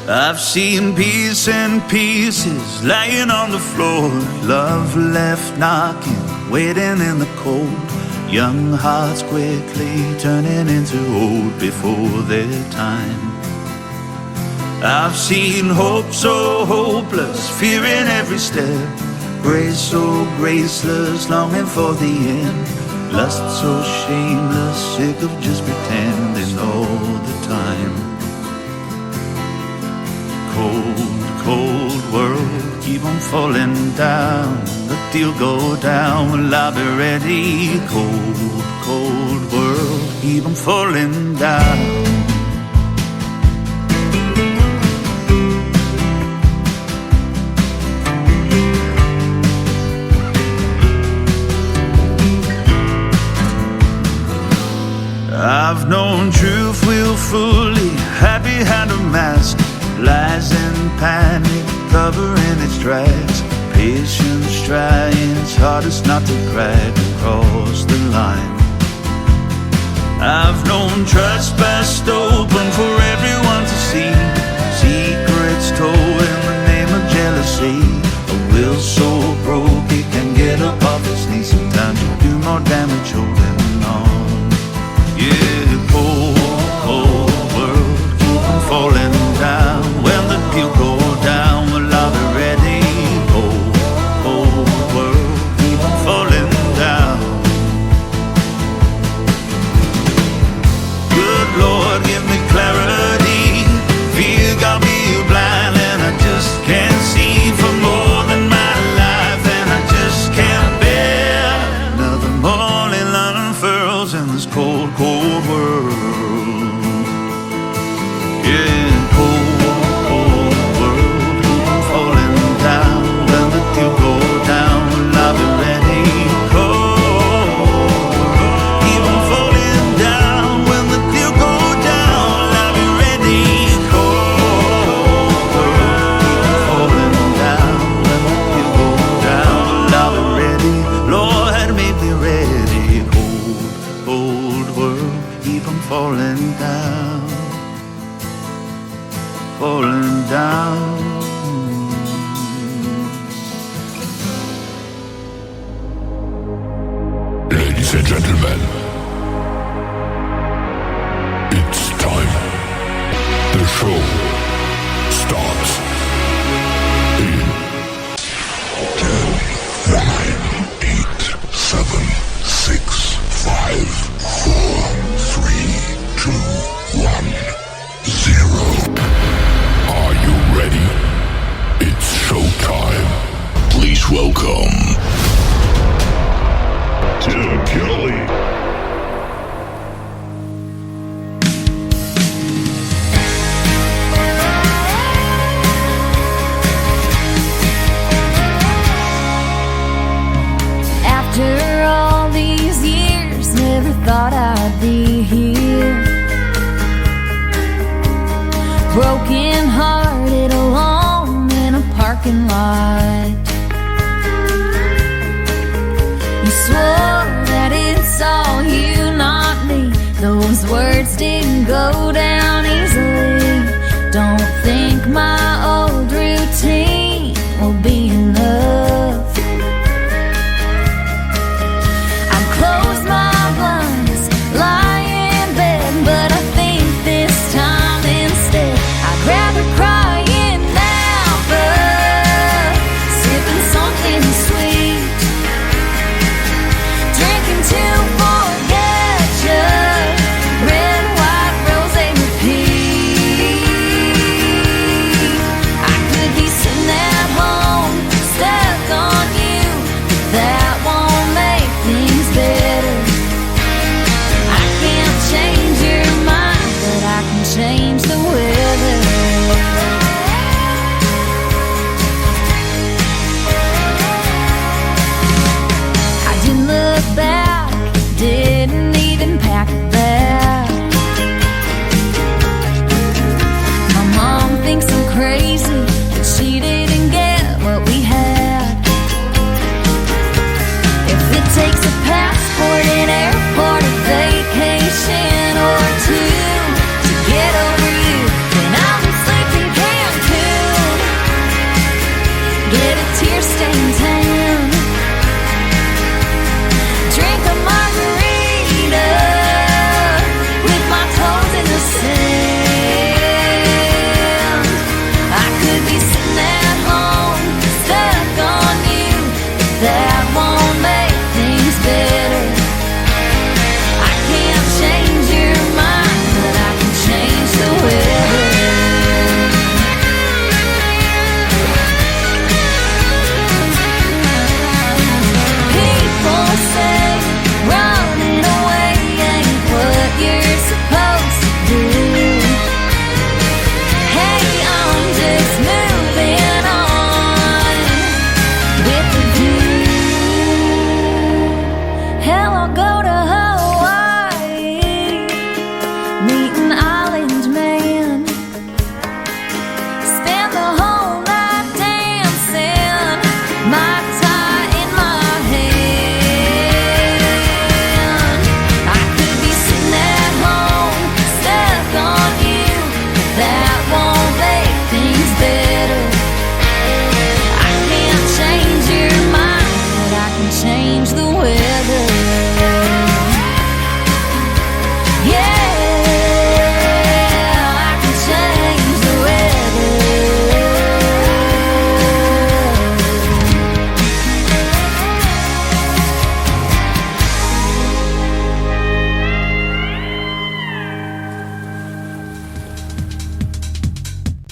I've seen peace and pieces laying on the floor, love left knocking, waiting in the cold, young hearts quickly turning into old before their time. I've seen hope so hopeless, fear in every step, grace so graceless, longing for the end, lust so shameless, sick of just pretending all the time. Cold, cold world, keep on falling down, the deal go down, will I be ready? Cold, cold world, keep on falling down. I've known truth willfully, happy behind a mask, lies and panic covering its tracks, patience trying its hardest not to crack across the line. I've known trust best open for everyone to see, secrets told in the name of jealousy, a will so broke it can get up off its knees. Sometimes you do more damage holding on. Yeah, cold, cold world, keep on falling down. When the deal go down, will I be ready? Cold, cold world, keep on falling down. Good Lord, give me clarity. Fear got me blind and I just can't see for more than my life, and I just can't bear another morning unfurls in this cold, cold world. Yeah, cold, cold world, keep on falling down. When the deal go down, will I be ready? Cold, keep on falling down. When the deal go down, will I be ready? Cold world, keep on falling down. When the deal go down, will I be ready? Lord, make me ready. Cold, cold world, keep on falling down, falling down. Ladies and gentlemen, it's time. The show starts in 10, 9, 8, 7, 6, 5, 4, 3, 2, 1, 0. Are you ready? It's showtime. Please welcome Tim Kelly. After all these years, never thought I'd be here, broken hearted alone in a parking lot. You swore that it's all you, not me. Those words didn't go down easily. Don't think my old routine will be enough. I'd close my blinds, lie in bed, but I think this time instead I'd rather cry in now, but sipping something sweet, drinking to forget you, red, white, rosé with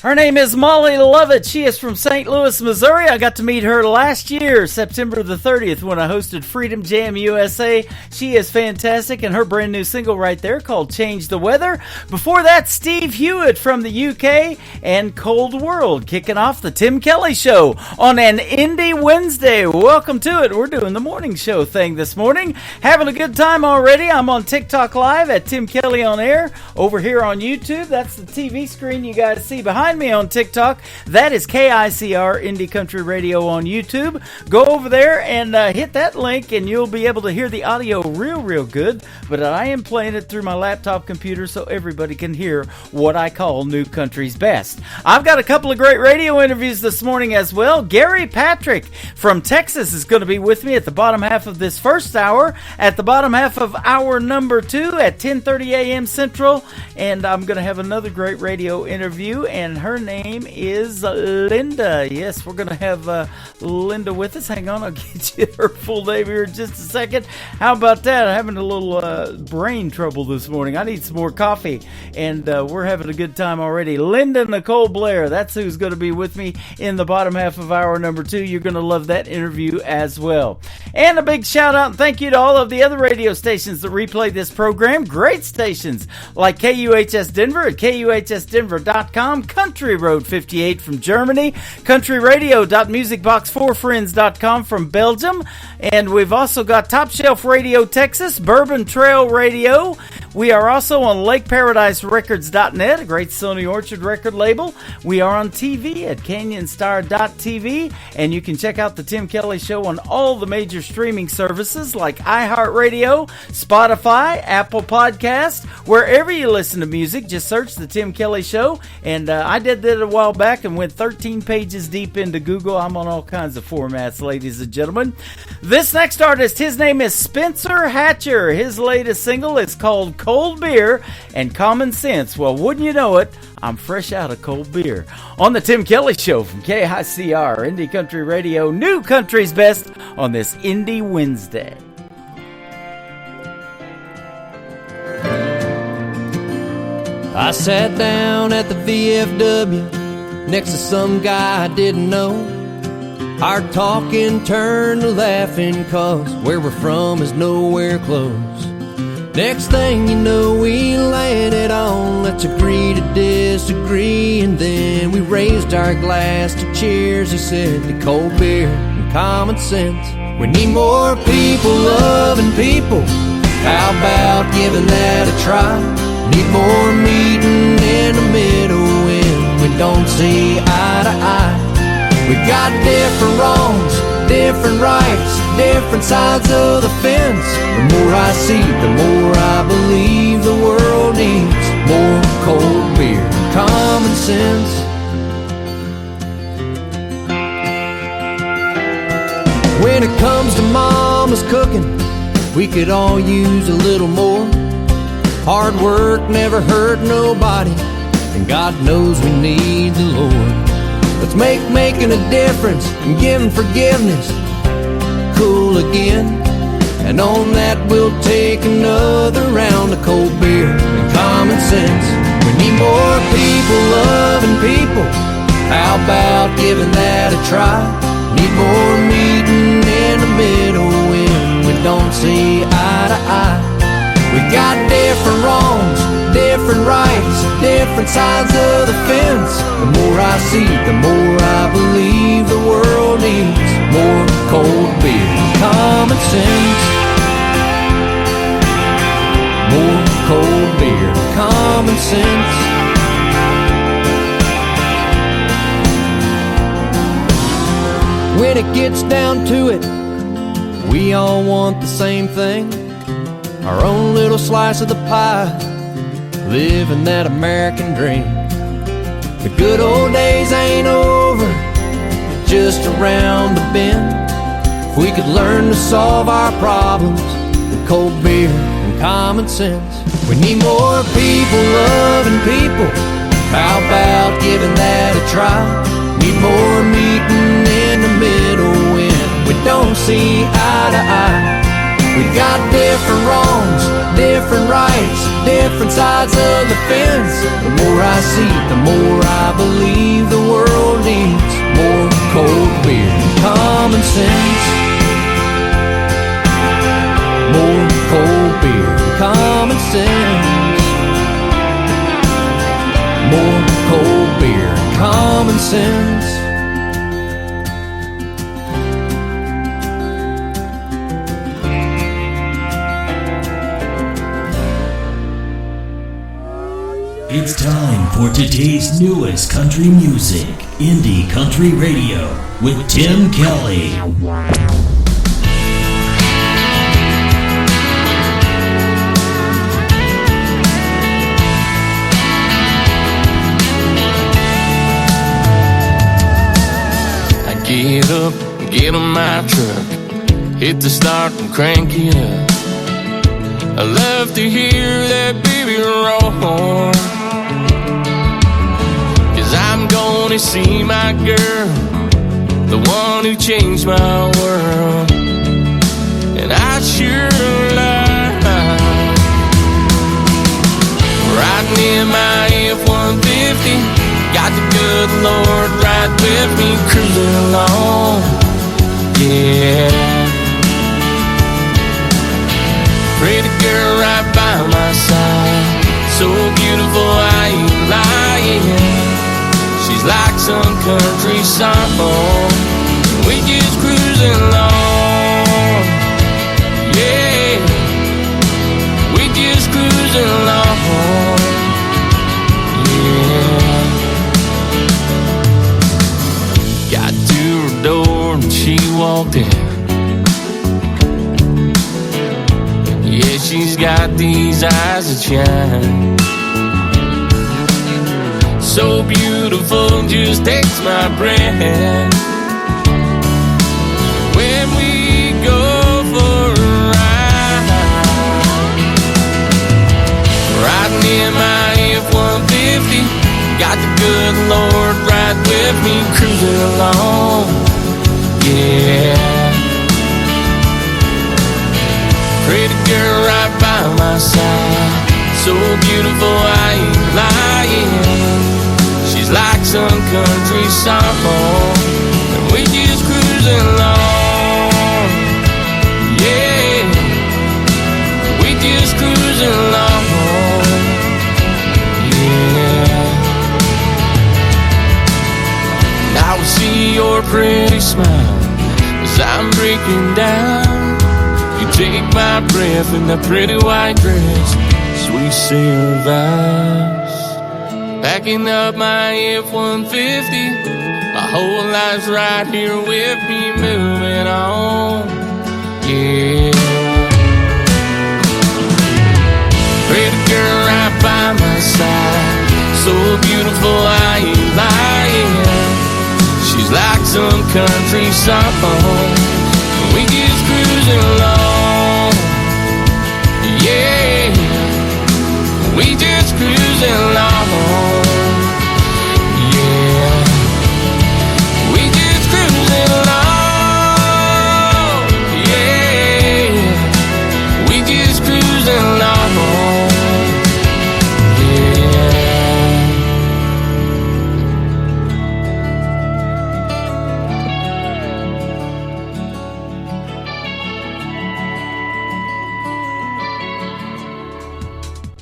Her name is Molly Lovett. She is from St. Louis, Missouri. I got to meet her last year, September the 30th, when I hosted Freedom Jam USA. She is fantastic, and her brand new single right there called Change the Weather. Before that, Steve Hewitt from the UK and Cold World, kicking off the Tim Kelly Show on an Indie Wednesday. Welcome to it. We're doing the morning show thing this morning. Having a good time already. I'm on TikTok Live at Tim Kelly on Air. Over here on YouTube, that's the TV screen you guys see behind me on TikTok. That is KICR Indie Country Radio on YouTube. Go over there and hit that link and you'll be able to hear the audio real good, but I am playing it through my laptop computer so everybody can hear what I call New Country's best. I've got a couple of great radio interviews this morning as well. Gary Patrick from Texas is going to be with me at the bottom half of this first hour, at the bottom half of hour number 2 at 10:30 a.m. Central, and I'm going to have another great radio interview, and her name is Linda. Yes, we're going to have Linda with us. Hang on, I'll get you her full name here in just a second. How about that? I'm having a little brain trouble this morning. I need some more coffee, and we're having a good time already. Linda Nicole Blair, that's who's going to be with me in the bottom half of hour number 2. You're going to love that interview as well. And a big shout out and thank you to all of the other radio stations that replay this program. Great stations like KUHS Denver at KUHSdenver.com, Country Road 58 from Germany, countryradio.musicbox4friends.com from Belgium, and we've also got Top Shelf Radio Texas, Bourbon Trail Radio. We are also on LakeParadiseRecords.net, a great Sony Orchard record label. We are on TV at CanyonStar.tv, and you can check out the Tim Kelly Show on all the major streaming services like iHeartRadio, Spotify, Apple Podcast, wherever you listen to music. Just search the Tim Kelly Show, and I did that a while back and went 13 pages deep into Google. I'm on all kinds of formats, ladies and gentlemen. This next artist, his name is Spencer Hatcher. His latest single is called Cold Beer and Common Sense. Well, wouldn't you know it, I'm fresh out of cold beer. On the Tim Kelly Show from KICR, Indie Country Radio, New Country's Best on this Indie Wednesday. I sat down at the VFW next to some guy I didn't know. Our talking turned to laughing, cause where we're from is nowhere close. Next thing you know, we landed on let's agree to disagree, and then we raised our glass to cheers. He said to cold beer and common sense. We need more people loving people. How about giving that a try? Need more meeting in the middle when we don't see eye to eye. We got different wrongs, different rights, different sides of the fence. The more I see, the more I believe the world needs more cold beer, common sense. When it comes to mama's cooking, we could all use a little more. Hard work never hurt nobody, and God knows we need the Lord. Let's make making a difference and giving forgiveness cool again. And on that we'll take another round of cold beer and common sense. We need more people loving people. How about giving that a try? Need more meeting in the middle when we don't see eye to eye. We got different wrongs, different rights, different sides of the fence. The more I see, the more I believe the world needs more cold beer, common sense. More cold beer, common sense. When it gets down to it, we all want the same thing. Our own little slice of the pie, living that American dream. The good old days ain't over, just around the bend. If we could learn to solve our problems with cold beer and common sense. We need more people loving people. How about giving that a try? Need more meeting in the middle when we don't see eye to eye. We got different wrongs, different rights, different sides of the fence. The more I see, the more I believe common sense. It's time for today's newest country music, Indie Country Radio, with Tim Kelly. I get up, get on my truck, hit the start and crank it up. I love to hear that baby roar, 'cause I'm gonna see my girl, the one who changed my world. And I sure love riding in my F-150. Got the good Lord right with me, cruising along. Yeah, pretty girl right by my side, so beautiful I ain't lying. She's like some country song, we just cruising along. Yeah, we just cruising along. Yeah, got to her door and she walked in. Yeah, she's got these eyes that shine, so beautiful, just takes my breath. When we go for a ride, riding in my F-150, got the good Lord right with me, cruising along. Yeah, pretty girl right by my side, so beautiful I ain't lying. She's like some country song, and we just cruising along. Yeah, we just cruising along. Yeah, now I see your pretty smile as I'm breaking down. You take my breath in that pretty white dress, sweet Sierra vibes. Packing up my F-150, my whole life's right here with me, moving on. Yeah, pretty girl right by my side, so beautiful I ain't lying. She's like some country song, we just cruising along. Yeah, we just cruising along. Yeah, we just cruising along. Yeah, we just cruising along. Yeah.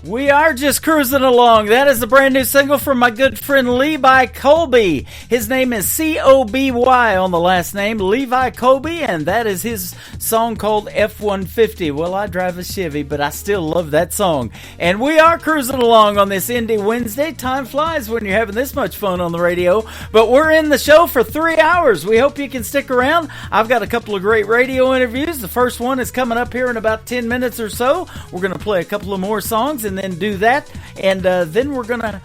We are just cruising along. That is the brand new single from my good friend Levi Colby. His name is C-O-B-Y on the last name, Levi Colby, and that is his song called F-150. Well, I drive a Chevy, but I still love that song. And we are cruising along on this Indie Wednesday. Time flies when you're having this much fun on the radio, but we're in the show for 3 hours. We hope you can stick around. I've got a couple of great radio interviews. The first one is coming up here in about 10 minutes or so. We're going to play a couple of more songs and then do that, and then we're gonna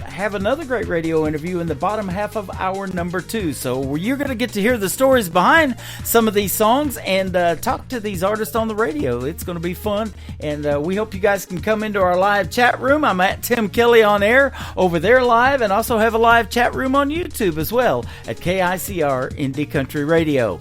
have another great radio interview in the bottom half of hour number 2. So you're gonna get to hear the stories behind some of these songs and talk to these artists on the radio. It's gonna be fun, and we hope you guys can come into our live chat room. I'm at Tim Kelly on air over there live, and also have a live chat room on YouTube as well at KICR Indie Country Radio.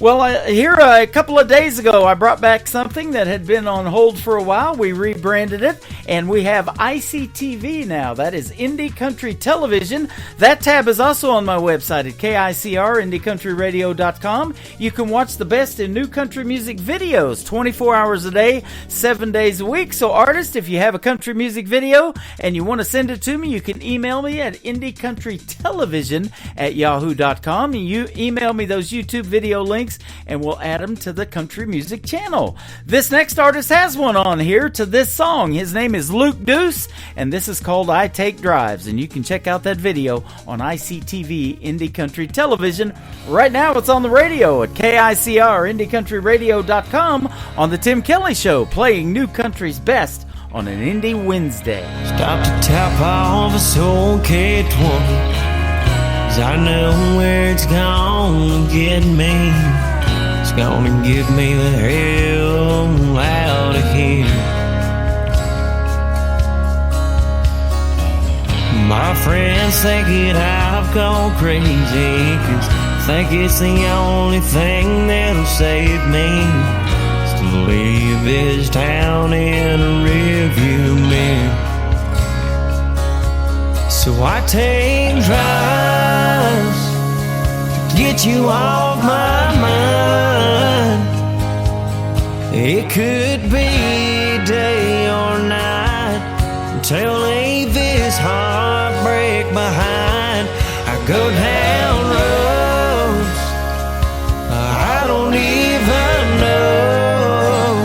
Well, here a couple of days ago, I brought back something that had been on hold for a while. We rebranded it, and we have ICTV now. That is Indie Country Television. That tab is also on my website at KICR, IndieCountryRadio.com. You can watch the best in new country music videos 24 hours a day, 7 days a week. So, artists, if you have a country music video and you want to send it to me, you can email me at IndieCountryTelevision@yahoo.com. You email me those YouTube video links, and we'll add them to the country music channel. This next artist has one on here to this song. His name is Luke Deuce, and this is called I Take Drives, and you can check out that video on ICTV Indie Country Television. Right now it's on the radio at KICR, IndieCountryRadio.com on the Tim Kelly Show, playing new country's best on an Indie Wednesday. Stop to tap off a soul K20, 'cause I know where it's gonna get me. It's gonna get me the hell out of here. My friends think that I've gone crazy, 'cause think it's the only thing that'll save me, is to leave this town in a rearview mirror. So I take drives to get you off my mind. It could be day or night until leave this heartbreak behind. I go down roads I don't even know.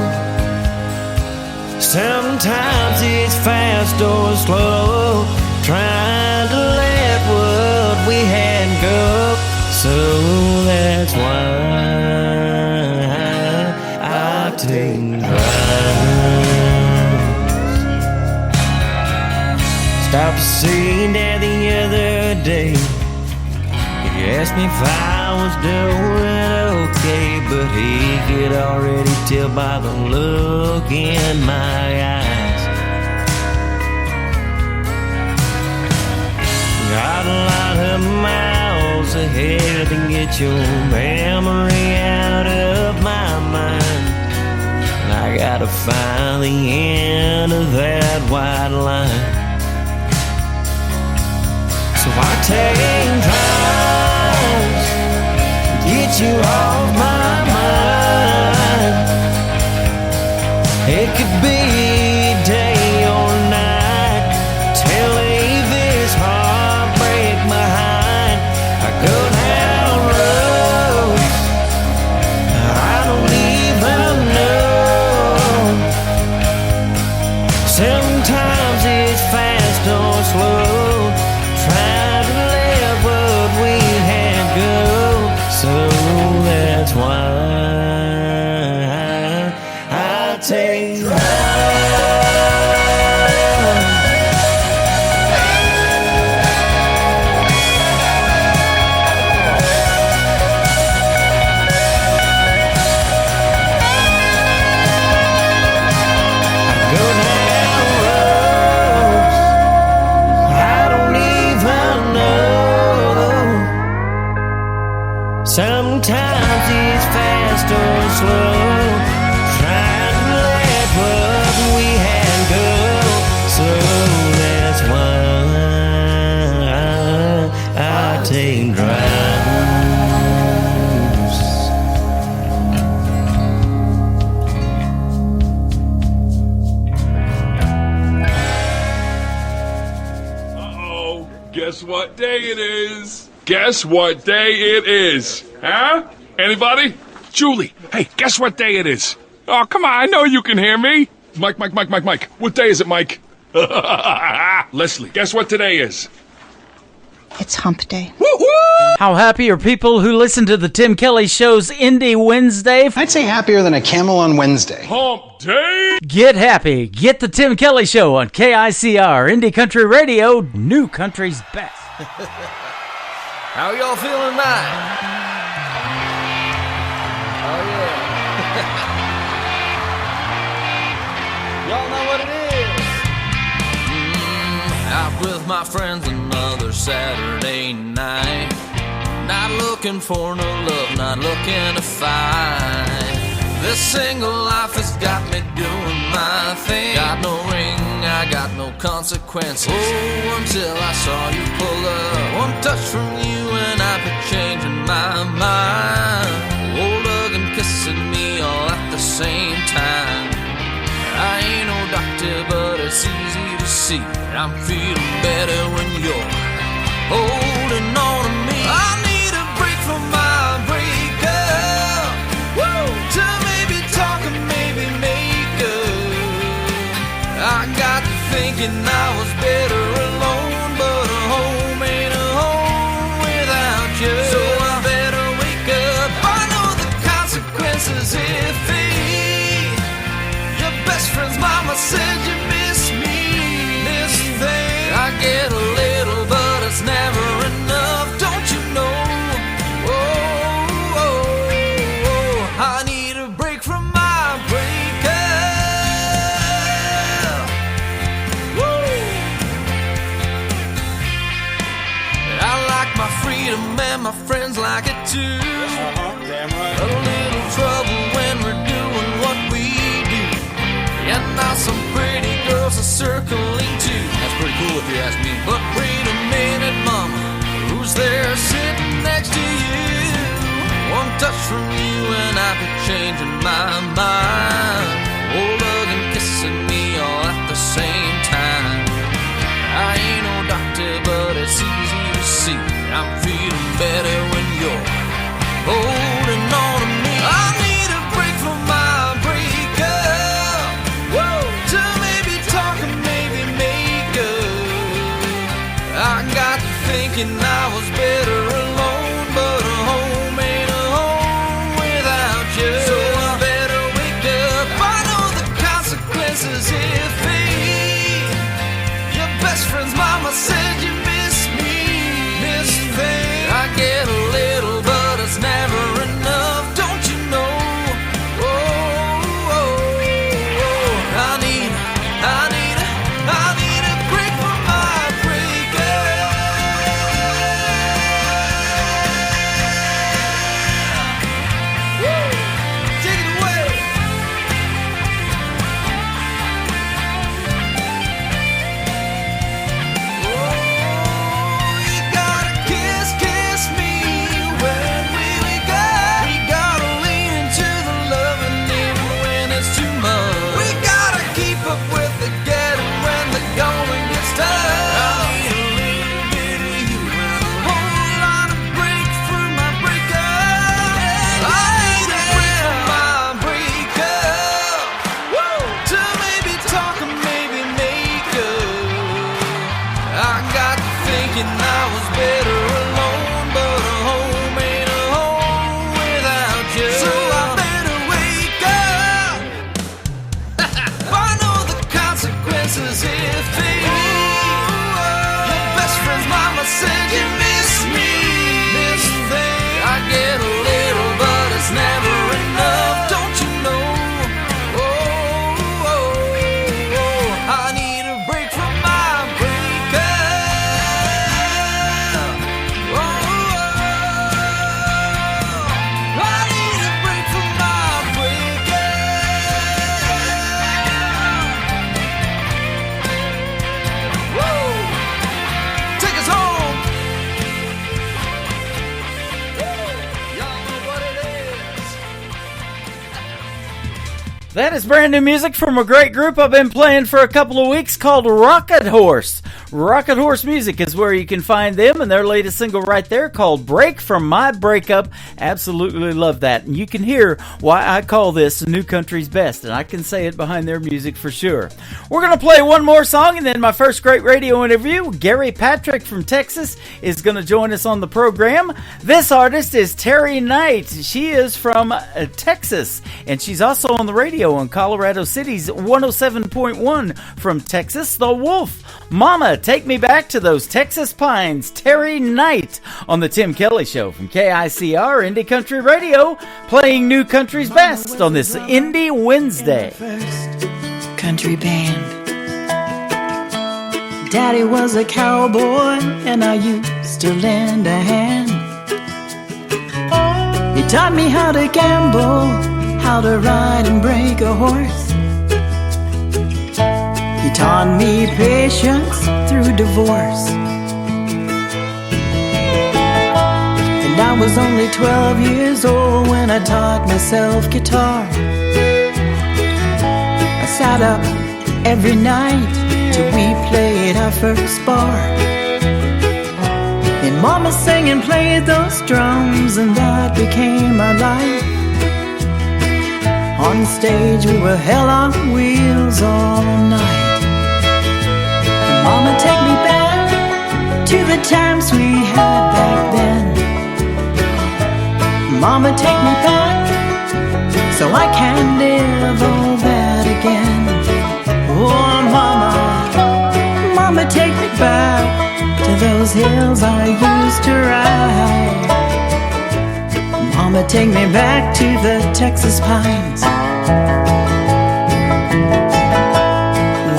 Sometimes it's fast or slow, trying to let what we had go. So that's why I take drives. Stopped to see Dad the other day. He asked me if I was doing okay, but he could already tell by the look in my eyes. Got a lot of miles ahead to get your memory out of my mind. And I gotta find the end of that white line. So I take drives to get you off my mind. It could be day or night till leave this heartbreak behind. I go down roads I don't even know. Sometimes it's fast or slow, trying to let what we had go. So that's why I take sometimes it's fast or slow, trying to let what we had go. So that's why I take drives. Uh-oh. Guess what day it is? Guess what day it is? Huh? Anybody? Julie, hey, guess what day it is? Oh, come on, I know you can hear me. Mike. What day is it, Mike? Leslie, guess what today is? It's hump day. Woo-hoo! How happy are people who listen to the Tim Kelly Show's Indie Wednesday? I'd say happier than a camel on Wednesday. Hump day! Get happy. Get the Tim Kelly Show on KICR, Indie Country Radio, new country's best. How y'all feeling tonight? Oh, yeah. Y'all know what it is. Out with my friends another Saturday night. Not looking looking for no love, not looking to find. This single life has got me doing my thing. Got no ring, I got no consequences. Oh, until I saw you pull up. One touch from you and I've been changing my mind. Oh, hugging, kissing me all at the same time. I ain't no doctor, but it's easy to see I'm feeling better when you're holding on to me. I need a break from my breakup. Woo! To maybe talk and maybe make up. I got to thinking I was better alone, but a home ain't a home without you. So I better wake up. I know the consequences if your best friend's mama said you miss me. This thing I get a little, but it's never enough. Don't you know? I need a break from my breakup. Woo! I like my freedom and my friends like it too. Damn right. A little trouble when we're doing what we do. And now some pretty girls are circling too. That's pretty cool if you ask me. But wait a minute, mama, who's there sitting next to you? One touch from you and I've been changing my mind. Oh, hugging, kissing me all at the same time. I ain't no doctor, but it's easy to see I'm feeling better when you're holding on to me. I need a break from my breakup. Woo! To maybe talk and maybe make up. I got to thinking I was better alone, but a home ain't a home without you. So I better wake up. I know the consequences if your best friend's mama said you miss me. This thing I get a little, but it's never enough. Don't you know? I need a break from my breakup. Woo! Take it away. Oh, you gotta kiss me when we wake up. We gotta lean into the loving even when it's too much. We gotta keep up with the getting when the going gets tough. I need a little bit of you and a whole lot of break for my breakup. I need a break for my breakup. Woo! To maybe talk and maybe make up. I got to thinking I was better alone, but a home ain't a home without you. So I better wake up. I know the consequences if your best friend's mama said you miss me. This thing I get a little, but it's never enough. Don't you know? I need a break from my breakup. I need a break from my breakup. Woo! Take us home. Y'all know what it is. That is brand new music from a great group I've been playing for a couple of weeks called Rocket Horse. Rocket Horse Music is where you can find them, and their latest single right there called Break From My Breakup. Absolutely love that. And you can hear why I call this New Country's Best, and I can say it behind their music for sure. We're going to play one more song, and then my first great radio interview. Gary Patrick from Texas is going to join us on the program. This artist is Terry Knight. She is from Texas, and she's also on the radio in Colorado City's 107.1 from Texas, The Wolf. Mama, take me back to those Texas pines. Terry Knight on the Tim Kelly Show from KICR Indie Country Radio, playing New Country's Best on this Indie Wednesday. First country band. Daddy was a cowboy and I used to lend a hand. taught me how to gamble, how to ride and break a horse. He taught me patience through divorce. And I was only 12 years old when I taught myself guitar. I sat up every night till we played our first bar. And Mama sang and played those drums, and that became my life. On stage we were hell on wheels all night. And Mama, take me back to the times we had back then. Mama, take me back so I can live all that again. Oh, Mama, Mama, take me back to those hills I used to ride. Mama, take me back to the Texas pines.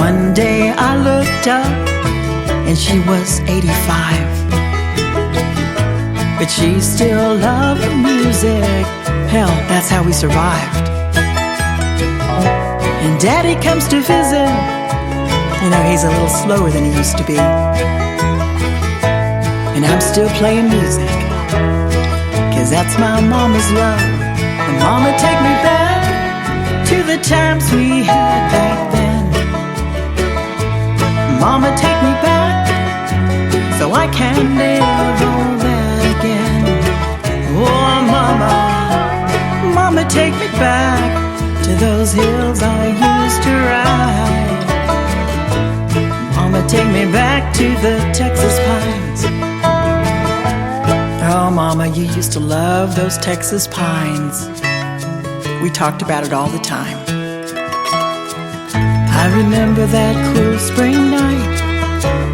One day I looked up and she was 85, but she still loved the music. Hell, that's how we survived. And Daddy comes to visit. You know, he's a little slower than he used to be. And I'm still playing music, 'cause that's my mama's love. And Mama, take me back to the times we had back then. Mama, take me back so I can live all that again. Oh, Mama, Mama, take me back to those hills I used to ride. Mama, take me back to the Texas pines. Oh, Mama, you used to love those Texas pines. We talked about it all the time. I remember that cool spring night.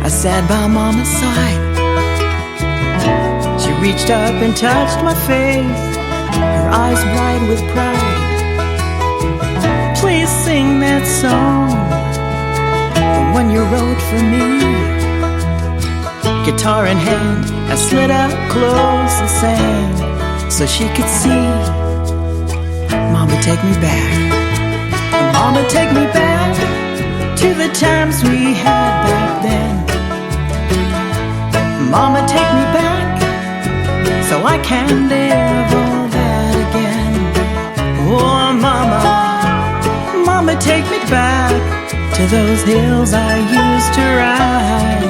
I sat by Mama's side. She reached up and touched my face, her eyes bright with pride. Please sing that song, the one you wrote for me. Guitar in hand, I slid up close and sang so she could see. Mama, take me back. Mama, take me back to the times we had back then. Mama, take me back so I can live all that again. Oh, Mama, Mama, take me back to those hills I used to ride.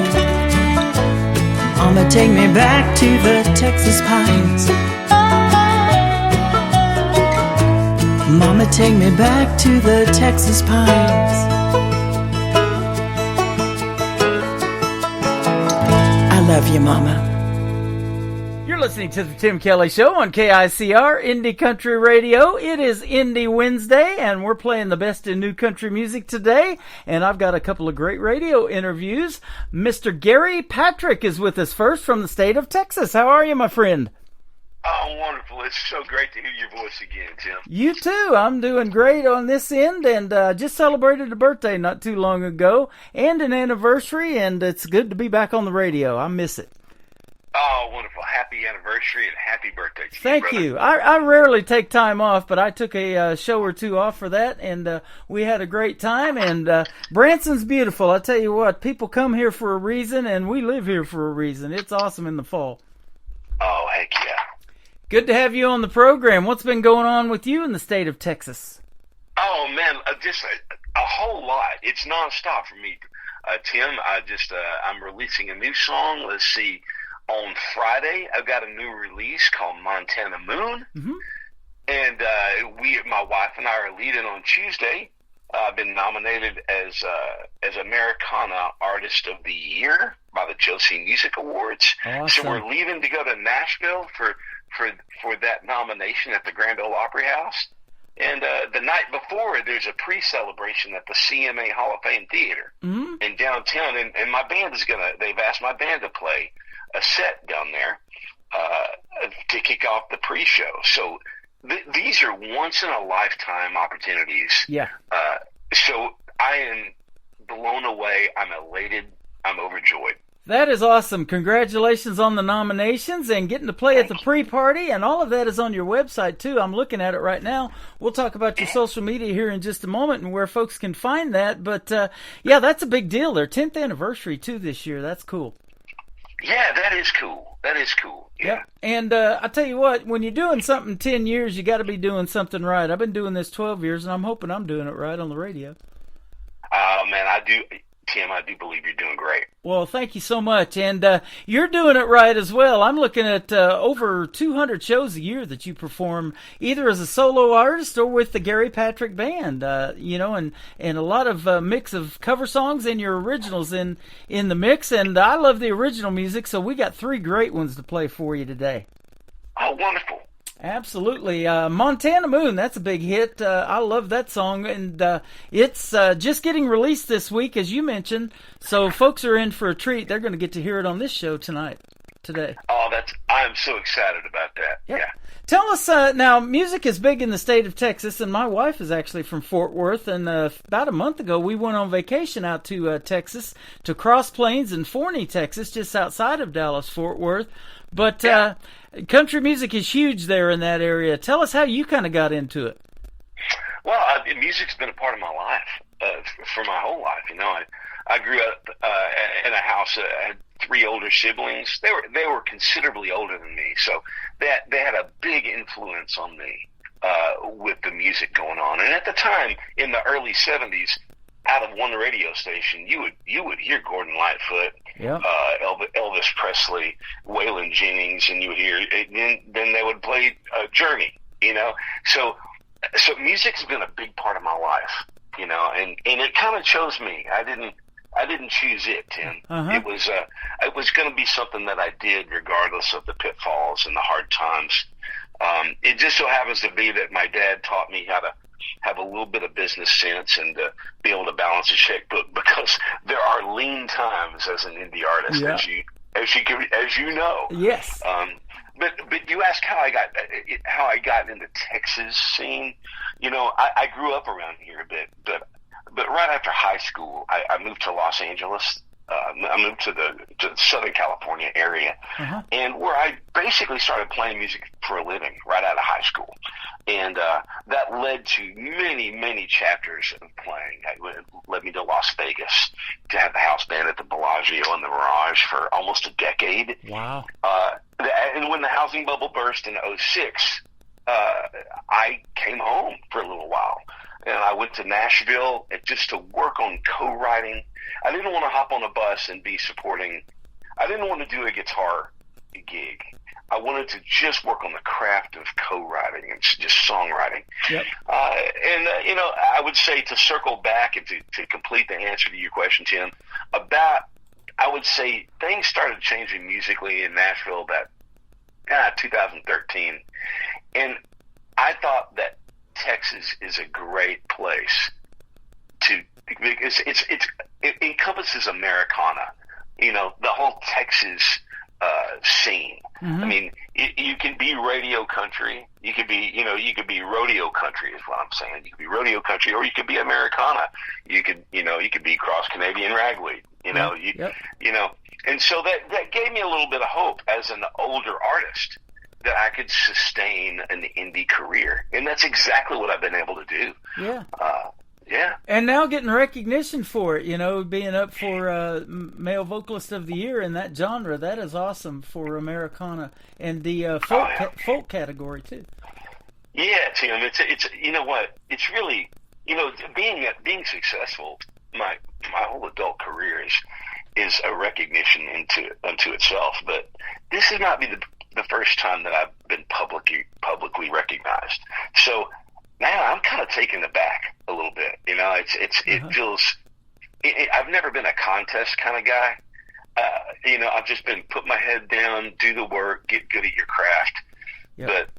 Mama, take me back to the Texas pines. Mama, take me back to the Texas pines. I love you, Mama. You're listening to the Tim Kelly Show on KICR Indie Country Radio. It is Indie Wednesday, and we're playing the best in new country music today. And I've got a couple of great radio interviews. Mr. Gary Patrick is with us first from the state of Texas. How are you, my friend? Oh, wonderful. It's so great to hear your voice again, Tim. You too. I'm doing great on this end, and just celebrated a birthday not too long ago and an anniversary, and it's good to be back on the radio. I miss it. Oh, wonderful. Happy anniversary and happy birthday to you, Thank brother. you. I rarely take time off, but I took a show or two off for that, and we had a great time. And Branson's beautiful. I tell you what, people come here for a reason, and we live here for a reason. It's awesome in the fall. Oh, heck yeah. Good to have you on the program. What's been going on with you in the state of Texas? Oh, man, just a whole lot. It's nonstop for me, Tim. I'm releasing a new song. Let's see. On Friday, I've got a new release called Montana Moon. Mm-hmm. And my wife and I are leading on Tuesday. I've been nominated as Americana Artist of the Year by the Josie Music Awards. Awesome. So we're leaving to go to Nashville for that nomination at the Grand Ole Opry House. And the night before, there's a pre-celebration at the CMA Hall of Fame Theater in downtown. And my band they've asked my band to play a set down there to kick off the pre-show. So these are once-in-a-lifetime opportunities. Yeah. So I am blown away. I'm elated. I'm overjoyed. That is awesome. Congratulations on the nominations and getting to play at the pre-party, and all of that is on your website, too. I'm looking at it right now. We'll talk about your social media here in just a moment and where folks can find that. But, yeah, that's a big deal. Their 10th anniversary, too, this year. That's cool. Yeah, that is cool. That is cool. Yeah. Yep. And I tell you what, when you're doing something 10 years, you got to be doing something right. I've been doing this 12 years, and I'm hoping I'm doing it right on the radio. Man, I do. Tim, I do believe you're doing great. Well, thank you so much. And you're doing it right as well. I'm looking at over 200 shows a year that you perform, either as a solo artist or with the Gary Patrick Band, and a lot of mix of cover songs and your originals in the mix. And I love the original music, so we got 3 great ones to play for you today. Oh, wonderful. Absolutely. Montana Moon, that's a big hit. I love that song, and it's just getting released this week, as you mentioned, so folks are in for a treat. They're going to get to hear it on this show today. Oh, I am so excited about that. Yep. Yeah. Tell us, now, music is big in the state of Texas, and my wife is actually from Fort Worth, and about a month ago, we went on vacation out to Texas, to Cross Plains in Forney, Texas, just outside of Dallas-Fort Worth. But country music is huge there in that area. Tell us how you kind of got into it. Well, music's been a part of my life for my whole life. I grew up in a house. I had 3 older siblings. They were considerably older than me, so they had a big influence on me with the music going on. And at the time, in the early 70s, out of one radio station, you would hear Gordon Lightfoot, Elvis Presley, Waylon Jennings, and you would hear. Then they would play Journey. So music's been a big part of my life. And it kind of chose me. I didn't choose it, Tim. It was going to be something that I did regardless of the pitfalls and the hard times. It just so happens to be that my dad taught me how to have a little bit of business sense and be able to balance a checkbook, because there are lean times as an indie artist, as you know. Yes. But you ask how I got into Texas scene. I grew up around here a bit, but right after high school, I moved to Los Angeles. I moved to the Southern California area, and where I basically started playing music for a living right out of high school. And that led to many, many chapters of playing. It led me to Las Vegas to have the house band at the Bellagio and the Mirage for almost a decade. Wow. And when the housing bubble burst in 2006, I came home for a little while. And I went to Nashville just to work on co-writing. I didn't want to hop on a bus and be supporting. I didn't want to do a guitar gig. I wanted to just work on the craft of co-writing and just songwriting. Yep. I would say, to circle back and to complete the answer to your question, Tim, I would say things started changing musically in Nashville about 2013. And I thought that Texas is a great place because it encompasses Americana, the whole Texas scene. I mean, you can be radio country, you could be rodeo country is what I'm saying. You could be rodeo country, or you could be Americana. You could be cross Canadian ragweed. And so that gave me a little bit of hope as an older artist, that I could sustain an indie career. And that's exactly what I've been able to do. Yeah. Yeah. And now getting recognition for it, being up for Male Vocalist of the Year in that genre. That is awesome for Americana and the folk category, too. Yeah, Tim. It's you know what? It's really, being successful, my whole adult career is a recognition unto itself. But this is not the first time that I've been publicly recognized. So now I'm kind of taken aback a little bit. It feels. I've never been a contest kind of guy. I've just been put my head down, do the work, get good at your craft. Yep.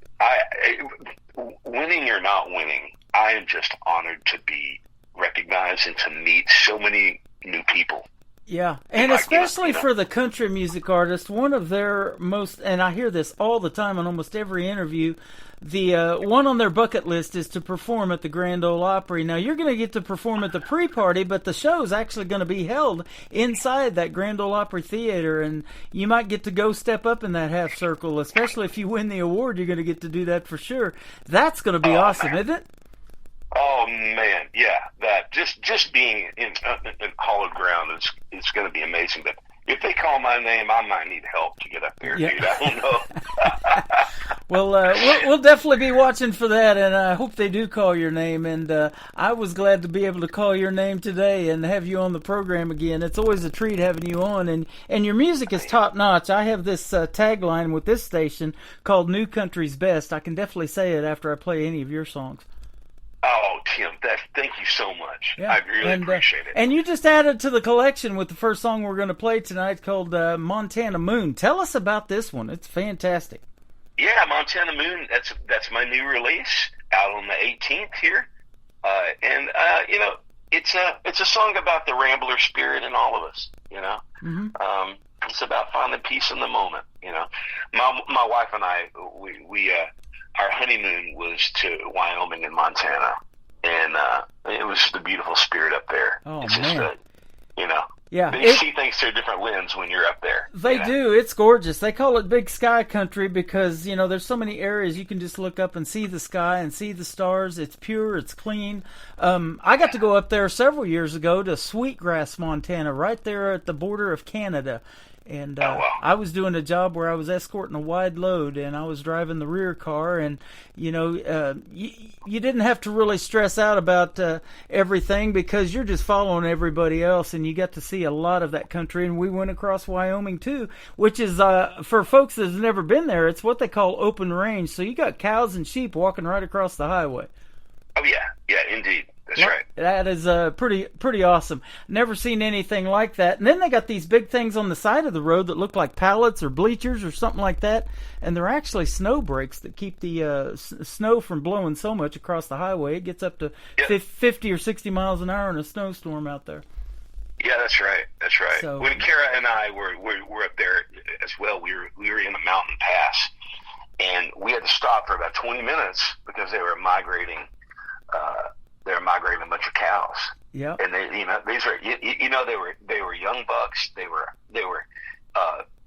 But winning or not winning, I am just honored to be recognized and to meet so many new people. Yeah, and especially for the country music artist, one of their most, and I hear this all the time in almost every interview, the one on their bucket list is to perform at the Grand Ole Opry. Now, you're going to get to perform at the pre-party, but the show's actually going to be held inside that Grand Ole Opry Theater, and you might get to go step up in that half circle, especially if you win the award. You're going to get to do that for sure. That's going to be awesome, isn't it? Oh man, yeah. That just being in hallowed ground is going to be amazing. But if they call my name, I might need help to get up there, dude. I don't know. Well, we'll definitely be watching for that, and I hope they do call your name. And I was glad to be able to call your name today and have you on the program again. It's always a treat having you on, and your music is top notch. I have this tagline with this station called "New Country's Best." I can definitely say it after I play any of your songs. Oh, Tim, thank you so much. Yeah. I really appreciate it. And you just added to the collection with the first song we're going to play tonight called Montana Moon. Tell us about this one. It's fantastic. Yeah, Montana Moon, that's my new release out on the 18th here. You know, it's a song about the Rambler spirit in all of us, you know. Mm-hmm. It's about finding peace in the moment, you know. My wife and I, we our honeymoon was to Wyoming and Montana, and it was just a beautiful spirit up there. Oh, it's man. just you know, yeah, they see things through a different lens when you're up there. They do. It's gorgeous. They call it Big Sky Country because, you know, there's so many areas you can just look up and see the sky and see the stars. It's pure. It's clean. I got to go up there several years ago to Sweetgrass, Montana, right there at the border of Canada. And I was doing a job where I was escorting a wide load, and I was driving the rear car, and, you know, you didn't have to really stress out about everything because you're just following everybody else, and you got to see a lot of that country. And we went across Wyoming, too, which is, for folks that have never been there, it's what they call open range. So you got cows and sheep walking right across the highway. Oh, yeah. Yeah, indeed. That's right. That is pretty awesome. Never seen anything like that. And then they got these big things on the side of the road that look like pallets or bleachers or something like that. And they're actually snow brakes that keep the snow from blowing so much across the highway. It gets up to 50 or 60 miles an hour in a snowstorm out there. Yeah, that's right. That's right. So, when Kara and I were up there as well, we were in a mountain pass, and we had to stop for about 20 minutes because they were migrating. They were migrating a bunch of cows. Yeah. And they, you know, these are, you know, they were young bucks. They were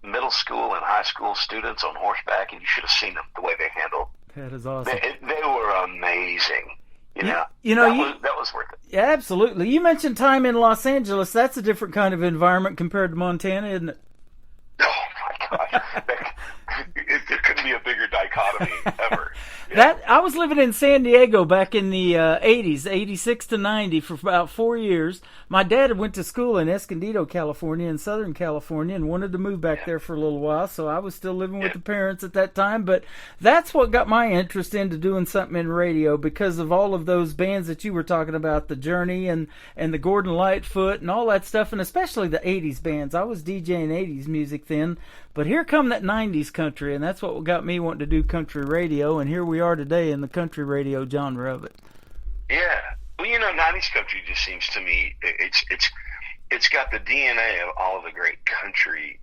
middle school and high school students on horseback, and you should have seen them the way they handled. That is awesome. They were amazing. You know, that was worth it. Yeah, absolutely. You mentioned time in Los Angeles. That's a different kind of environment compared to Montana, isn't it? Oh my God. There couldn't be a bigger dichotomy ever. That I was living in San Diego back in the 80s, 86 to 90 for about 4 years. My dad went to school in Escondido, California, in Southern California, and wanted to move back there for a little while, so I was still living with the parents at that time. But that's what got my interest into doing something in radio, because of all of those bands that you were talking about, the Journey and the Gordon Lightfoot and all that stuff, and especially the 80s bands. I was DJing 80s music then, but here come that 90s country, and that's what got me wanting to do country radio, and here we are today in the country radio genre of it. Yeah. Well, you know, 90s country just seems to me, it's got the DNA of all of the great country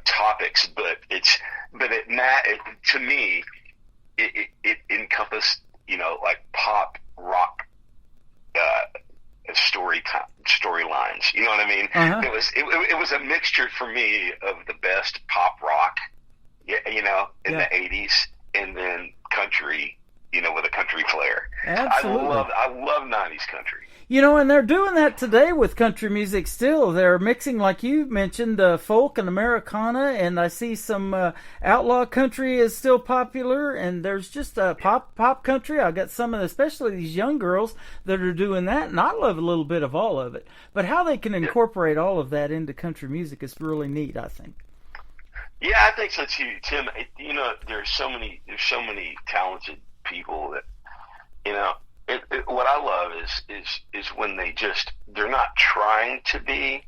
topics, but to me, it encompassed, you know, like pop, rock, storylines. You know what I mean? Uh-huh. It was a mixture for me of the best pop rock, you know, in the 80s, and then country, you know, with a country flair. Absolutely. I love 90s country. You know, and they're doing that today with country music still. They're mixing, like you mentioned, folk and Americana, and I see some outlaw country is still popular, and there's just pop country. I got some of especially these young girls that are doing that, and I love a little bit of all of it. But how they can incorporate all of that into country music is really neat, I think. Yeah, I think so too, Tim. You know, there's so many talented people that, you know, what I love is when they're not trying to be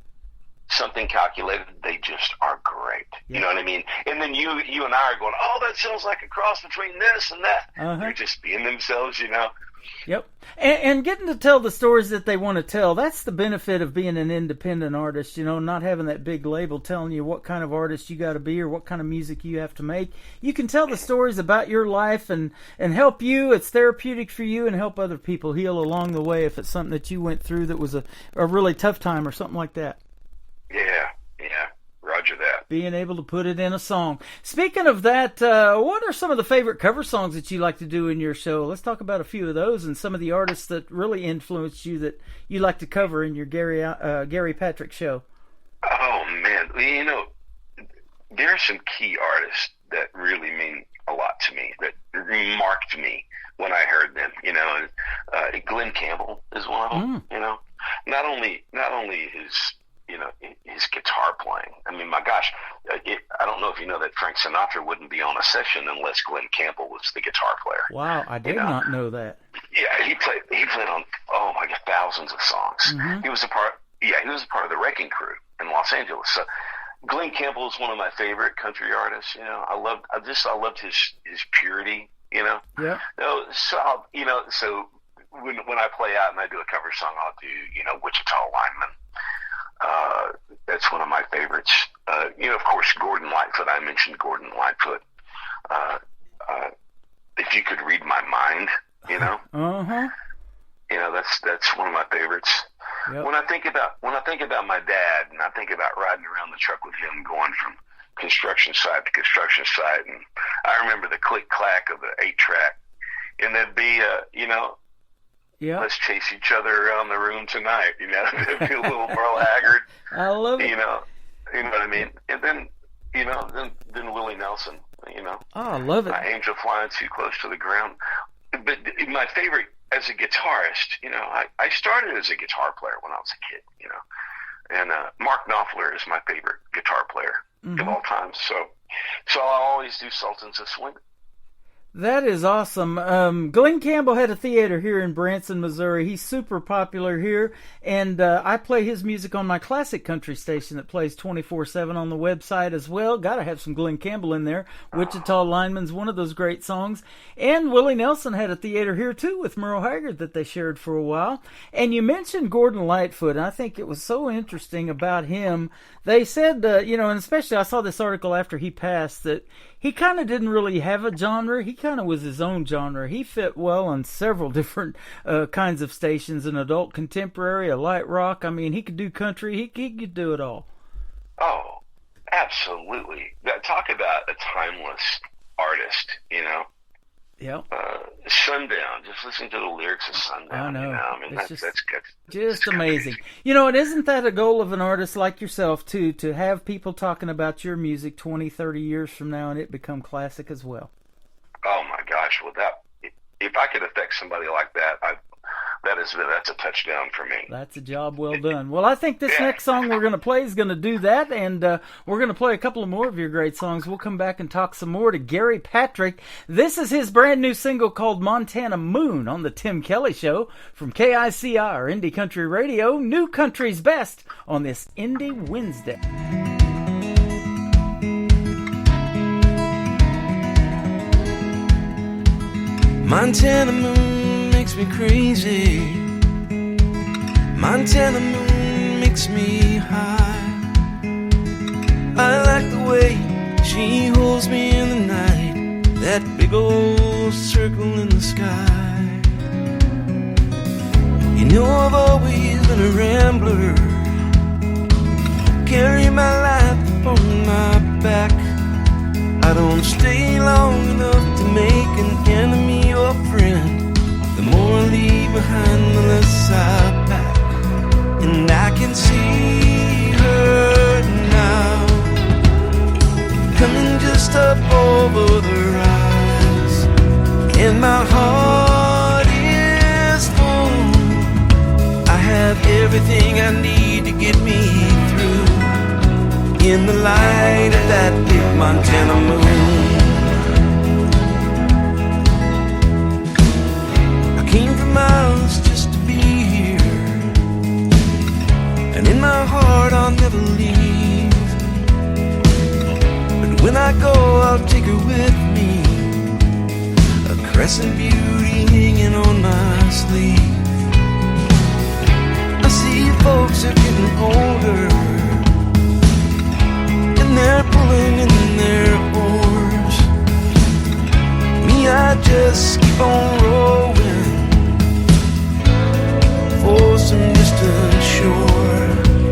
something calculated. They just are great. Yeah. You know what I mean? And then you and I are going, oh, that sounds like a cross between this and that. Uh-huh. They're just being themselves, you know. Yep. And getting to tell the stories that they want to tell, that's the benefit of being an independent artist, not having that big label telling you what kind of artist you got to be or what kind of music you have to make. You can tell the stories about your life and help you. It's therapeutic for you and help other people heal along the way if it's something that you went through that was a really tough time or something like that. Yeah. Roger that. Being able to put it in a song. Speaking of that, what are some of the favorite cover songs that you like to do in your show? Let's talk about a few of those and some of the artists that really influenced you that you like to cover in your Gary Patrick show. Oh, man. There are some key artists that really mean a lot to me, that marked me when I heard them. Glenn Campbell is one of them, Not only his guitar playing. I mean, my gosh, I don't know if you know that Frank Sinatra wouldn't be on a session unless Glenn Campbell was the guitar player. Wow, I did not know that. Yeah, he played on thousands of songs. Mm-hmm. He was a part of the Wrecking Crew in Los Angeles. So Glenn Campbell is one of my favorite country artists. I loved his purity. Yeah. So when I play out and I do a cover song, I'll do Wichita Lineman. That's one of my favorites. Of course, Gordon Lightfoot. I mentioned Gordon Lightfoot. If You Could Read My Mind, Uh-huh. That's one of my favorites. Yep. When I think about my dad, and I think about riding around the truck with him, going from construction site to construction site, and I remember the click clack of the 8-track, and there'd be yeah. Let's chase each other around the room tonight. It'd be a little Merle Haggard. I love it. You know what I mean? And then Willie Nelson. Oh, I love it. Angel Flying Too Close to the Ground. But my favorite as a guitarist, I started as a guitar player when I was a kid. And Mark Knopfler is my favorite guitar player of all time. So I'll always do Sultans of Swing. That is awesome. Glenn Campbell had a theater here in Branson, Missouri. He's super popular here, and I play his music on my classic country station that plays 24/7 on the website as well. Got to have some Glenn Campbell in there. Wichita Lineman's one of those great songs. And Willie Nelson had a theater here too with Merle Haggard that they shared for a while. And you mentioned Gordon Lightfoot, and I think it was so interesting about him. They said, and especially I saw this article after he passed, that he kind of didn't really have a genre. He kind of was his own genre. He fit well on several different kinds of stations, an adult contemporary, a light rock. I mean, he could do country. He could do it all. Oh, absolutely. Talk about a timeless artist, Yeah. Sundown. Just listen to the lyrics of Sundown. I know. I mean, that's good. Just amazing. And isn't that a goal of an artist like yourself, too, to have people talking about your music 20, 30 years from now and it become classic as well? Oh, my gosh. Well, if I could affect somebody like that, that's a touchdown for me. That's a job well done. Well, I think this next song we're going to play is going to do that, and we're going to play a couple of more of your great songs. We'll come back and talk some more to Gary Patrick. This is his brand new single called Montana Moon on the Tim Kelly Show from KICR Indie Country Radio, New Country's Best on this Indie Wednesday. Montana Moon makes me crazy. Montana Moon makes me high. I like the way she holds me in the night, that big old circle in the sky. I've always been a rambler, carry my life upon my back. I don't stay long enough to make an enemy or friend. The more I leave behind, the less I pack. And I can see her now, coming just up over the rise. And my heart is full. I have everything I need to get me through, in the light of that big Montana moon. I came from miles just to be here, and in my heart I'll never leave. But when I go, I'll take her with me, a crescent beauty hanging on my must leave. I see folks are getting older, and they're pulling in their oars. Me, I just keep on rowing for some distant shore.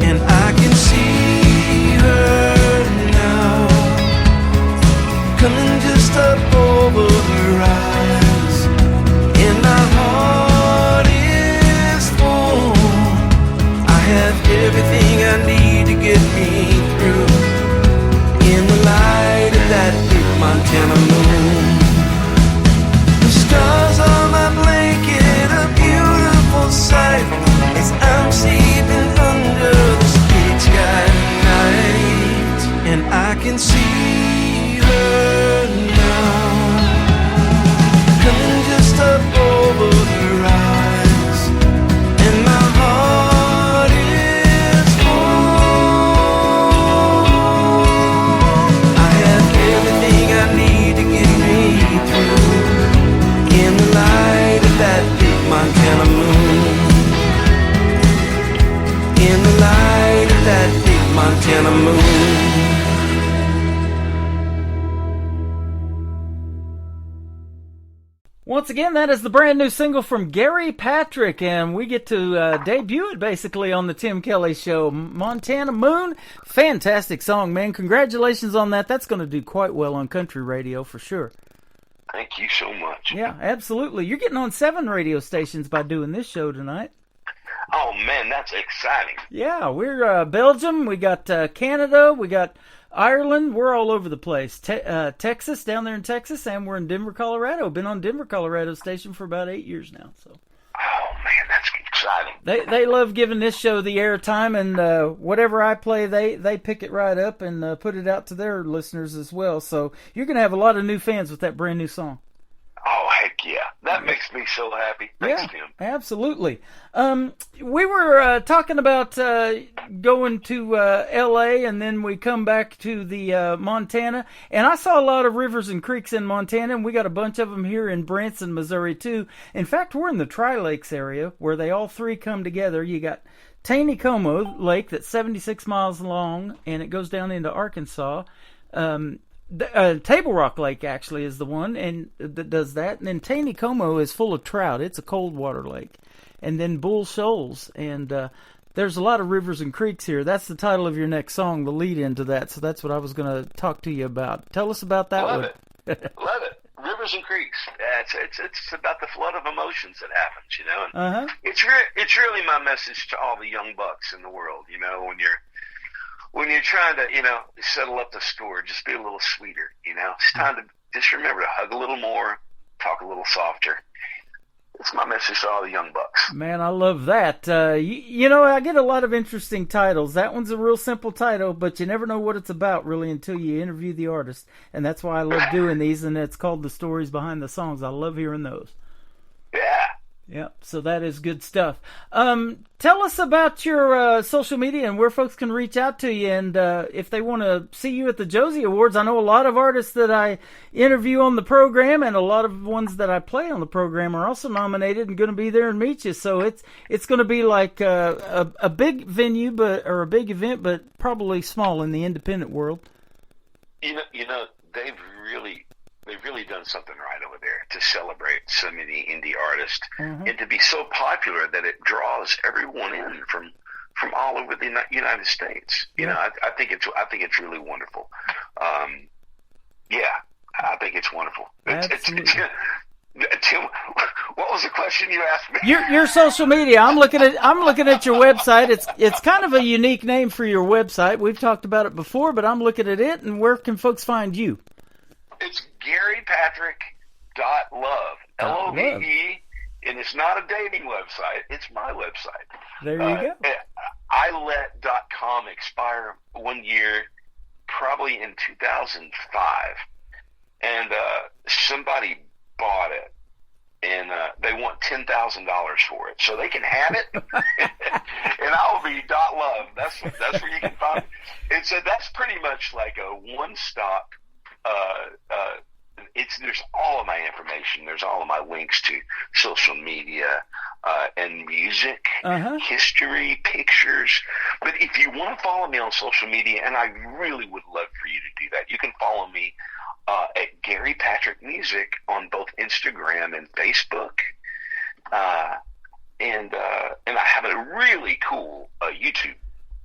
And I can see her now, coming just up over the rise, and my heart is full. I have everything I need to get me through. In the light of that big Montana moon, the stars are my blanket, a beautiful sight, as I'm sleeping under the street sky tonight. And I can see her now, coming just up over the rise, and my heart is full. I have everything I need to get me through. In the light of that big Montana moon, in the light of that big Montana moon. Once again, that is the brand new single from Gary Patrick, and we get to debut it basically on the Tim Kelly Show. Montana Moon, fantastic song, man. Congratulations on that. That's going to do quite well on country radio for sure. Thank you so much. Yeah, absolutely. You're getting on 7 radio stations by doing this show tonight. Oh, man, that's exciting. Yeah, we're Belgium, we got Canada, we got Ireland, we're all over the place. Texas, down there in Texas, and we're in Denver, Colorado. Been on Denver, Colorado station for about 8 years now. So. Oh, man, that's exciting. They love giving this show the airtime, and whatever I play, they pick it right up and put it out to their listeners as well. So you're going to have a lot of new fans with that brand new song. Oh, heck yeah. That makes me so happy. Thanks, Tim. Absolutely. We were talking about going to L.A., and then we come back to the Montana. And I saw a lot of rivers and creeks in Montana, and we got a bunch of them here in Branson, Missouri, too. In fact, we're in the Tri-Lakes area where they all three come together. You got Taneycomo Lake that's 76 miles long, and it goes down into Arkansas. Table Rock Lake actually is the one and that does that, and then Taneycomo is full of trout. It's a cold water lake, and then Bull Shoals, and there's a lot of rivers and creeks here. That's the title of your next song, the lead into that. So that's what I was going to talk to you about. Tell us about that. Love it. Love it. Rivers and creeks. It's about the flood of emotions that happens, you know. And it's really my message to all the young bucks in the world, you know, when you're trying to, you know, settle up the score, just be a little sweeter, you know. It's time to just remember to hug a little more, talk a little softer. It's my message to all the young bucks. Man, I love that. You know, I get a lot of interesting titles. That one's a real simple title, but you never know what it's about, really, until you interview the artist. And that's why I love doing these, and it's called The Stories Behind the Songs. I love hearing those. Yeah. Yep, so that is good stuff. Tell us about your social media and where folks can reach out to you, and if they want to see you at the Josie Awards. I know a lot of artists that I interview on the program, and a lot of ones that I play on the program are also nominated and going to be there and meet you. So it's going to be like a big venue, or a big event, but probably small in the independent world. You know, they've really done something right over there to celebrate so many indie artists, and to be so popular that it draws everyone in from all over the United States. You know, I think it's really wonderful. Yeah, I think it's wonderful. Tim, what was the question you asked me? Your social media. I'm looking at your website. It's kind of a unique name for your website. We've talked about it before, but I'm looking at it. And where can folks find you? It's GaryPatrick.love, Love, and it's not a dating website. It's my website. There you go. I let .com expire 1 year, probably in 2005, and somebody bought it, and they want $10,000 for it, so they can have it, and I'll be .love. That's where you can find it. And so that's pretty much like a one-stop. there's all of my information. There's all of my links to social media and music, history, pictures. But if you want to follow me on social media, and I really would love for you to do that, you can follow me at Gary Patrick Music on both Instagram and Facebook. And I have a really cool YouTube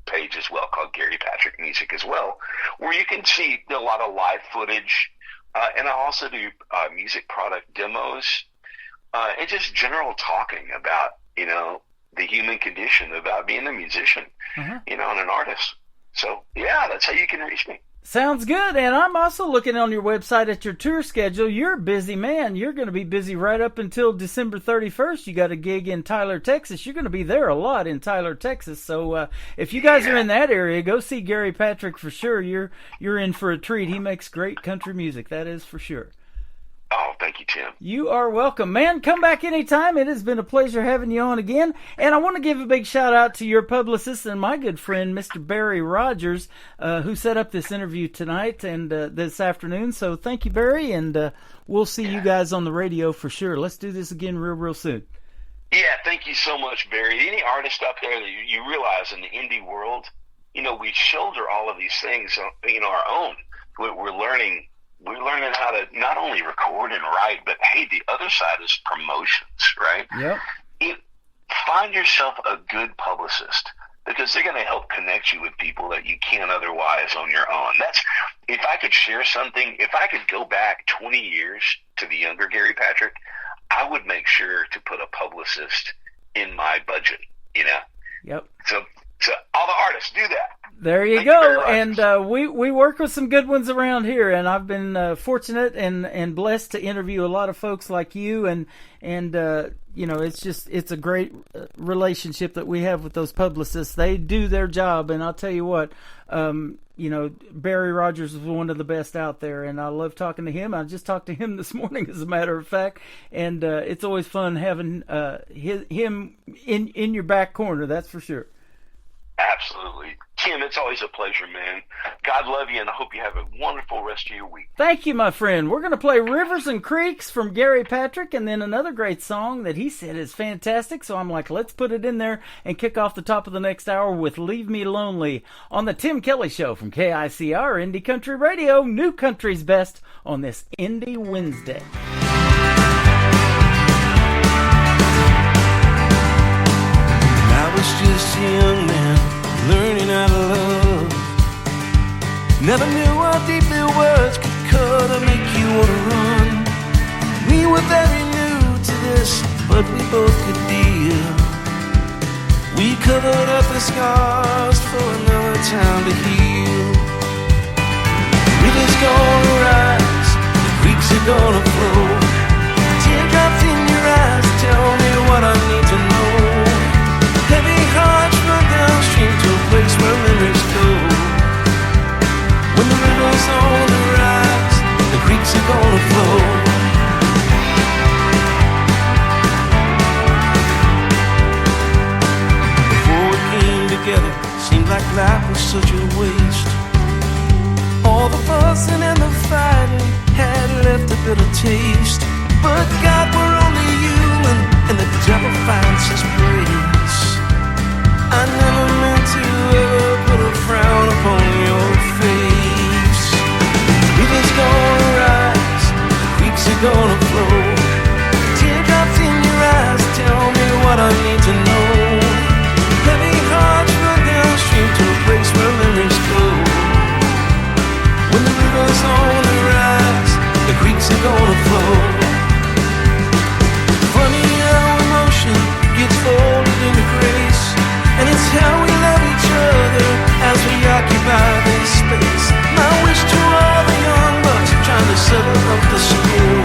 page as well called Gary Patrick Music as well, where you can see a lot of live footage. And I also do music product demos and just general talking about, the human condition, about being a musician, and an artist. So, yeah, that's how you can reach me. Sounds good. And I'm also looking on your website at your tour schedule. You're a busy man. You're going to be busy right up until December 31st. You got a gig in Tyler, Texas. You're going to be there a lot in Tyler, Texas. So if you guys are in that area, go see Gary Patrick for sure. You're in for a treat. He makes great country music. That is for sure. Oh, thank you, Tim. You are welcome. Man, come back anytime. It has been a pleasure having you on again. And I want to give a big shout out to your publicist and my good friend, Mr. Barry Rogers, who set up this interview tonight and this afternoon. So thank you, Barry, and we'll see you guys on the radio for sure. Let's do this again real soon. Yeah, thank you so much, Barry. Any artist out there that you realize in the indie world, we shoulder all of these things, our own. We're learning how to not only record and write, but hey, the other side is promotions, right? Yep. Find yourself a good publicist, because they're going to help connect you with people that you can't otherwise on your own. If I could share something, if I could go back 20 years to the younger Gary Patrick, I would make sure to put a publicist in my budget, Yep. So all the artists do that. There you go. And we work with some good ones around here, and I've been fortunate and blessed to interview a lot of folks like you, and it's a great relationship that we have with those publicists. They do their job, and I'll tell you what, Barry Rogers is one of the best out there, and I love talking to him. I just talked to him this morning, as a matter of fact, and it's always fun having him in your back corner, that's for sure. Absolutely. Tim, it's always a pleasure, man. God love you, and I hope you have a wonderful rest of your week. Thank you, my friend. We're going to play Rivers and Creeks from Gary Patrick, and then another great song that he said is fantastic, so I'm like, let's put it in there and kick off the top of the next hour with Leave Me Lonely on the Tim Kelly Show from KICR Indie Country Radio, New Country's Best, on this Indie Wednesday. I was just a young man learning how to love. Never knew how deeply words could cut or make you want to run. We were very new to this, but we both could deal. We covered up the scars for another time to heal. Rivers gonna rise, the creeks are gonna flow. Teardrops in your eyes tell me what I need to know. Heavy hearts run downstream to a place where memories go. When the river's on the rise, the creeks are gonna flow. Before we came together, seemed like life was such a waste. All the fussing and the fighting had left a bitter taste. But God, we're only human, and the devil finds his praise. I never meant to ever put a frown upon your face. Rivers gonna rise, the creeks are gonna flow. Teardrops in your eyes tell me what I need to know. Heavy hearts run downstream to a place where memories go. When the river's on the rise, the creeks are gonna flow. Funny how emotion gets folded into grace, and it's how we love each other as we occupy this space. My wish to all the young bucks trying to settle up the score.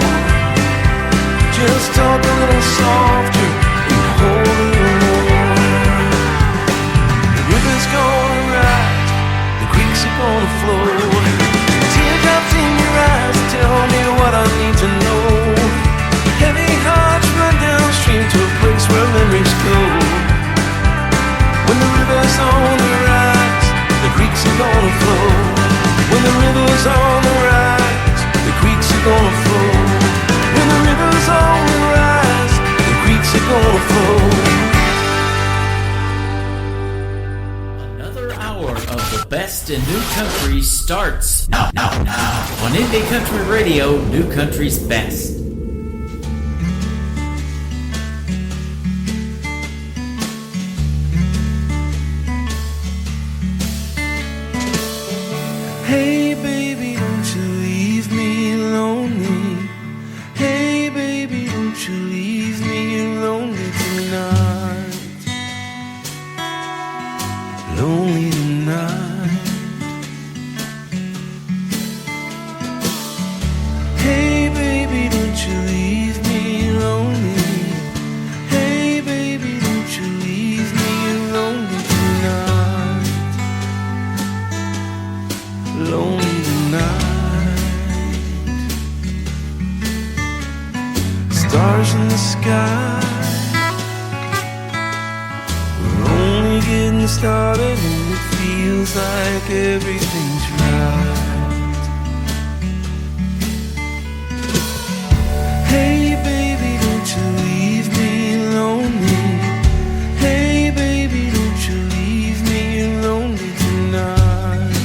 best in new country starts now. On Indie Country Radio, New Country's best. Hey baby, don't you leave me lonely. Hey baby, don't you leave me lonely tonight. Lonely tonight. Hey baby, don't you leave me lonely. Hey baby, don't you leave me lonely tonight. Lonely tonight. Stars in the sky. We're only getting started and it feels like everything's right. Hey baby, don't you leave me lonely. Hey baby, don't you leave me lonely tonight.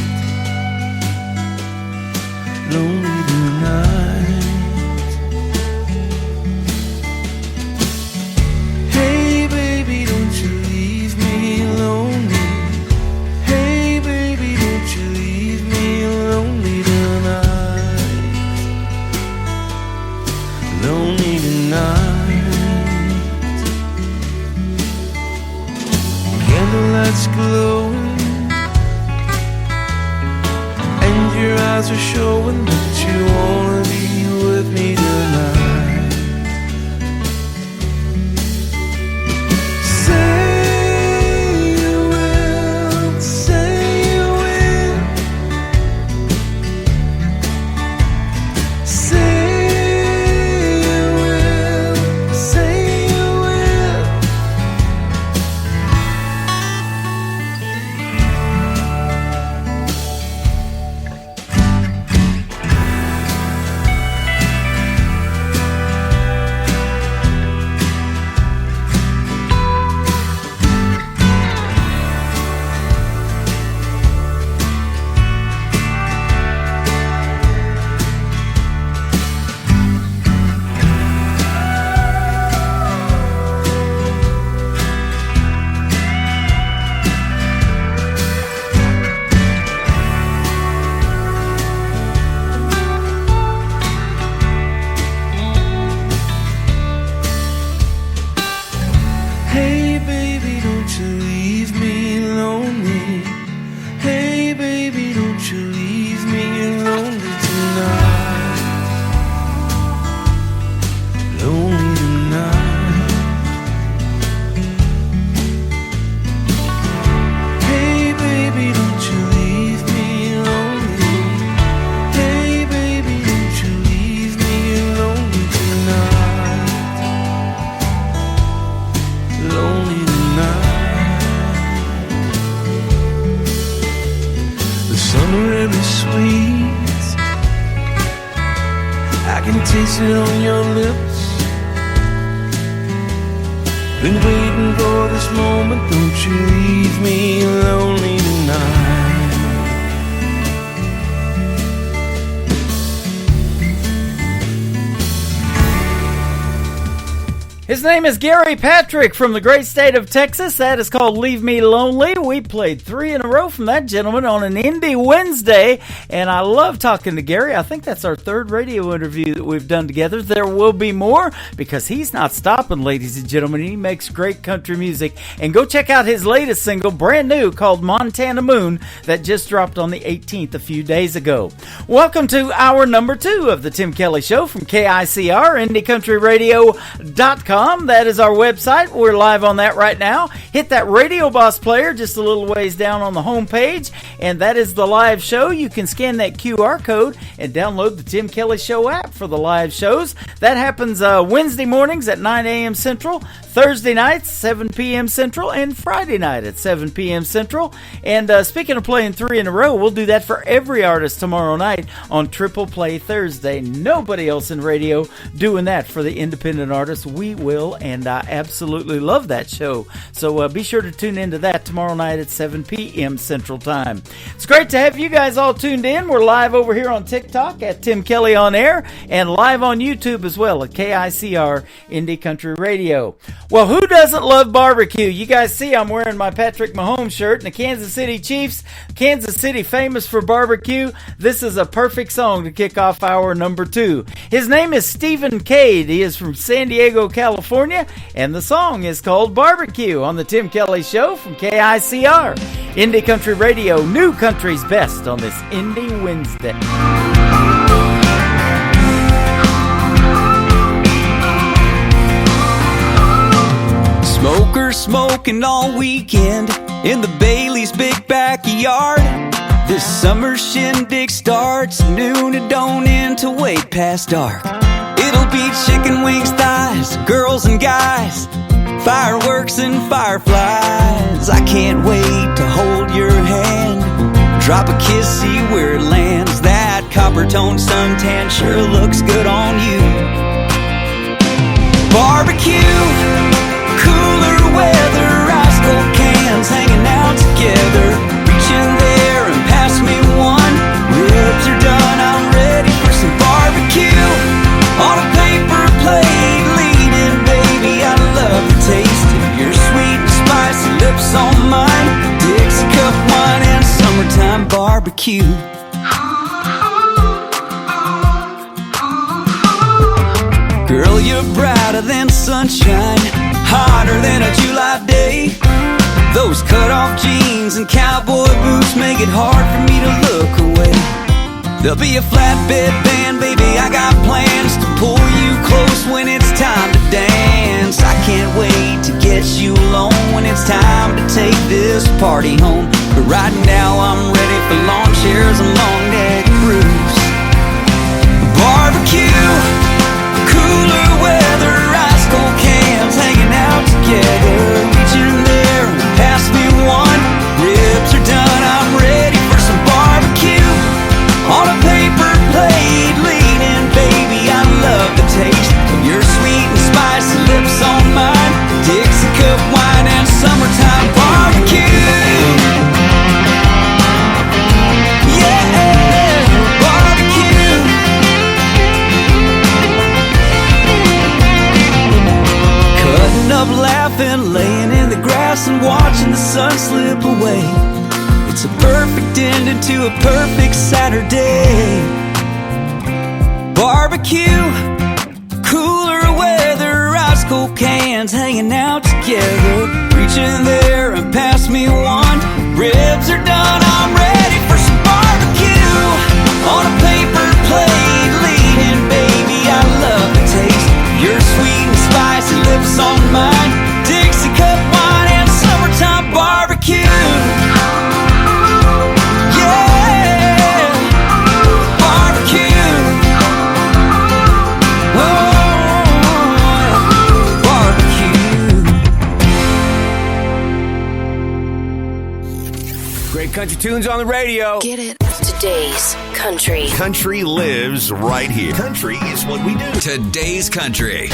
Lonely tonight. Hey baby, don't you leave me lonely. Hey baby, don't you leave me lonely tonight. Lonely tonight. Candlelights glowing and your eyes are showing that you wanna be with me tonight. Say you will, say you will. Say you will, say you will. Hey baby, don't you leave me lonely. Hey baby, don't you leave me lonely tonight. Lonely tonight. Hey baby, don't you leave me lonely. Hey baby, don't you leave me lonely tonight. Lonely tonight. The summer really sweet. I can taste it on your lips. Been waiting for this moment. Don't you leave me lonely tonight. His name is Gary Patrick from the great state of Texas. That is called Leave Me Lonely. We played 3 in a row from that gentleman on an Indie Wednesday, and I love talking to Gary. I think that's our 3rd radio interview that we've done together. There will be more because he's not stopping, ladies and gentlemen. He makes great country music. And go check out his latest single, brand new, called Montana Moon, that just dropped on the 18th a few days ago. Welcome to hour number 2 of the Tim Kelly Show from KICR, IndieCountryRadio.com. That is our website. We're live on that right now. Hit that Radio Boss player just a little ways down on the home page, and that is the live show. You can scan that QR code and download the Tim Kelly Show app for the live shows. That happens Wednesday mornings at 9 a.m. Central, Thursday nights 7 p.m. Central, and Friday night at 7 p.m. Central. And speaking of playing 3 in a row, we'll do that for every artist tomorrow night on Triple Play Thursday. Nobody else in radio doing that for the independent artists. We will, and I absolutely love that show. So be sure to tune into that tomorrow night at 7 p.m. Central Time. It's great to have you guys all tuned in. We're live over here on TikTok at Tim Kelly On Air and live on YouTube as well at KICR Indie Country Radio. Well, who doesn't love barbecue? You guys see I'm wearing my Patrick Mahomes shirt, and the Kansas City Chiefs, Kansas City famous for barbecue. This is a perfect song to kick off hour number 2. His name is Stephen Cade. He is from San Diego, California, and the song is called Barbecue on the Tim Kelly Show from KICR. Indie Country Radio, new country's best on this Indie Wednesday. Smokers smoking all weekend in the Bailey's big backyard. This summer shindig starts noon, it don't end till way past dark. It'll be chicken wings, thighs, girls and guys, fireworks and fireflies. I can't wait to hold your hand, drop a kiss, see where it lands. That copper-toned suntan sure looks good on you. Barbecue, cooler weather, ice cold cans hanging out together. Reaching there and pass me one. Ribs are done, I'm ready for some barbecue. On a paper plate, leaning, baby, I love the taste of your sweet and spicy lips on mine. Dixie cup wine and summertime barbecue. Girl, you're brighter than sunshine, hotter than a July day. Those cut-off jeans and cowboy boots make it hard for me to look away. There'll be a flatbed band, baby, I got plans to pull you close when it's time to dance. I can't wait to get you alone when it's time to take this party home. But right now I'm ready for lawn chairs and long neck roofs. Barbecue, cooler weather, ice cold cans hanging out together. Reaching there and pass me one. Ribs are done, I'm ready for some barbecue. On a paper plate, leaning, baby, I love the taste of your sweet and spicy lips on mine. Dixie cup wine and summertime barbecue. Yeah, barbecue. Cutting up, laughing, laying in the grass and watching the sun slip away. It's a perfect ending to a perfect Saturday. Barbecue, cooler weather, ice cold cans hanging out together. Reaching there and pass me one. Ribs are done, I'm ready for some barbecue. On a paper plate, leaning, baby, I love the taste. Your sweet and spicy lips on mine. Dixie cup wine and summertime barbecue. Country tunes on the radio. Get it. Today's country. Country lives right here. Country is what we do. Today's country.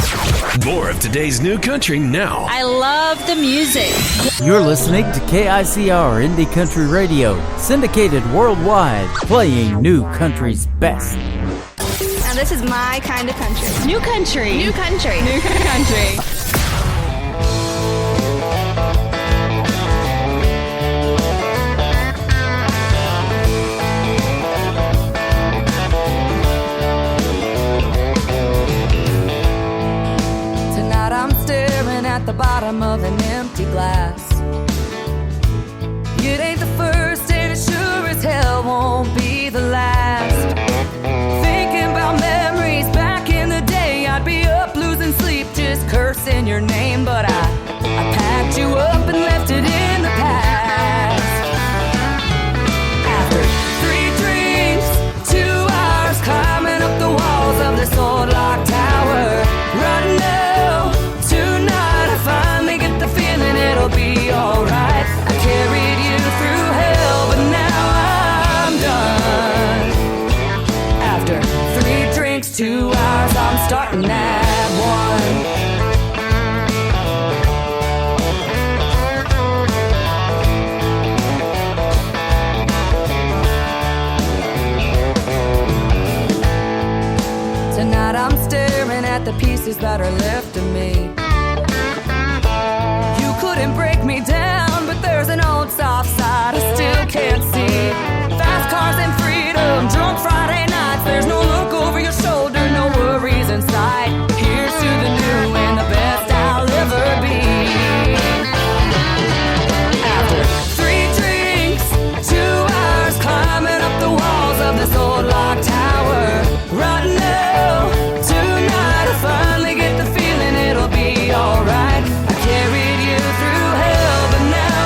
More of today's new country now. I love the music. You're listening to KICR Indie Country Radio, syndicated worldwide, playing new country's best. Now this is my kind of country. New country. New country. New country. The bottom of an empty glass. It ain't the first and it sure as hell won't be the last. Thinking about memories back in the day, I'd be up losing sleep just cursing your name. But I packed you up and left it in the past. After 3 drinks, 2 hours climbing up the walls of this old locked tower. Right now, tonight I finally get the feeling it'll be alright. I carried you through hell, but now I'm done. After 3 drinks, 2 hours, I'm starting at 1. I'm staring at the pieces that are left of me. You couldn't break me down, but there's an old soft side I still can't see. Fast cars and freedom, drunk Friday nights. There's no look over your shoulder, no worries in sight. Here's to the new and the best I'll ever be. After 3 drinks, 2 hours climbing up the walls of this old locked tower. Right now, tonight I finally get the feeling it'll be alright. I carried you through hell, but now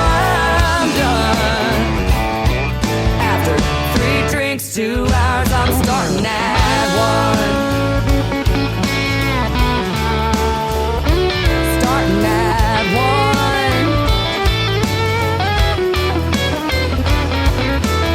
I'm done. After 3 drinks, 2 hours, I'm starting at 1. Starting at 1.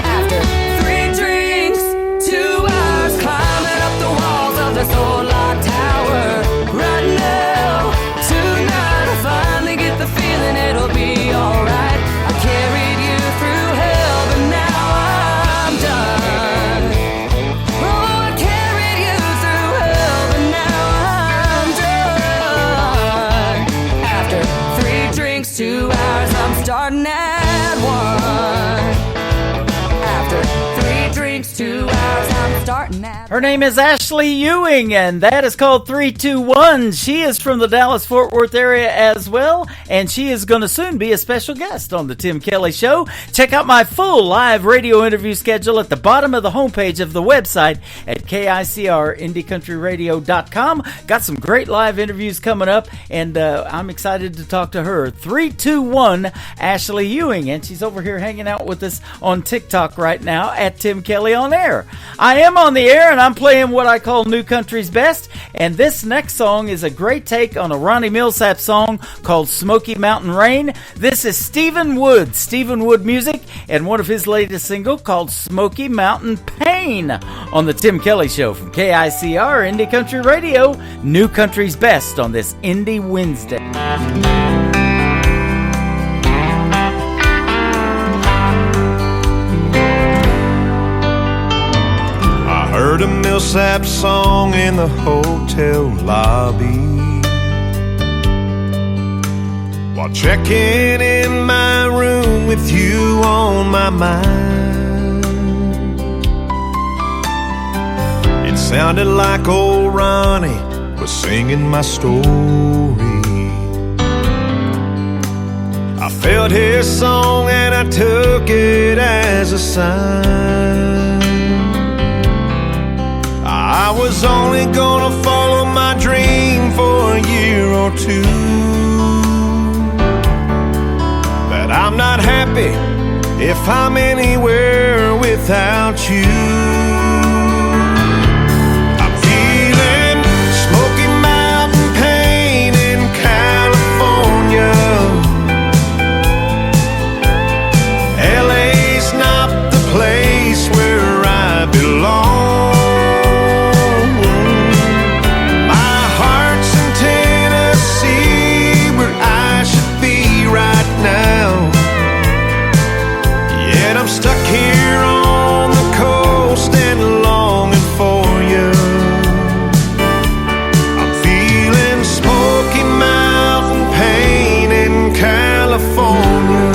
After 3 drinks, 2 hours, climbing up the walls of this old locked tower. Right now, tonight I finally get the feeling it'll be alright. I carried you through hell, but now I'm done. Oh, I carried you through hell, but now I'm done. After 3 drinks, 2 hours, I'm starting at 1. After 3 drinks, 2 hours, I'm starting at. Her name is Ashley Ewing, and that is called 321. She is from the Dallas-Fort Worth area as well, and she is going to soon be a special guest on the Tim Kelly Show. Check out my full live radio interview schedule at the bottom of the homepage of the website at KICRIndieCountryRadio.com. Got some great live interviews coming up, and I'm excited to talk to her. 321 Ashley Ewing, and she's over here hanging out with us on TikTok right now at Tim Kelly on Air. I am on the air, and I'm playing what I call New Country's Best, and this next song is a great take on a Ronnie Millsap song called Smoky Mountain Rain. This is Stephen Wood music, and one of his latest single called Smoky Mountain Pain on the Tim Kelly Show from KICR Indie Country Radio. New Country's Best on this Indie Wednesday. Heard a Millsap song in the hotel lobby while checking in my room with you on my mind. It sounded like old Ronnie was singing my story. I felt his song and I took it as a sign. I was only gonna follow my dream for a year or two, but I'm not happy if I'm anywhere without you. I'm feeling Smoky Mountain pain in California. LA's not the place where I belong. Stuck here on the coast and longing for you. I'm feeling Smoky Mountain pain in California.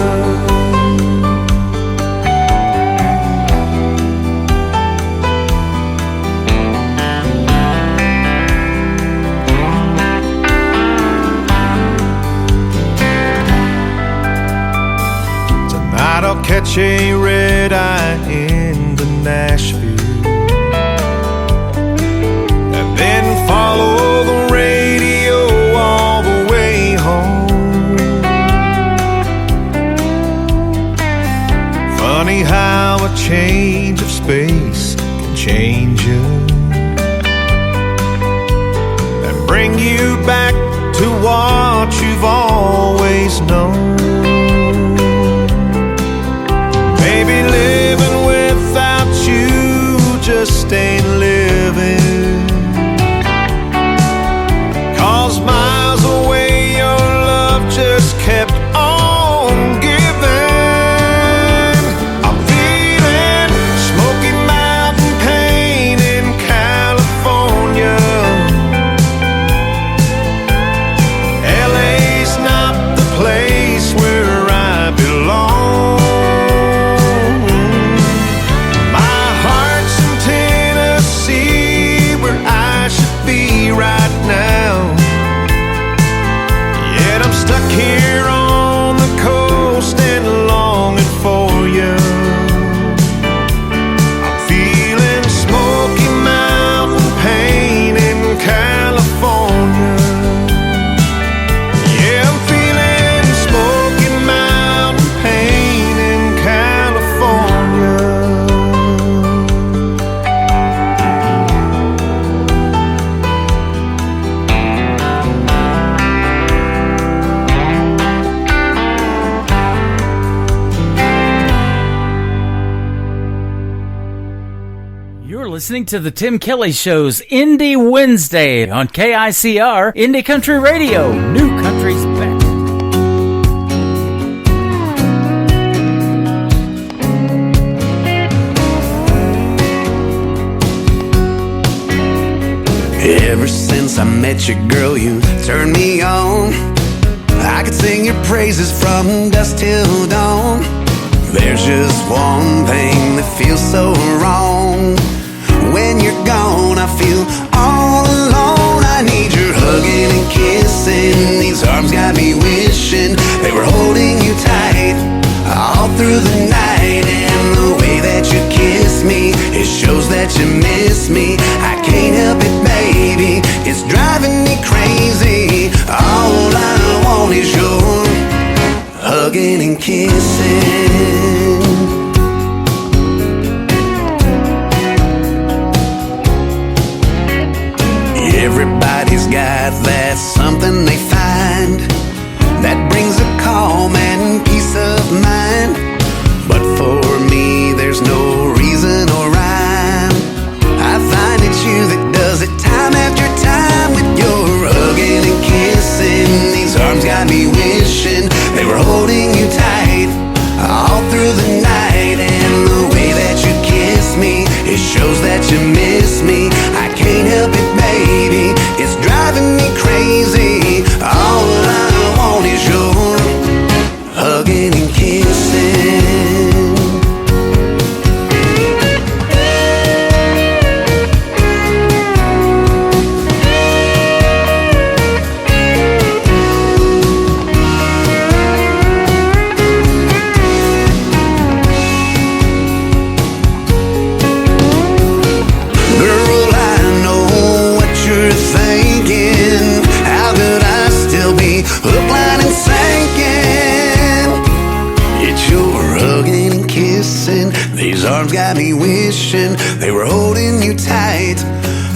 Tonight I'll catch a red-eye into Nashville and then follow the radio all the way home. Funny how a change of space can change you and bring you back to what you've always known. Maybe living without you just ain't living, 'cause miles away your love just kept on giving. I'm feeling Smoky Mountain pain in California. listening to the Tim Kelly Show's Indie Wednesday on KICR, Indie Country Radio, New Country's Best. Ever since I met you, girl, you turned me on. I could sing your praises from dusk till dawn. There's just one thing that feels so wrong. When you're gone, I feel all alone. I need your hugging and kissing. These arms got me wishing they were holding you tight all through the night. And the way that you kiss me, it shows that you miss me. I can't help it, baby, it's driving me crazy. All I want is your hugging and kissing. Everybody's got that something they find that brings a calm and peace of mind. But for me, there's no reason or rhyme. I find it's you that does it time after time. With your hugging and kissing, these arms got me wishing they were holding you tight all through the night. And the way that you kiss me, it shows that you miss me. I can't help it, baby, it's driving me crazy. All I want is your hugging and kissing. These arms got me wishing they were holding you tight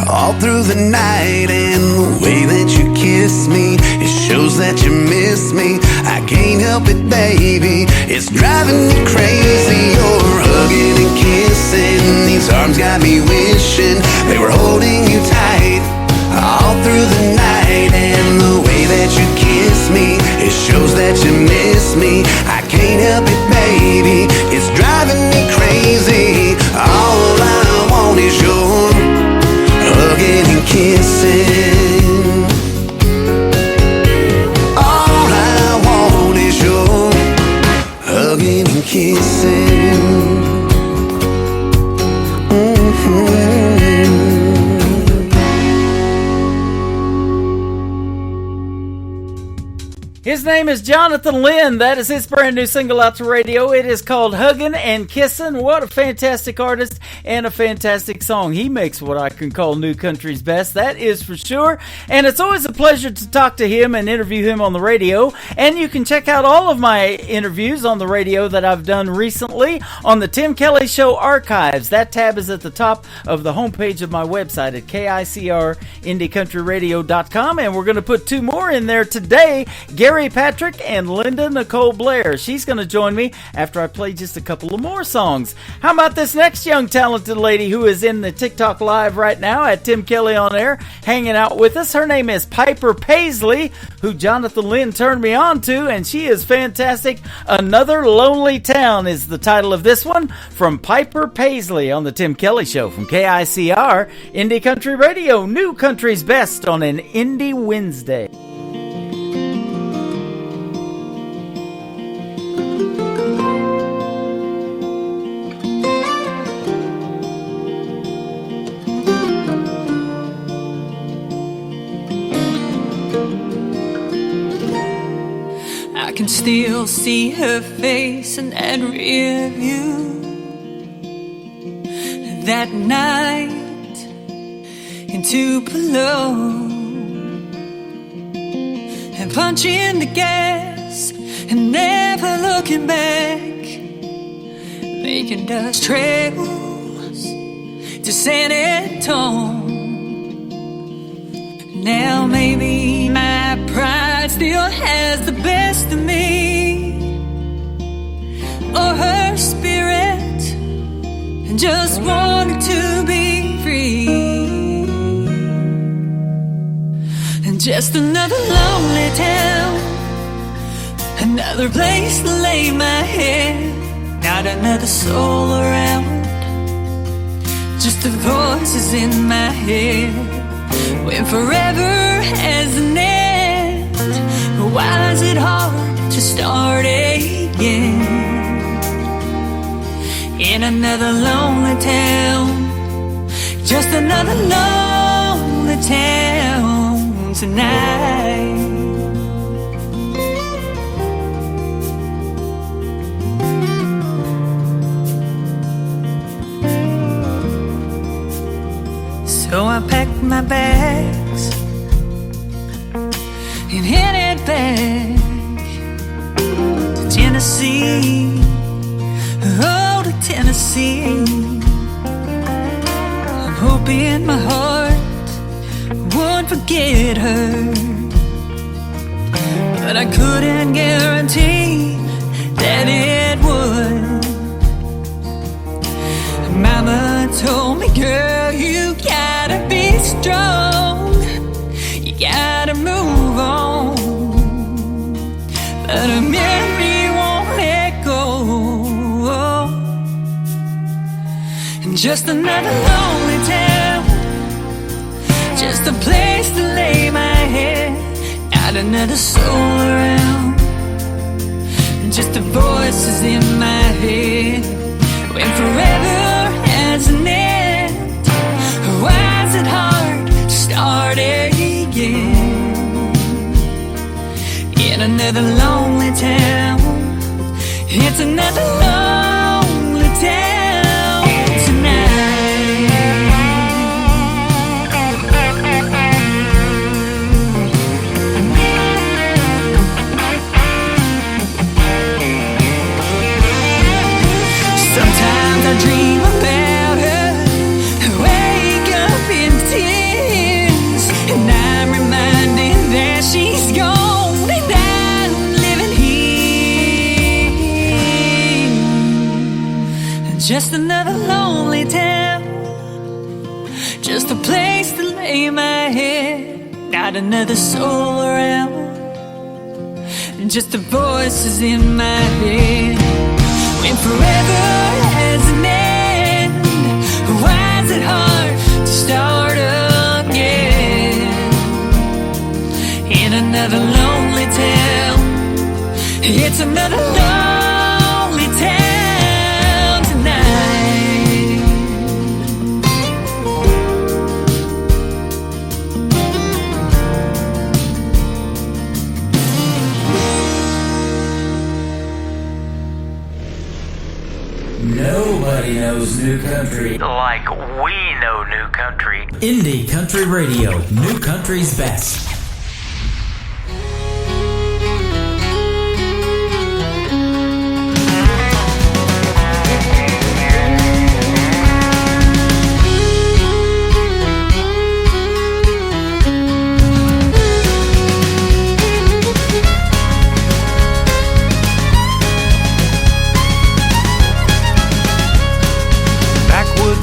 all through the night. And the way that you kiss me, it shows that you miss me. I can't help it, baby, it's driving me crazy. You're hugging and kissing. These arms got me wishing they were holding you tight all through the night. And the way that you kiss me, it shows that you miss me. I can't help it, baby, it's driving me crazy. All I want is your hugging and kissing. All I want is your hugging and kissing. His name is Jonathan Lynn. That is his brand new single out to radio. It is called Huggin' and Kissin'. What a fantastic artist and a fantastic song. He makes what I can call New Country's best, that is for sure. And it's always a pleasure to talk to him and interview him on the radio. And you can check out all of my interviews on the radio that I've done recently on the Tim Kelly Show archives. That tab is at the top of the homepage of my website at KICRIndieCountryRadio.com. And we're going to put two more in there today. Gary Patrick and Linda Nicole Blair. She's going to join me after I play just a couple of more songs. How about this next young talented lady who is in the TikTok Live right now at Tim Kelly on Air, hanging out with us? Her name is Piper Paisley, who Jonathan Lynn turned me on to, and she is fantastic. Another Lonely Town is the title of this one from Piper Paisley on the Tim Kelly Show from KICR, Indie Country Radio, New Country's Best on an Indie Wednesday. I can still see her face in that rear view. That night in Tupelo, and punching the gas and never looking back, making dust trails to San Antonio. Now maybe my pride still has the best of me, or her spirit, and just wanted to be And just another lonely town, another place to lay my head. Not another soul around, just the voices in my head. When forever has an end, why is it hard to start again? In another lonely town, just another lonely town tonight. So I packed my bags and headed back to Tennessee. Oh, to Tennessee. I'm hoping my heart won't forget her, but I couldn't guarantee that it would. Mama told me, girl, you gotta be strong, you gotta move on, but a memory won't let go. And just another lonely town, just a place to lay my head. Not another soul around, just the voices in my head. When forever has an end, why is it hard to start again? In another lonely town, it's another lonely town tonight. Sometimes I dream about her, wake up in tears, and I'm reminded that she's gone and I'm living here. Just another lonely town, just a place to lay my head. Not another soul around, just the voices in my head. When forever has an end, why is it hard to start again? In another lonely town, it's another lonely town tonight. Nobody knows new country like we know new country. Indie Country Radio, new country's best.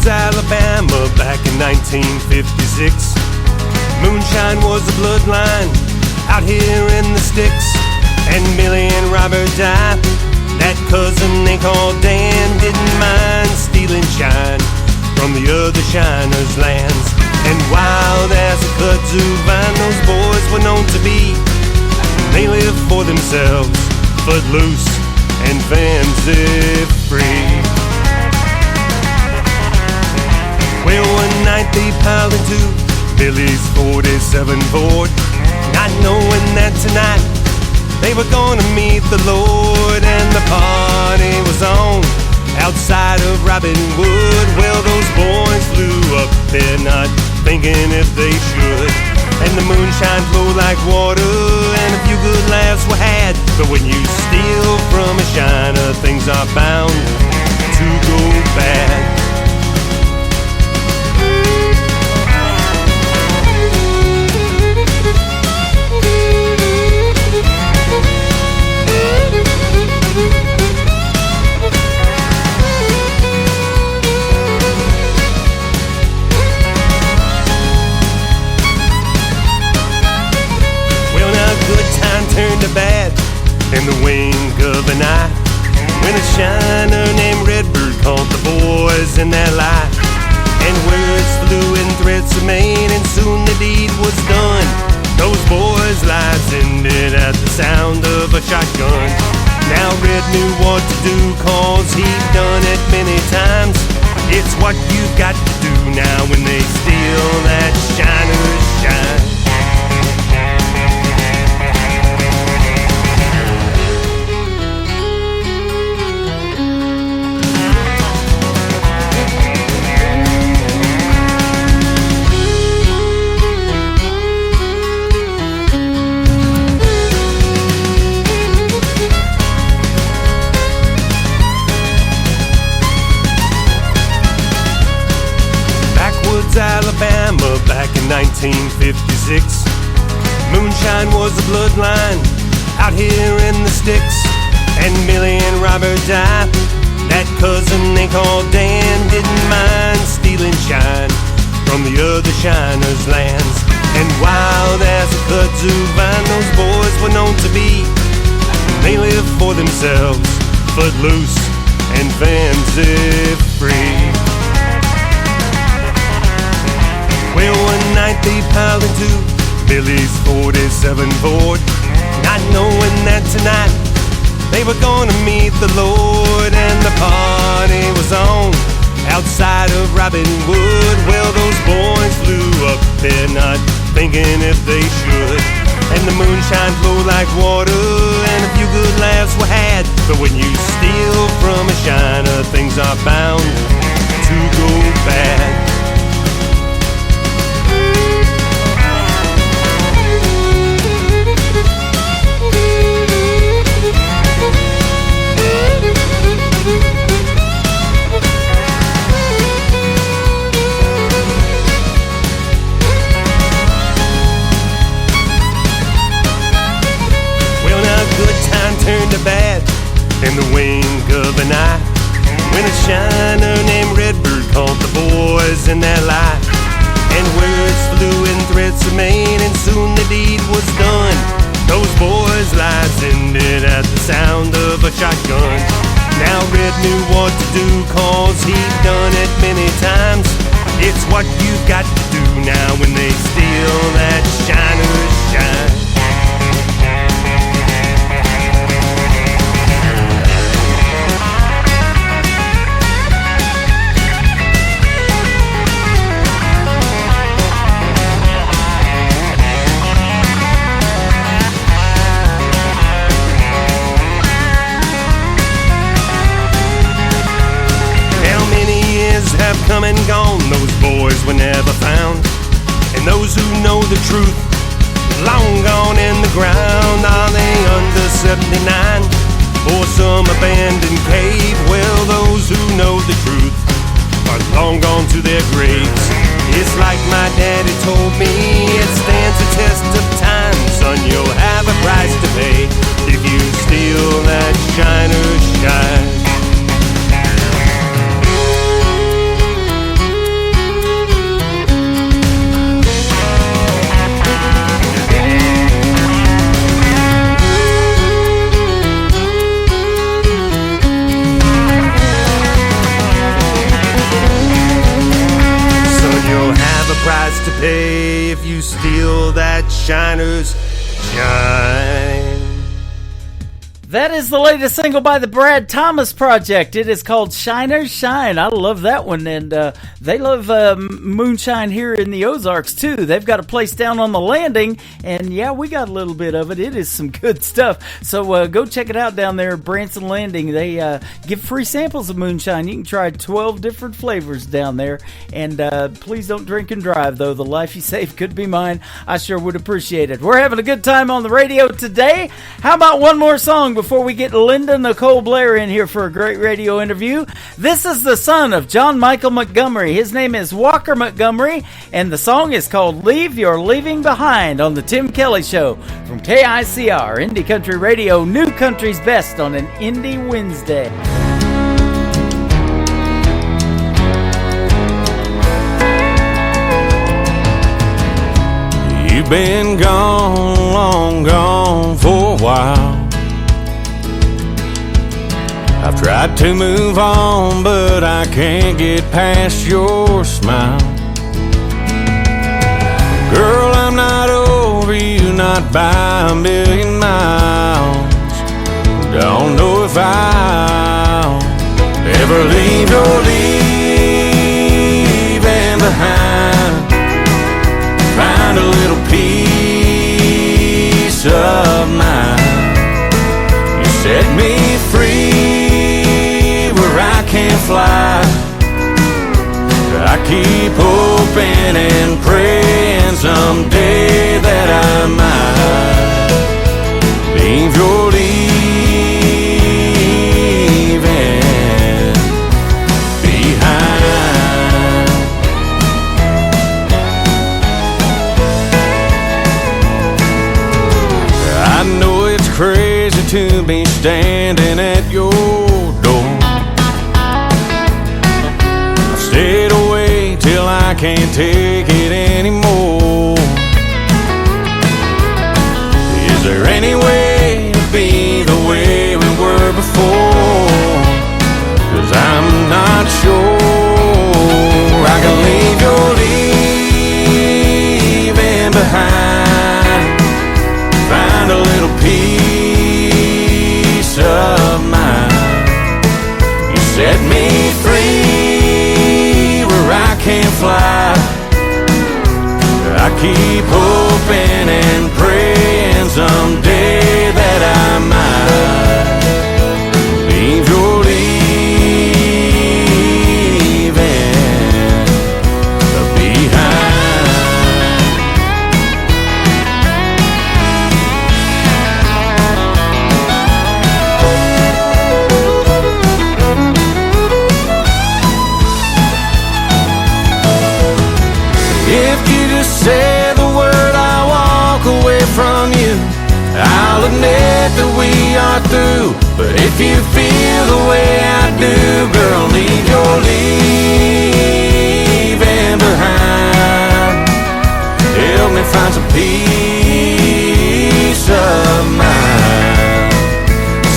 Alabama back in 1956. Moonshine was the bloodline out here in the sticks. And Billy and Robert died. That cousin they called Dan didn't mind stealing shine from the other shiners' lands. And wild as a kudzu vine, those boys were known to be. They lived for themselves, footloose and fancy free. Well, one night they piled into Billy's 47 Ford, not knowing that tonight they were gonna meet the Lord. And the party was on outside of Robin Wood. Well, those boys flew up there not thinking if they should. And the moonshine flowed like water and a few good laughs were had. But when you steal from a shiner, things are bound to go bad. in the wink of an eye, when a shiner named Redbird caught the boys in their lie. And words flew and threats were made, and soon the deed was done. Those boys' lives ended at the sound of a shotgun. Now Red knew what to do, 'cause he'd done it many times. It's what you've got to do now when they steal that shiner's shine. Alabama back in 1956. Moonshine was the bloodline out here in the sticks. And Billy and Robert died. That cousin they called Dan didn't mind stealing shine from the other shiners' lands. And wild as a kudzu vine, those boys were known to be. They lived for themselves, footloose and fancy-free. Well, one night they piled into Billy's 47 Ford, not knowing that tonight they were gonna meet the Lord. And the party was on outside of Robin Wood. Well, those boys flew up there not thinking if they should. And the moonshine flowed like water, and a few good laughs were had. But when you steal from a shiner, things are bound to go bad. Turned to bad in the wink of an eye, when a shiner named Redbird caught the boys in their lie. And words flew and threats were made, and soon the deed was done. Those boys' lives ended at the sound of a shotgun. Now Red knew what to do, 'cause he'd done it many times. It's what you've got to do now when they steal that shiner's shine. Have come and gone, those boys were never found. And those who know the truth, long gone in the ground. Are they under 79 or some abandoned cave? Well, those who know the truth are long gone to their graves. It's like my daddy told me, it stands the test of time. Son, you'll have a price to pay if you steal that shiner's shine. Price to pay if you steal that shiner's shine. That is the latest single by the Brad Thomas Project. It is called Shiner's Shine. I love that one, and they love moonshine here in the Ozarks, too. They've got a place down on the Landing, and yeah, we got a little bit of it. It is some good stuff. So go check it out down there at Branson Landing. They give free samples of moonshine. You can try 12 different flavors down there, and please don't drink and drive, though. The life you save could be mine. I sure would appreciate it. We're having a good time on the radio today. How about one more song before we get Linda Nicole Blair in here for a great radio interview? This is the son of John Michael Montgomery. His name is Walker Montgomery, and the song is called Leave Your Leaving Behind on the Tim Kelly Show from KICR, Indie Country Radio, New Country's Best on an Indie Wednesday. You've been gone, long gone for a while. Tried to move on, but I can't get past your smile. Girl, I'm not over you, not by a million miles. Don't know if I'll ever leave your leaving behind. Find a little peace of mind. You set me free where I can't fly. I keep hoping and praying someday that I might leave your leaving behind. I know it's crazy to be standing at your door. I've stayed away till I can't take it anymore. Is there any way to be the way we were before? 'Cause I'm not sure I can leave your leaving behind. Find a little peace of mind. You set me free where I can't fly. I keep hoping and praying someday that I might leave your leaving behind. If you just say the word, I'll walk away from you. I'll admit that we are through. But if you feel the way I do, girl, leave your leaving behind. Help me find some peace of mind.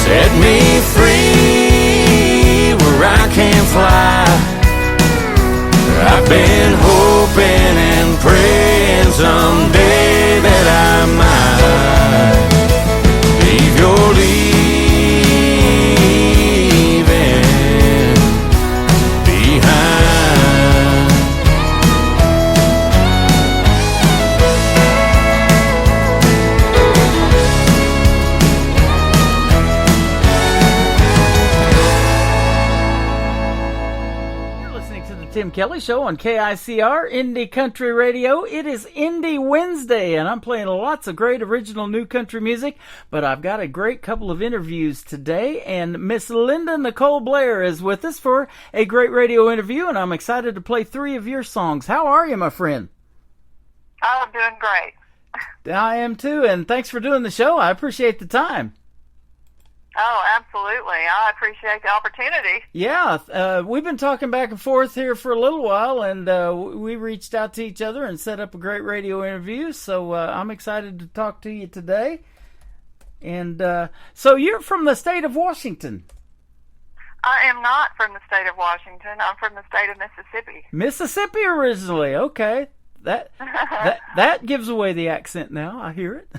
Set me free where I can't fly. I've been hoping and praying someday that I might leave your leaving behind. Tim Kelly Show on KICR, Indie Country Radio. It is Indie Wednesday, and I'm playing lots of great original new country music, but I've got a great couple of interviews today, and Miss Linda Nicole Blair is with us for a great radio interview, and I'm excited to play 3 of your songs. How are you, my friend? I'm doing great. I am too, and thanks for doing the show. I appreciate the time. Oh, absolutely. I appreciate the opportunity. Yeah, we've been talking back and forth here for a little while, and we reached out to each other and set up a great radio interview, so I'm excited to talk to you today. And so you're from the state of Washington? I am not from the state of Washington. I'm from the state of Mississippi. Mississippi originally, okay. That gives away the accent now, I hear it.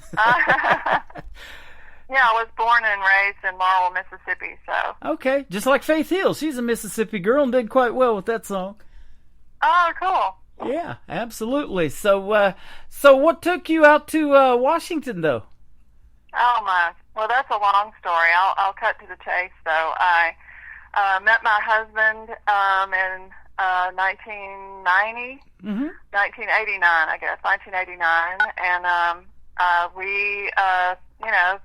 Yeah, I was born and raised in Laurel, Mississippi, so. Okay, just like Faith Hill. She's a Mississippi girl and did quite well with that song. Oh, cool. Yeah, absolutely. So what took you out to Washington, though? Oh, my. Well, that's a long story. I'll cut to the chase, though. I met my husband in 1990, 1989, I guess, 1989, and we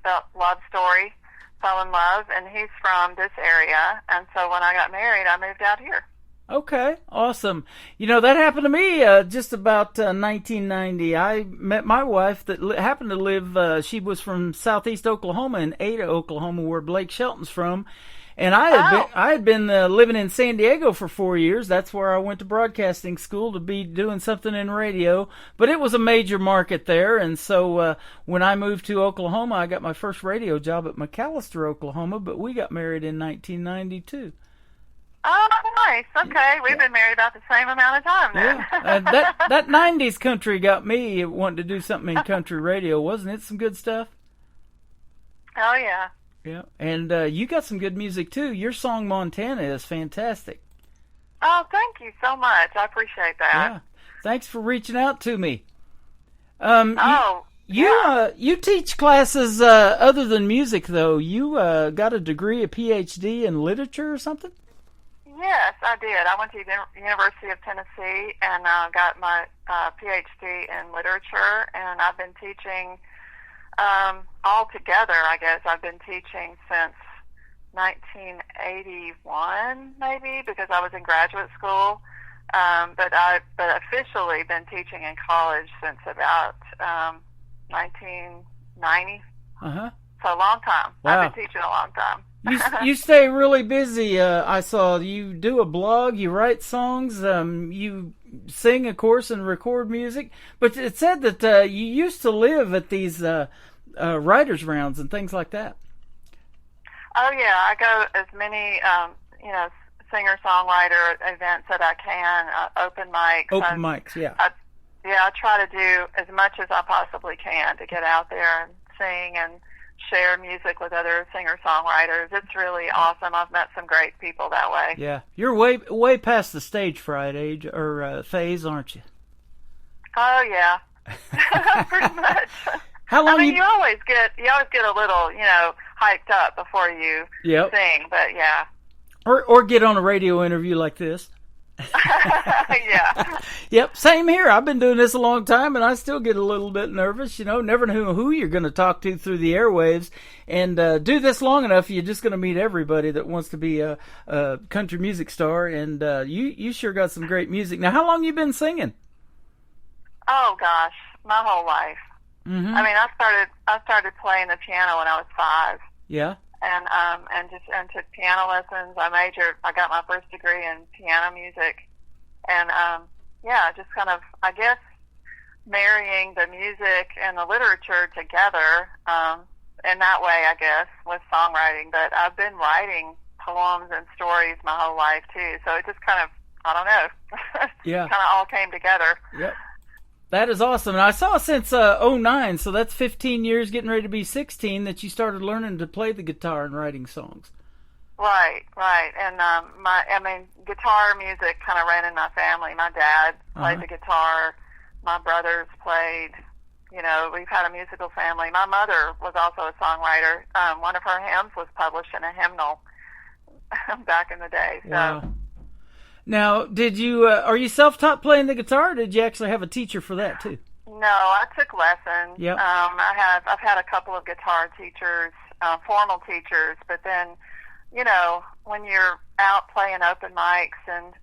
felt love story, fell in love, and he's from this area, and so when I got married, I moved out here. Okay, awesome. You know, that happened to me just about 1990. I met my wife that happened to live, she was from southeast Oklahoma in Ada, Oklahoma, where Blake Shelton's from, And I had been living in San Diego for 4 years. That's where I went to broadcasting school to be doing something in radio. But it was a major market there, and so when I moved to Oklahoma, I got my first radio job at McAllister, Oklahoma. But we got married in 1992. Oh, nice. Okay, we've been married about the same amount of time then. Yeah, that 90s country got me wanting to do something in country radio, wasn't it? Some good stuff. Oh yeah. Yeah, and you got some good music too. Your song "Montana" is fantastic. Oh, thank you so much. I appreciate that. Yeah, thanks for reaching out to me. You teach classes other than music, though. You got a degree, a PhD in literature or something? Yes, I did. I went to the University of Tennessee and got my PhD in literature, and I've been teaching altogether, I guess. I've been teaching since 1981, maybe, because I was in graduate school. But officially been teaching in college since about 1990. Uh-huh. So a long time. Wow. I've been teaching a long time. You stay really busy. I saw you do a blog, you write songs, you sing, of course, and record music. But it said that you used to live at these writers' rounds and things like that. Oh, yeah. I go as many, singer-songwriter events that I can, open mics. Open mics, yeah. I try to do as much as I possibly can to get out there and sing and share music with other singer-songwriters. It's really awesome. I've met some great people that way. Yeah. You're way past the stage fright age or phase, aren't you? Oh, yeah. Pretty much. How long you always get a little, hyped up before you sing, but yeah. Or get on a radio interview like this. Yeah. Yep, same here. I've been doing this a long time, and I still get a little bit nervous. Never know who you're going to talk to through the airwaves. And do this long enough, you're just going to meet everybody that wants to be a country music star. And you sure got some great music. Now, how long you been singing? Oh gosh, my whole life. Mm-hmm. I mean, I started playing the piano when I was 5. Yeah. And took piano lessons. I got my first degree in piano music, and just kind of, I guess, marrying the music and the literature together in that way, I guess, with songwriting. But I've been writing poems and stories my whole life too, so it just kind of, I don't know, yeah, kind of all came together. Yep. That is awesome. And I saw since 2009, so that's 15 years, getting ready to be 16, that you started learning to play the guitar and writing songs. Right. And guitar music kind of ran in my family. My dad played the guitar. My brothers played. We've had a musical family. My mother was also a songwriter. One of her hymns was published in a hymnal back in the day. So. Wow. Now, did you are you self-taught playing the guitar, or did you actually have a teacher for that too? No, I took lessons. Yep. I've had a couple of guitar teachers, formal teachers, but then, when you're out playing open mics and,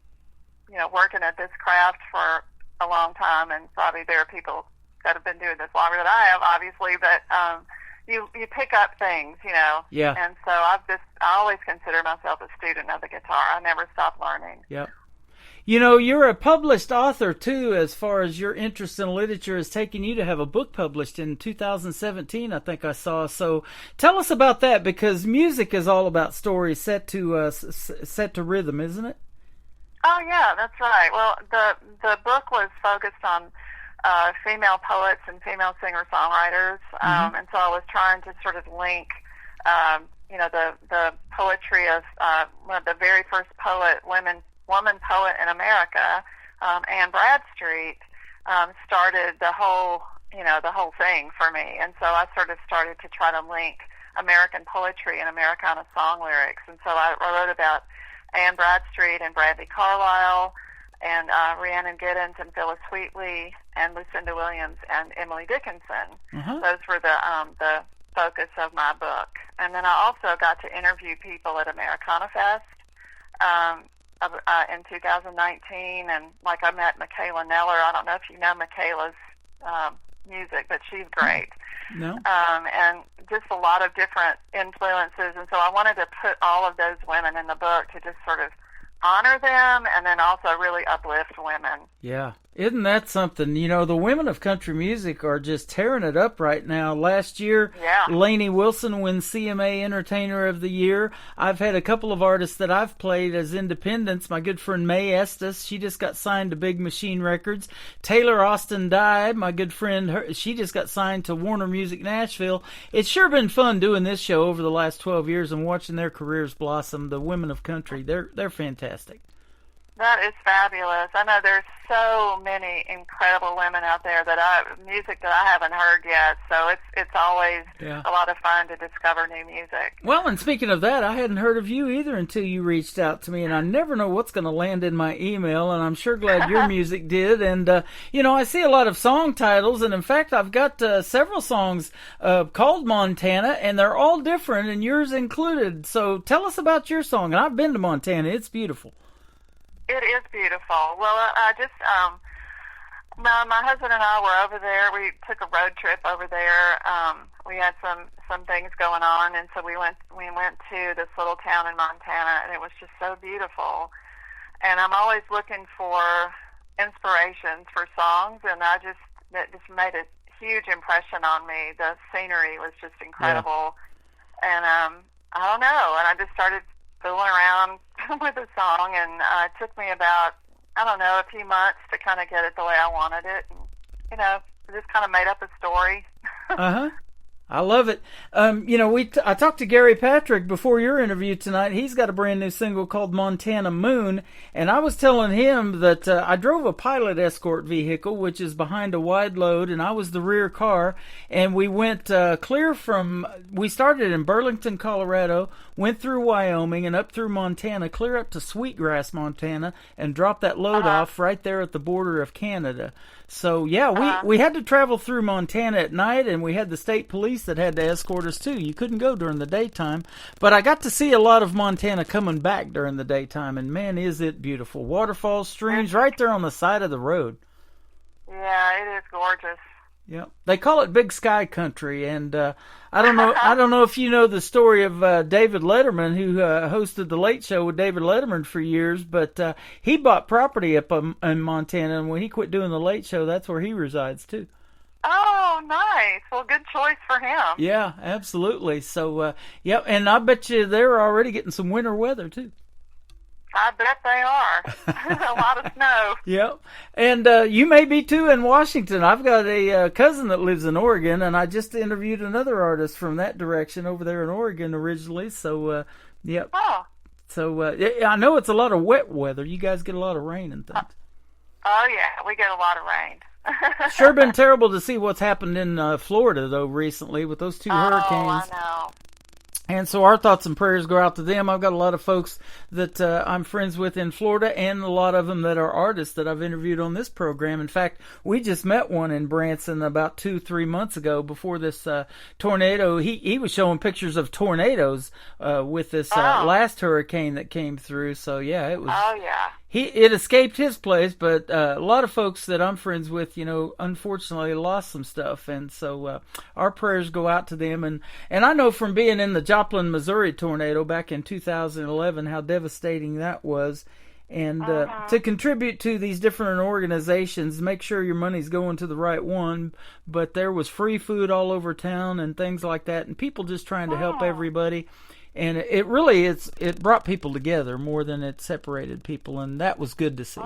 working at this craft for a long time, and probably there are people that have been doing this longer than I have, obviously, but you pick up things, Yeah. And so I always consider myself a student of the guitar. I never stop learning. Yep. You're a published author, too, as far as your interest in literature has taken you to have a book published in 2017, I think I saw. So tell us about that, because music is all about stories set to rhythm, isn't it? Oh, yeah, that's right. Well, the book was focused on female poets and female singer-songwriters, and so I was trying to sort of link, the poetry of one of the very first woman poet in America, Anne Bradstreet, started the whole thing for me, and so I sort of started to try to link American poetry and Americana song lyrics, and so I wrote about Anne Bradstreet and Bradley Carlisle, and Rhiannon Giddens and Phyllis Wheatley and Lucinda Williams and Emily Dickinson. Those were the focus of my book. And then I also got to interview people at Americana Fest in 2019, and I met Michaela Neller. I don't know if you know Michaela's music, but she's great. No. And just a lot of different influences. And so I wanted to put all of those women in the book to just sort of honor them and then also really uplift women. Yeah. Isn't that something? You know, the women of country music are just tearing it up right now. Last year, Lainey Wilson wins CMA Entertainer of the Year. I've had a couple of artists that I've played as independents. My good friend Mae Estes, she just got signed to Big Machine Records. Taylor Austin Dye, my good friend, she just got signed to Warner Music Nashville. It's sure been fun doing this show over the last 12 years and watching their careers blossom. The women of country, they're fantastic. That is fabulous. I know there's so many incredible women out there music that I haven't heard yet. So it's always a lot of fun to discover new music. Well, and speaking of that, I hadn't heard of you either until you reached out to me, and I never know what's going to land in my email, and I'm sure glad your music did. And, you know, I see a lot of song titles, and in fact, I've got several songs called Montana, and they're all different, and yours included. So tell us about your song. And I've been to Montana. It's beautiful. It is beautiful. Well, I just, my husband and I were over there. We took a road trip over there. We had some things going on, and so we went to this little town in Montana, and it was just so beautiful. And I'm always looking for inspirations for songs, and that just made a huge impression on me. The scenery was just incredible. Yeah. And I don't know, and I just started fooling around with the song, and it took me about, I don't know, a few months to kind of get it the way I wanted it. And, you know, just kind of made up a story. I love it. You know, I talked to Gary Patrick before your interview tonight. He's got a brand new single called Montana Moon, and I was telling him that I drove a pilot escort vehicle, which is behind a wide load, and I was the rear car, and we went we started in Burlington, Colorado, went through Wyoming and up through Montana, clear up to Sweetgrass, Montana, and dropped that load off right there at the border of Canada. So, yeah, we had to travel through Montana at night, and we had the state police that had to escort us, too. You couldn't go during the daytime. But I got to see a lot of Montana coming back during the daytime, and, man, is it beautiful. Waterfalls, streams, right there on the side of the road. Yeah, it is gorgeous. Yeah, they call it Big Sky Country, and I don't know if you know the story of David Letterman, who hosted the Late Show with David Letterman for years, but he bought property up in Montana, and when he quit doing the Late Show, that's where he resides too. Oh, nice. Well, good choice for him. Yeah, absolutely. So, and I bet you they're already getting some winter weather too. I bet they are. A lot of snow. Yep. And you may be too in Washington. I've got a cousin that lives in Oregon, and I just interviewed another artist from that direction over there in Oregon originally. So, yep. Oh. So, I know it's a lot of wet weather. You guys get a lot of rain and things. Oh, yeah. We get a lot of rain. Sure been terrible to see what's happened in Florida, though, recently with those two hurricanes. Oh, I know. And so our thoughts and prayers go out to them. I've got a lot of folks that I'm friends with in Florida, and a lot of them that are artists that I've interviewed on this program. In fact, we just met one in Branson about 2-3 months ago before this tornado. He was showing pictures of tornadoes with this last hurricane that came through. So, yeah, it was... Oh, yeah. It escaped his place, but a lot of folks that I'm friends with, you know, unfortunately lost some stuff, and so our prayers go out to them. And I know from being in the Joplin, Missouri tornado back in 2011 how devastating that was. And to contribute to these different organizations, make sure your money's going to the right one. But there was free food all over town and things like that, and people just trying to help everybody. And it really it brought people together more than it separated people, and that was good to see.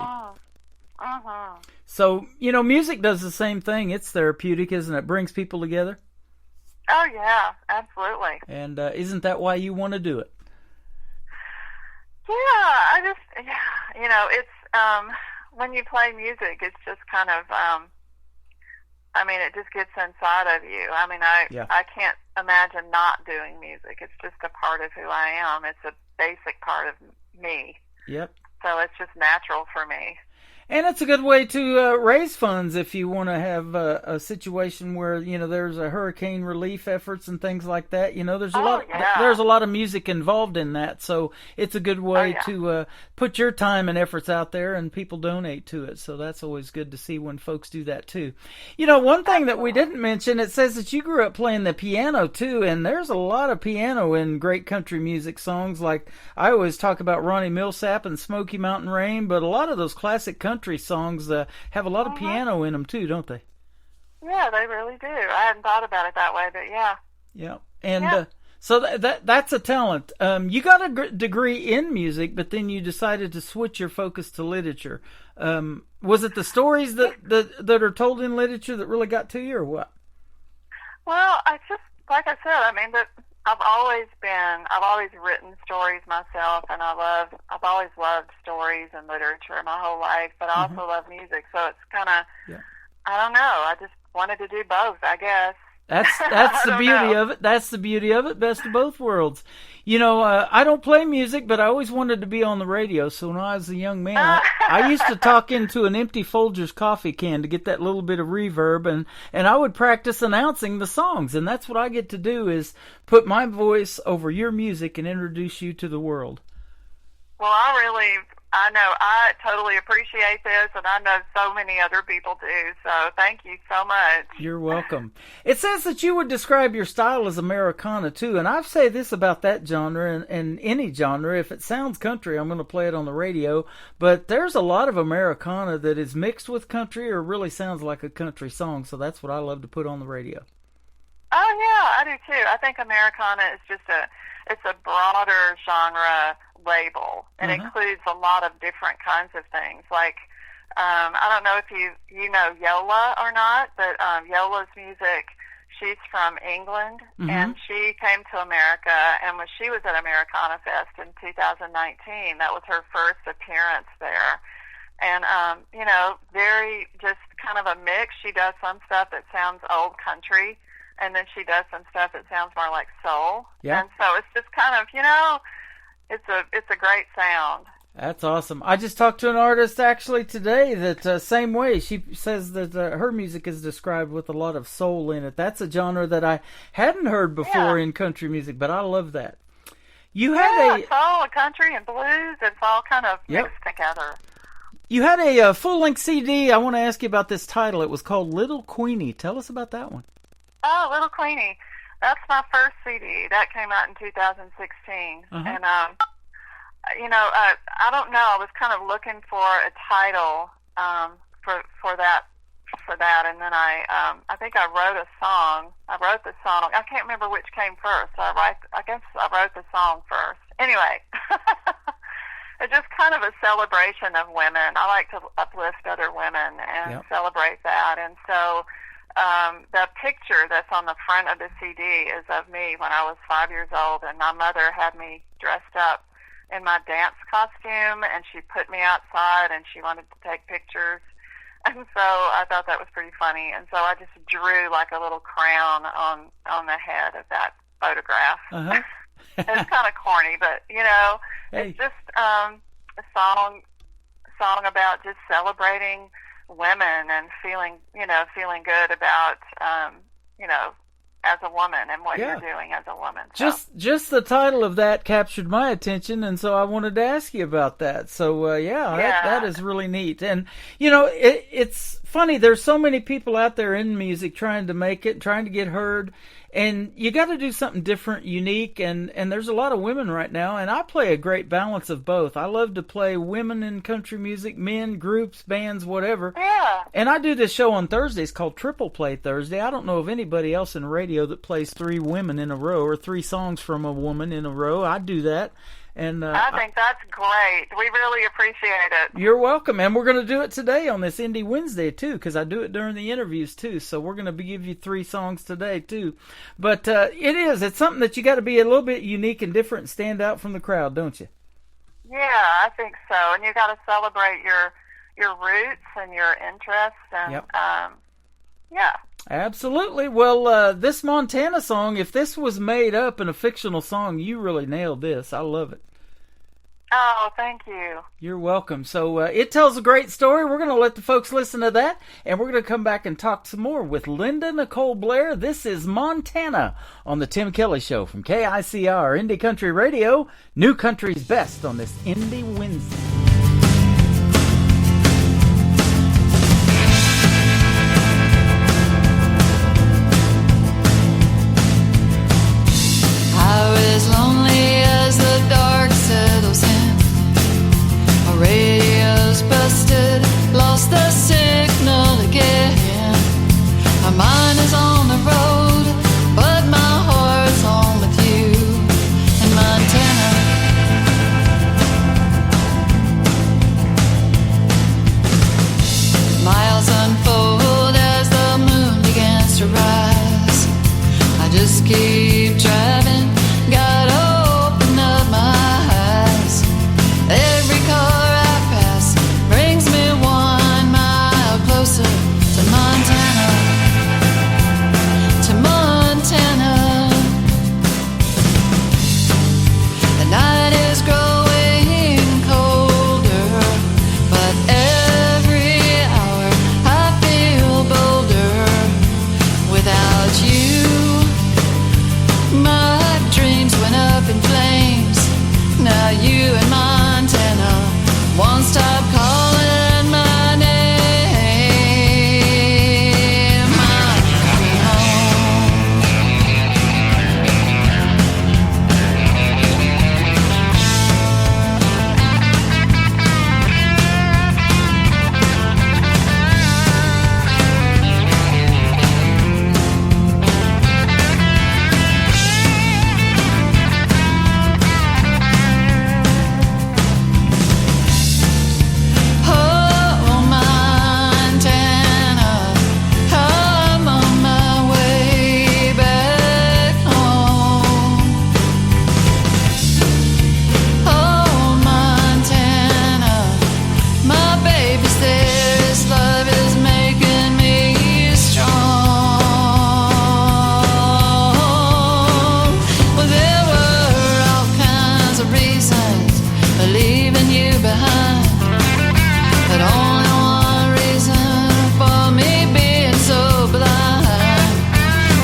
So, you know, music does the same thing. It's therapeutic, isn't it? It brings people together. Oh, yeah, absolutely. And isn't that why you want to do it? Yeah, you know, it's, when you play music, it's just kind of, I mean, it just gets inside of you. I mean, I can't imagine not doing music. It's just a part of who I am. It's a basic part of me. Yep. So it's just natural for me. And it's a good way to raise funds if you want to have a situation where, you know, there's a hurricane relief efforts and things like that. You know, there's a lot of music involved in that. So it's a good way to put your time and efforts out there and people donate to it. So that's always good to see when folks do that too. You know, one thing that we didn't mention, it says that you grew up playing the piano too, and there's a lot of piano in great country music songs. Like I always talk about Ronnie Millsap and Smoky Mountain Rain, but a lot of those classic country songs have a lot of piano in them too, don't they? Yeah, they really do. I hadn't thought about it that way, but yeah. Yeah, and so that's a talent. You got a degree in music, but then you decided to switch your focus to literature. Was it the stories that are told in literature that really got to you, or what? Well, I just, like I said, I mean, I've always written stories myself, and I've always loved stories and literature my whole life, but I also love music, so it's kind of, I don't know, I just wanted to do both, I guess. That's the beauty of it. That's the beauty of it. Best of both worlds. You know, I don't play music, but I always wanted to be on the radio. So when I was a young man, I used to talk into an empty Folgers coffee can to get that little bit of reverb, and I would practice announcing the songs. And that's what I get to do, is put my voice over your music and introduce you to the world. Well, I know I totally appreciate this, and I know so many other people do, so thank you so much. You're welcome. It says that you would describe your style as Americana, too, and I've said this about that genre and any genre. If it sounds country, I'm going to play it on the radio, but there's a lot of Americana that is mixed with country or really sounds like a country song, so that's what I love to put on the radio. Oh, yeah, I do, too. I think Americana is just it's a broader genre label. It includes a lot of different kinds of things. Like, I don't know if you know Yola or not, but Yola's music, she's from England, and she came to America, and when she was at Americana Fest in 2019, that was her first appearance there. And, you know, very just kind of a mix. She does some stuff that sounds old country, and then she does some stuff that sounds more like soul. Yeah. And so it's just kind of, you know, it's a great sound. That's awesome. I just talked to an artist actually today that same way. She says that her music is described with a lot of soul in it. That's a genre that I hadn't heard before in country music, but I love that. You had soul, country, and blues. It's all kind of mixed together. You had a full-length CD. I want to ask you about this title. It was called Little Queenie. Tell us about that one. Oh, Little Queenie. That's my first CD. That came out in 2016. And, you know, I don't know. I was kind of looking for a title for that, and then I think I wrote a song. I wrote the song. I can't remember which came first. I guess I wrote the song first. Anyway, it's just kind of a celebration of women. I like to uplift other women and celebrate that, and so the picture that's on the front of the CD is of me when I was 5 years old, and my mother had me dressed up in my dance costume, and she put me outside, and she wanted to take pictures, and so I thought that was pretty funny, and so I just drew like a little crown on the head of that photograph. It's kind of corny, but you know, it's just a song about just celebrating women and feeling good about, you know, as a woman and what you're doing as a woman. So. Just the title of that captured my attention, and so I wanted to ask you about that. So, that is really neat. And, you know, it's funny. There's so many people out there in music trying to make it, trying to get heard. And you got to do something different, unique, and there's a lot of women right now, and I play a great balance of both. I love to play women in country music, men, groups, bands, whatever. Yeah. And I do this show on Thursdays called Triple Play Thursday. I don't know of anybody else in radio that plays 3 women in a row or 3 songs from a woman in a row. I do that. And I think that's great. We really appreciate it. You're welcome. And we're going to do it today on this Indie Wednesday, too, because I do it during the interviews, too. So we're going to give you 3 songs today, too. But it's something that you got to be a little bit unique and different and stand out from the crowd, don't you? Yeah, I think so. And you got to celebrate your roots and your interests. And, yeah. Absolutely. Well, this Montana song, if this was made up in a fictional song, you really nailed this. I love it. Oh, thank you. You're welcome. So it tells a great story. We're going to let the folks listen to that, and we're going to come back and talk some more with Linda Nicole Blair. This is Montana on the Tim Kelly Show from KICR Indie Country Radio. New Country's Best on this Indie Wednesday. I was lonely as the dark settles in. My radio's busted, lost the signal again. My mind is on the road, but my heart's home with you in Montana. Miles unfold as the moon begins to rise. I just keep driving, gotta open up my eyes. Every car I pass brings me 1 mile closer to Montana, to Montana. The night is growing colder, but every hour I feel bolder without you. My dreams went up in flames. Now you in Montana won't stop calling my name. Miami home. Oh, Montana, I'm on my way back home. Oh, Montana, my baby's there. His love is making me strong. Well, there were all kinds of reasons for leaving you behind, but only one reason for me being so blind.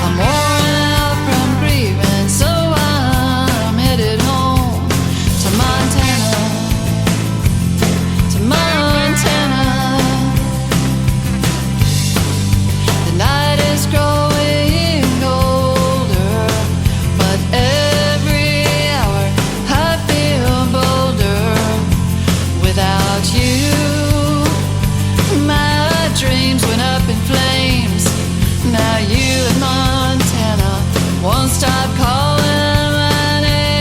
I'm worn out from grieving, so I'm headed home to Montana, to Montana. The night is growing colder, but every hour I feel bolder without you. My dreams went up in flames. Now you in Montana won't stop calling my name.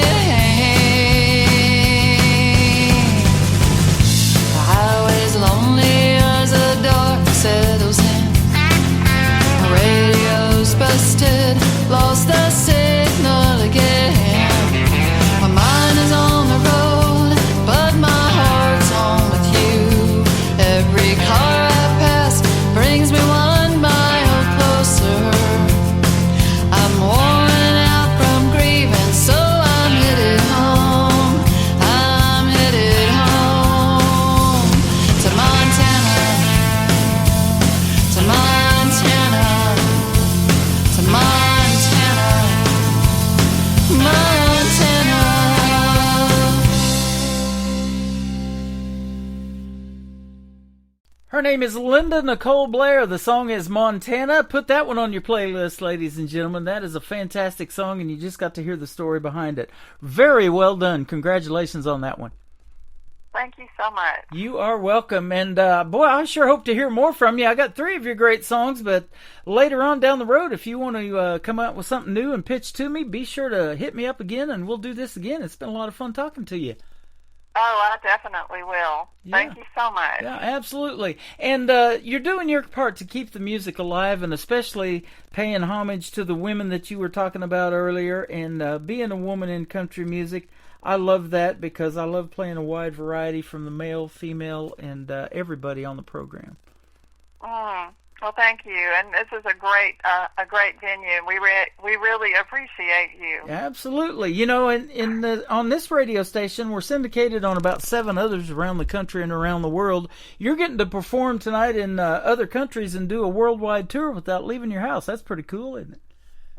The highway's lonely as the dark settles in. My radio's busted, lost the signal again. My mind is on the road, but my heart's home with you. Every car I pass brings me 1 mile closer. I'm worn out from grieving, so I'm headed home. I'm headed home to Montana, to Montana, to Montana, Montana. Her name is Linda Nicole Blair. The song is Montana. Put that one on your playlist, ladies and gentlemen. That is a fantastic song, and you just got to hear the story behind it. Very well done. Congratulations on that one. Thank you so much. You are welcome. And, boy, I sure hope to hear more from you. I got 3 of your great songs, but later on down the road, if you want to come out with something new and pitch to me, be sure to hit me up again, and we'll do this again. It's been a lot of fun talking to you. Oh, I definitely will. Yeah. Thank you so much. Yeah, absolutely. And you're doing your part to keep the music alive, and especially paying homage to the women that you were talking about earlier, and being a woman in country music. I love that because I love playing a wide variety from the male, female, and everybody on the program. Well, thank you, and this is a great venue. We really appreciate you. Absolutely. You know, on this radio station, we're syndicated on about 7 others around the country and around the world. You're getting to perform tonight in other countries and do a worldwide tour without leaving your house. That's pretty cool, isn't it?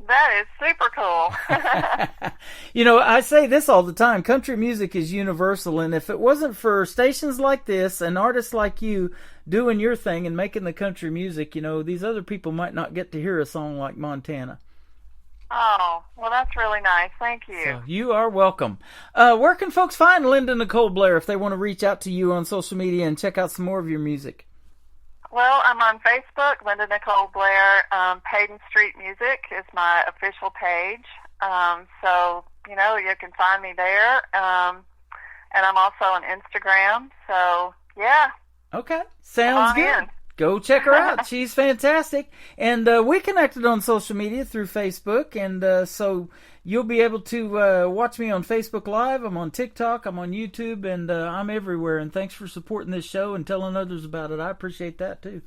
That is super cool. You know, I say this all the time. Country music is universal, and if it wasn't for stations like this and artists like you doing your thing and making the country music, you know, these other people might not get to hear a song like Montana. Oh, well, that's really nice. Thank you. So you are welcome. Where can folks find Linda Nicole Blair if they want to reach out to you on social media and check out some more of your music? Well, I'm on Facebook, Linda Nicole Blair. Hayden Street Music is my official page. So, you know, you can find me there. And I'm also on Instagram. So, yeah. Okay. Sounds good. Go check her out. She's fantastic. And we connected on social media through Facebook. And so you'll be able to watch me on Facebook Live. I'm on TikTok. I'm on YouTube. And I'm everywhere. And thanks for supporting this show and telling others about it. I appreciate that, too.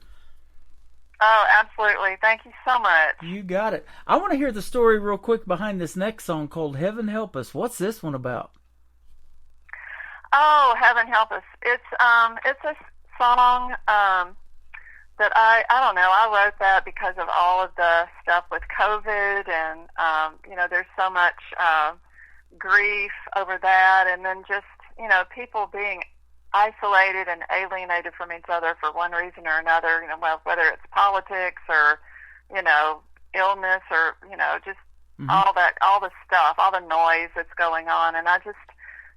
Oh, absolutely. Thank you so much. You got it. I want to hear the story real quick behind this next song called Heaven Help Us. What's this one about? Oh, Heaven Help Us. It's a song that I don't know, I wrote that because of all of the stuff with COVID and, you know, there's so much grief over that, and then just, you know, people being isolated and alienated from each other for one reason or another, you know, well, whether it's politics or, you know, illness or, you know, just all the stuff, all the noise that's going on. And I just,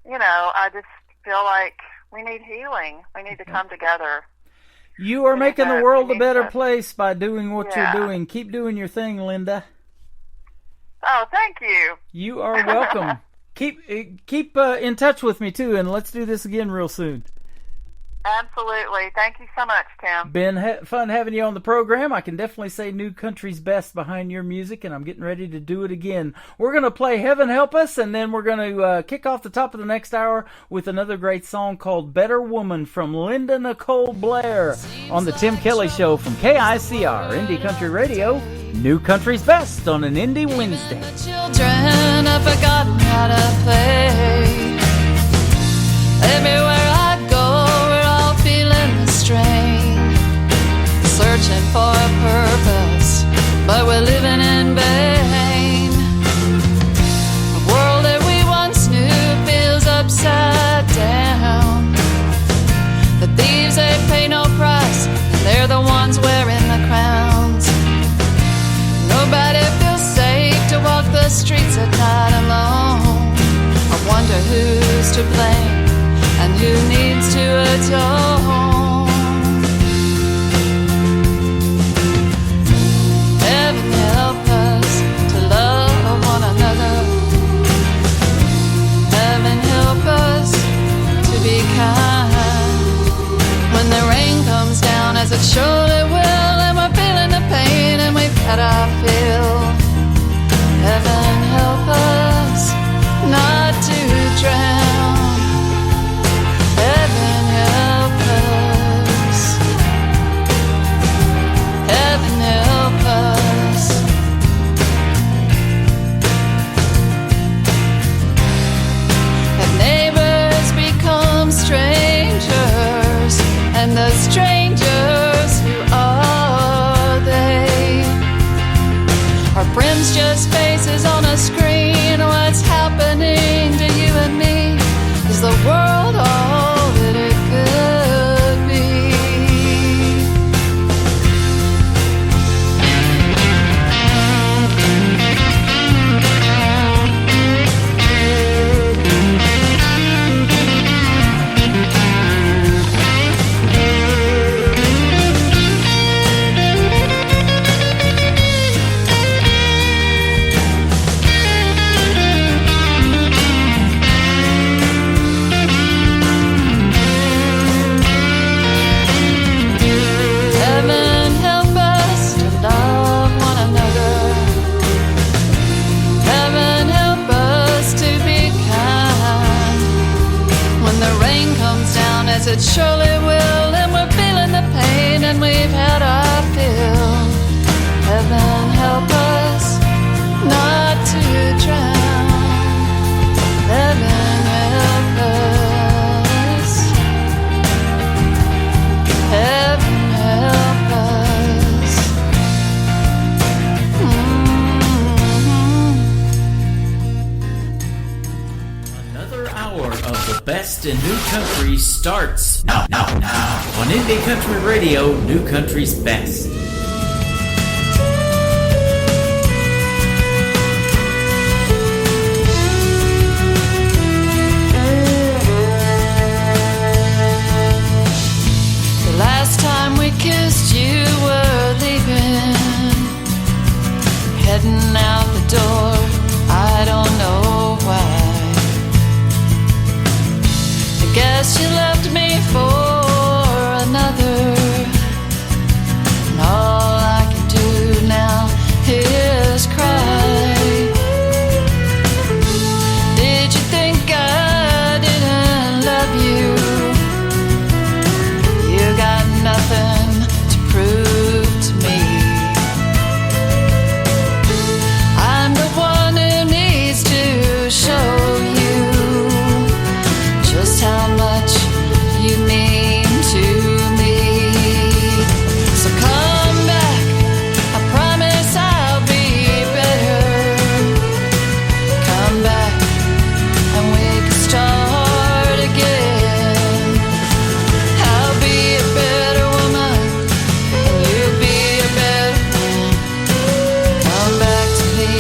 you know, I just feel like we need healing. We need to come together. You are making the world a better place by doing what you're doing. Keep doing your thing, Linda. Oh, thank you. You are welcome. Keep in touch with me, too, and let's do this again real soon. Absolutely. Thank you so much, Tim. Been fun having you on the program. I can definitely say New Country's best behind your music, and I'm getting ready to do it again. We're going to play Heaven Help Us, and then we're going to kick off the top of the next hour with another great song called Better Woman from Linda Nicole Blair on the Tim Kelly Show from KICR, Indie Country Radio, New Country's best on an Indie Wednesday. The children have forgotten how to play. Everywhere I go, we're all feeling the strain, searching for a purpose, but we're living in vain. The world that we once knew feels upside down. The thieves, they pay no price, and they're the ones wearing the crowns. Nobody feels safe to walk the streets at night alone. I wonder who's to blame and who needs to atone. Heaven help us to love one another. Heaven help us to be kind. When the rain comes down, as it surely will, and we're feeling the pain and we've had our fill, heaven help us not to drown. Heaven help us. Heaven help us. Have neighbors become strangers, and the strangers, who are they? Are friends just faces on a screen? What's happening to you and me? Is the world all that it could be? It surely will, and we're feeling the pain, and we've had our fill. Best in New Country starts now on Indie Country Radio, New Country's Best. The last time we kissed, you were leaving, heading out the door. I don't know why. Guess you left me for another, and all I can do now is cry. Did you think I didn't love you? You got nothing to prove to me. I'm the one who needs to show you just how much you mean to me. So come back, I promise I'll be better. Come back and we can start again. I'll be a better woman and you'll be a better man. Come back to me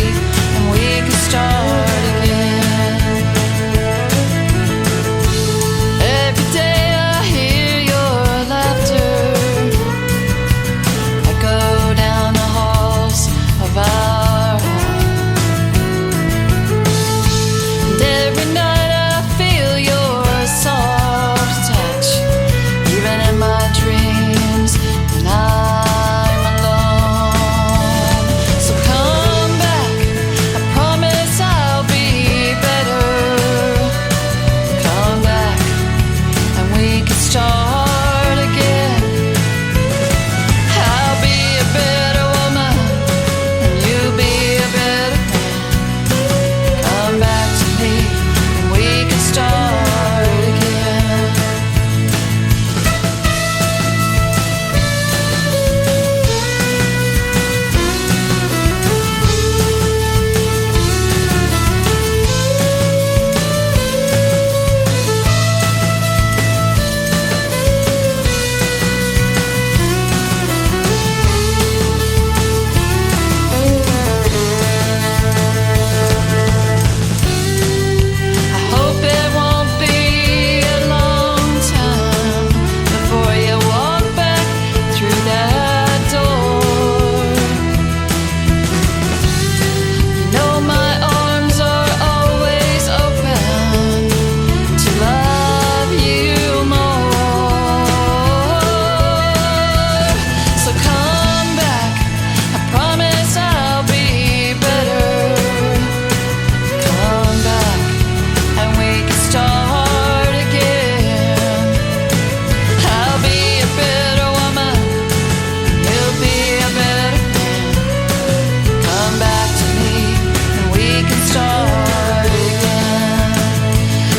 and we can start again. Every day I hear your laughter echo down the halls of our home. And every night I feel your soft touch, even in my dreams when I'm alone. So come back, I promise I'll be better. Come back and we can start again. I'll be a better woman and you'll be a better man. Come back to me and we can start again. I hope it won't be a long time before you walk back through that door. You know my arms are always open to love you more. So come back, I promise I'll be better. Come back and we can start again. I'll be a better woman, you'll be a better man. Come back to me and we can start again.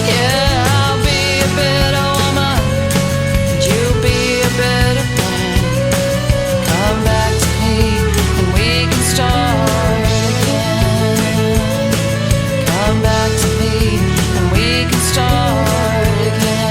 Yeah, I'll be a better woman, and you'll be a better man. Come back to me and we can start again. Come back to me and we can start again.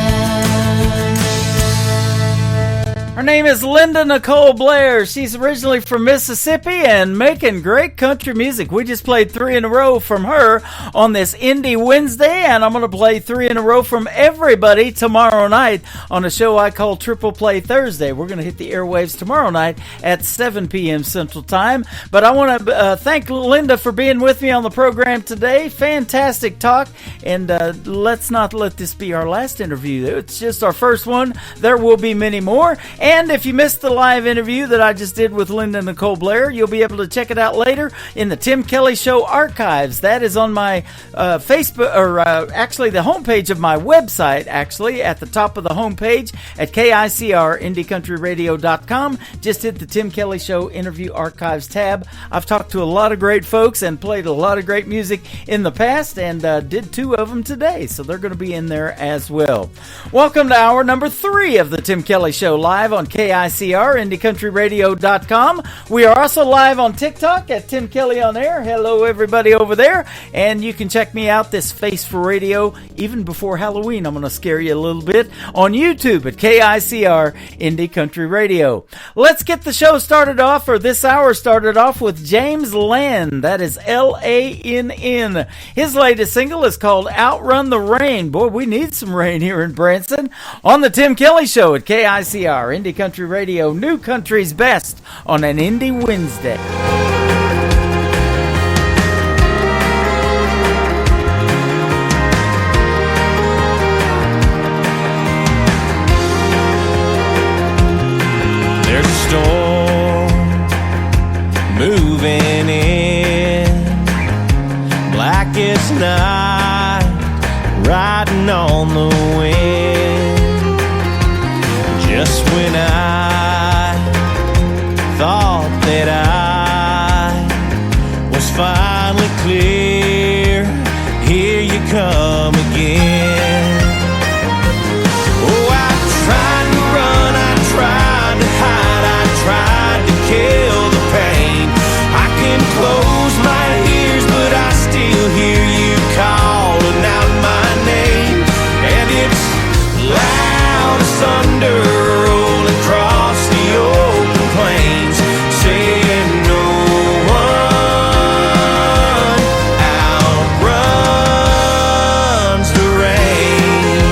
Her name is Linda Nicole Blair. She's originally from Mississippi and making great country music. We just played 3 in a row from her on this Indie Wednesday, and I'm going to play 3 in a row from everybody tomorrow night on a show I call Triple Play Thursday. We're going to hit the airwaves tomorrow night at 7 p.m. Central Time. But I want to thank Linda for being with me on the program today. Fantastic talk, and let's not let this be our last interview. It's just our first one. There will be many more. And And if you missed the live interview that I just did with Linda Nicole Blair, you'll be able to check it out later in the Tim Kelly Show archives. That is on my Facebook, or actually the homepage of my website, actually, at the top of the homepage at KICR-IndieCountryRadio.com. Just hit the Tim Kelly Show interview archives tab. I've talked to a lot of great folks and played a lot of great music in the past, and did 2 of them today, so they're going to be in there as well. Welcome to hour number 3 of the Tim Kelly Show live on KICR-IndieCountryRadio.com. We are also live on TikTok at Tim Kelly on Air. Hello, everybody over there. And you can check me out, this face for radio, even before Halloween. I'm going to scare you a little bit on YouTube at KICR Indie Country Radio. Let's get the show started off, or this hour started off, with James Lann. That is Lann. His latest single is called Outrun the Rain. Boy, we need some rain here in Branson. On the Tim Kelly Show at KICR Indie Country Radio, New Country's Best on an Indie Wednesday. There's a storm moving in, blackest night, riding on the wind. Just when I thought that I was finally clear, here you come again. Oh, I tried to run, I tried to hide, I tried to kill the pain. I can close my ears, but I still hear you calling out my name. And it's loud as thunder rolling across the open plains, saying no one outruns the rain.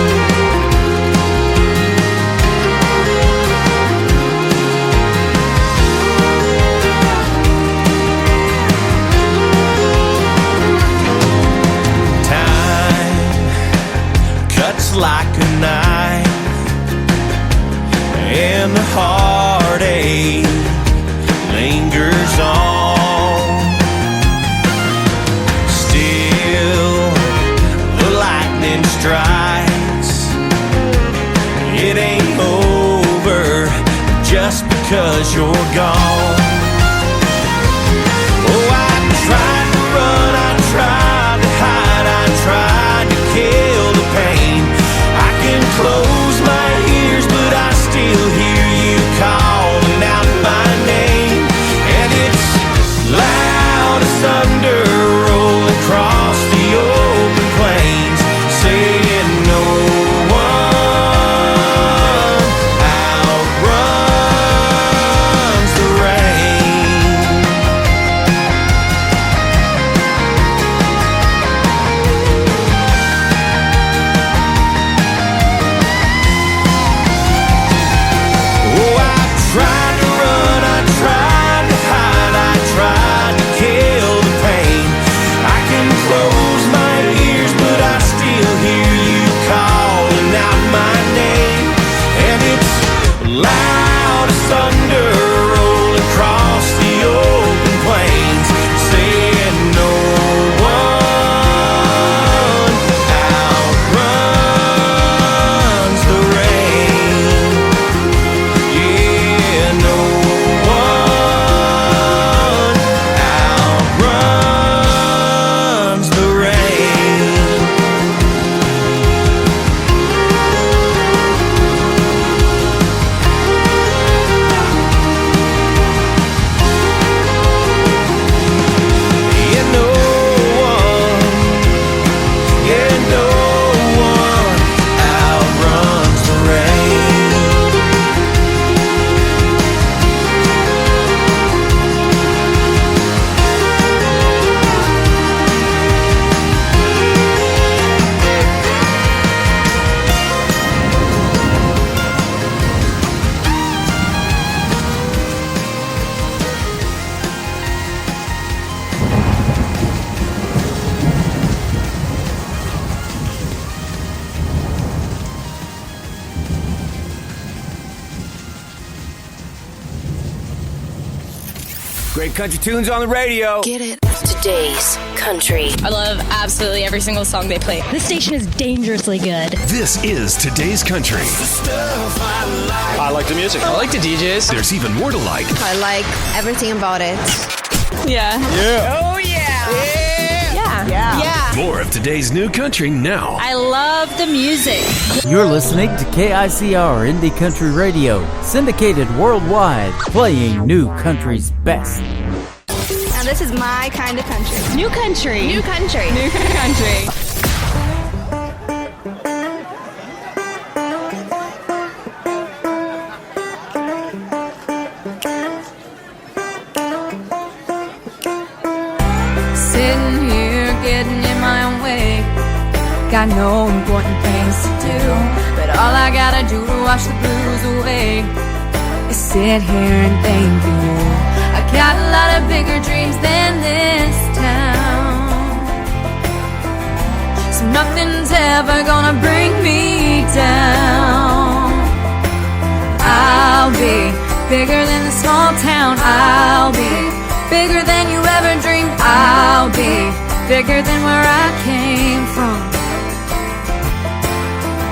Time cuts like a knife, and the heartache lingers on. Still, the lightning strikes. It ain't over just because you're gone. Oh, I tried to run, I tried to hide, I tried to kill the pain. I can close my ears, but I still hear you calling out my name. And it's loud as thunder rolling across the open plains, saying no one outruns the Great country tunes on the radio. Get it. Today's country. I love absolutely every single song they play. This station is dangerously good. This is Today's Country. I like the music. I like the DJs. There's even more to like. I like everything about it. Yeah. Yeah. Oh, yeah. Yeah. More of today's new country now. I love the music. You're listening to KICR Indie Country Radio, syndicated worldwide, playing new country's best. Now this is my kind of country. New country. New country. New country. Sitting here getting in my own way. Got no important things to do, but all I gotta do to wash the blues away is sit here and thank you. I got a lot of bigger dreams than this town, so nothing's ever gonna bring me down. I'll be bigger than the small town. I'll be bigger than you ever dreamed. I'll be bigger than where I came from.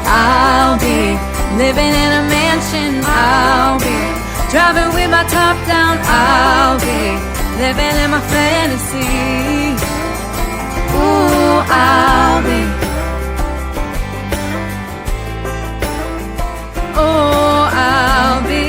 I'll be living in a mansion. I'll be driving with my top down. I'll be living in my fantasy. Ooh, I'll be. Oh, I'll be.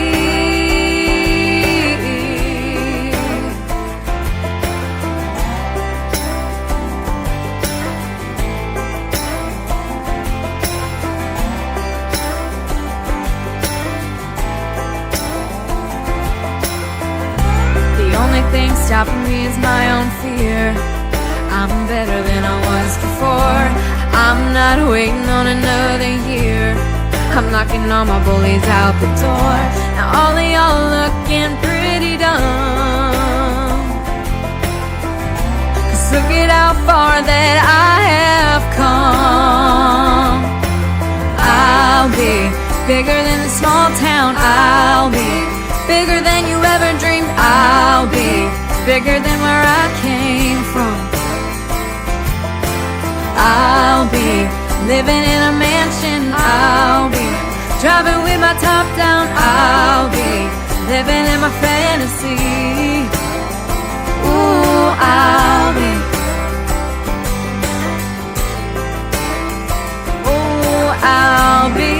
Thing stopping me is my own fear. I'm better than I was before. I'm not waiting on another year. I'm knocking all my bullies out the door. Now all of y'all looking pretty dumb, 'cause look at how far that I have come. I'll be bigger than the small town. I'll be bigger than you ever dreamed. I'll be bigger than where I came from. I'll be living in a mansion. I'll be driving with my top down. I'll be living in my fantasy. Ooh, I'll be. Ooh, I'll be.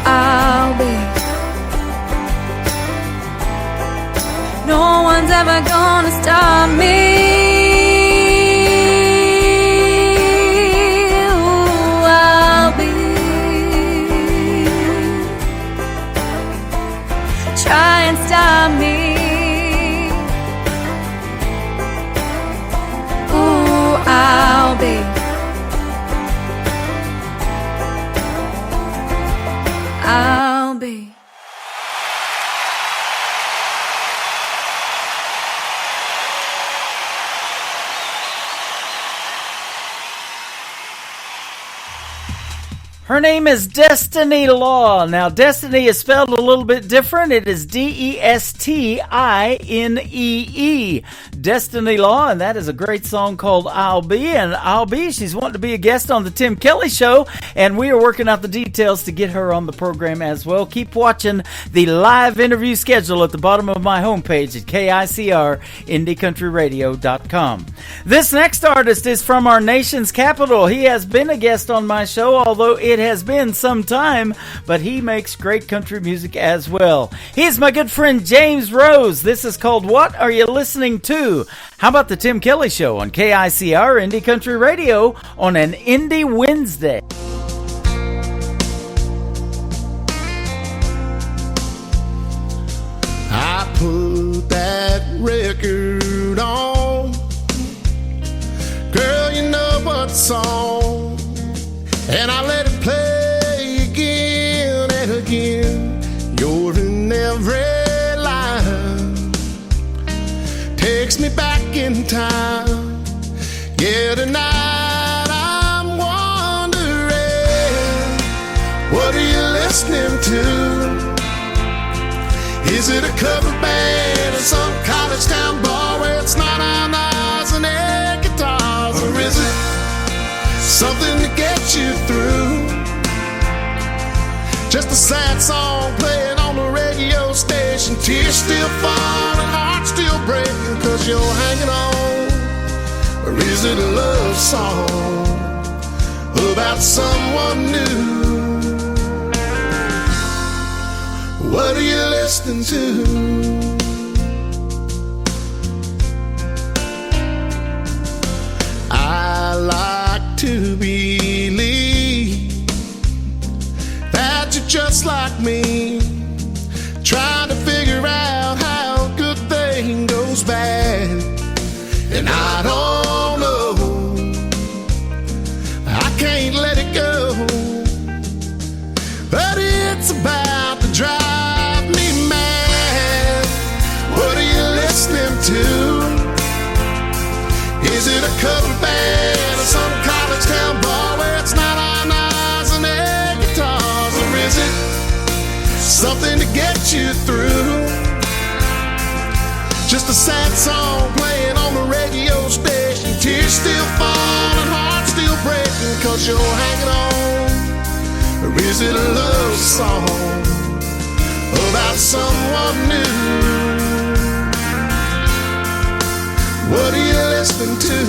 I'll be. No one's ever gonna stop me. Ooh, I'll be. Try and stop me. Ooh, I'll be. I'll be. Her name is Destiny Law. Now, Destiny is spelled a little bit different. It is Destinee. Destiny Law, and that is a great song called I'll Be. And I'll Be, she's wanting to be a guest on the Tim Kelly Show, and we are working out the details to get her on the program as well. Keep watching the live interview schedule at the bottom of my homepage at KICRIndieCountryRadio.com. This next artist is from our nation's capital. He has been a guest on my show, although it has been some time, but he makes great country music as well. He's my good friend James Rose. This is called What Are You Listening To? How about the Tim Kelly Show on KICR Indie Country Radio on an Indie Wednesday? I put that record on, girl, you know what song, and I let it play again and again. You're in every line, takes me back in time. Yeah, tonight I listening to? Is it a cover band in some college town bar where it's not on eyes and air guitars? Or is it something to get you through? Just a sad song playing on the radio station, tears still falling, heart still breaking, cause you're hanging on. Or is it a love song about someone new? What are you listening to? I like to believe that you're just like me, trying to figure out how a good thing goes bad. And I don't know, I can't let it go, but it's about to drive me mad. What are you listening to? Is it a cover band or some college town bar where it's not on eyes and air guitars? Or is it something to get you through? Just a sad song playing on the radio station, tears still falling, heart still breaking, cause you're hanging on. Or is it a love song about someone new? What are you listening to?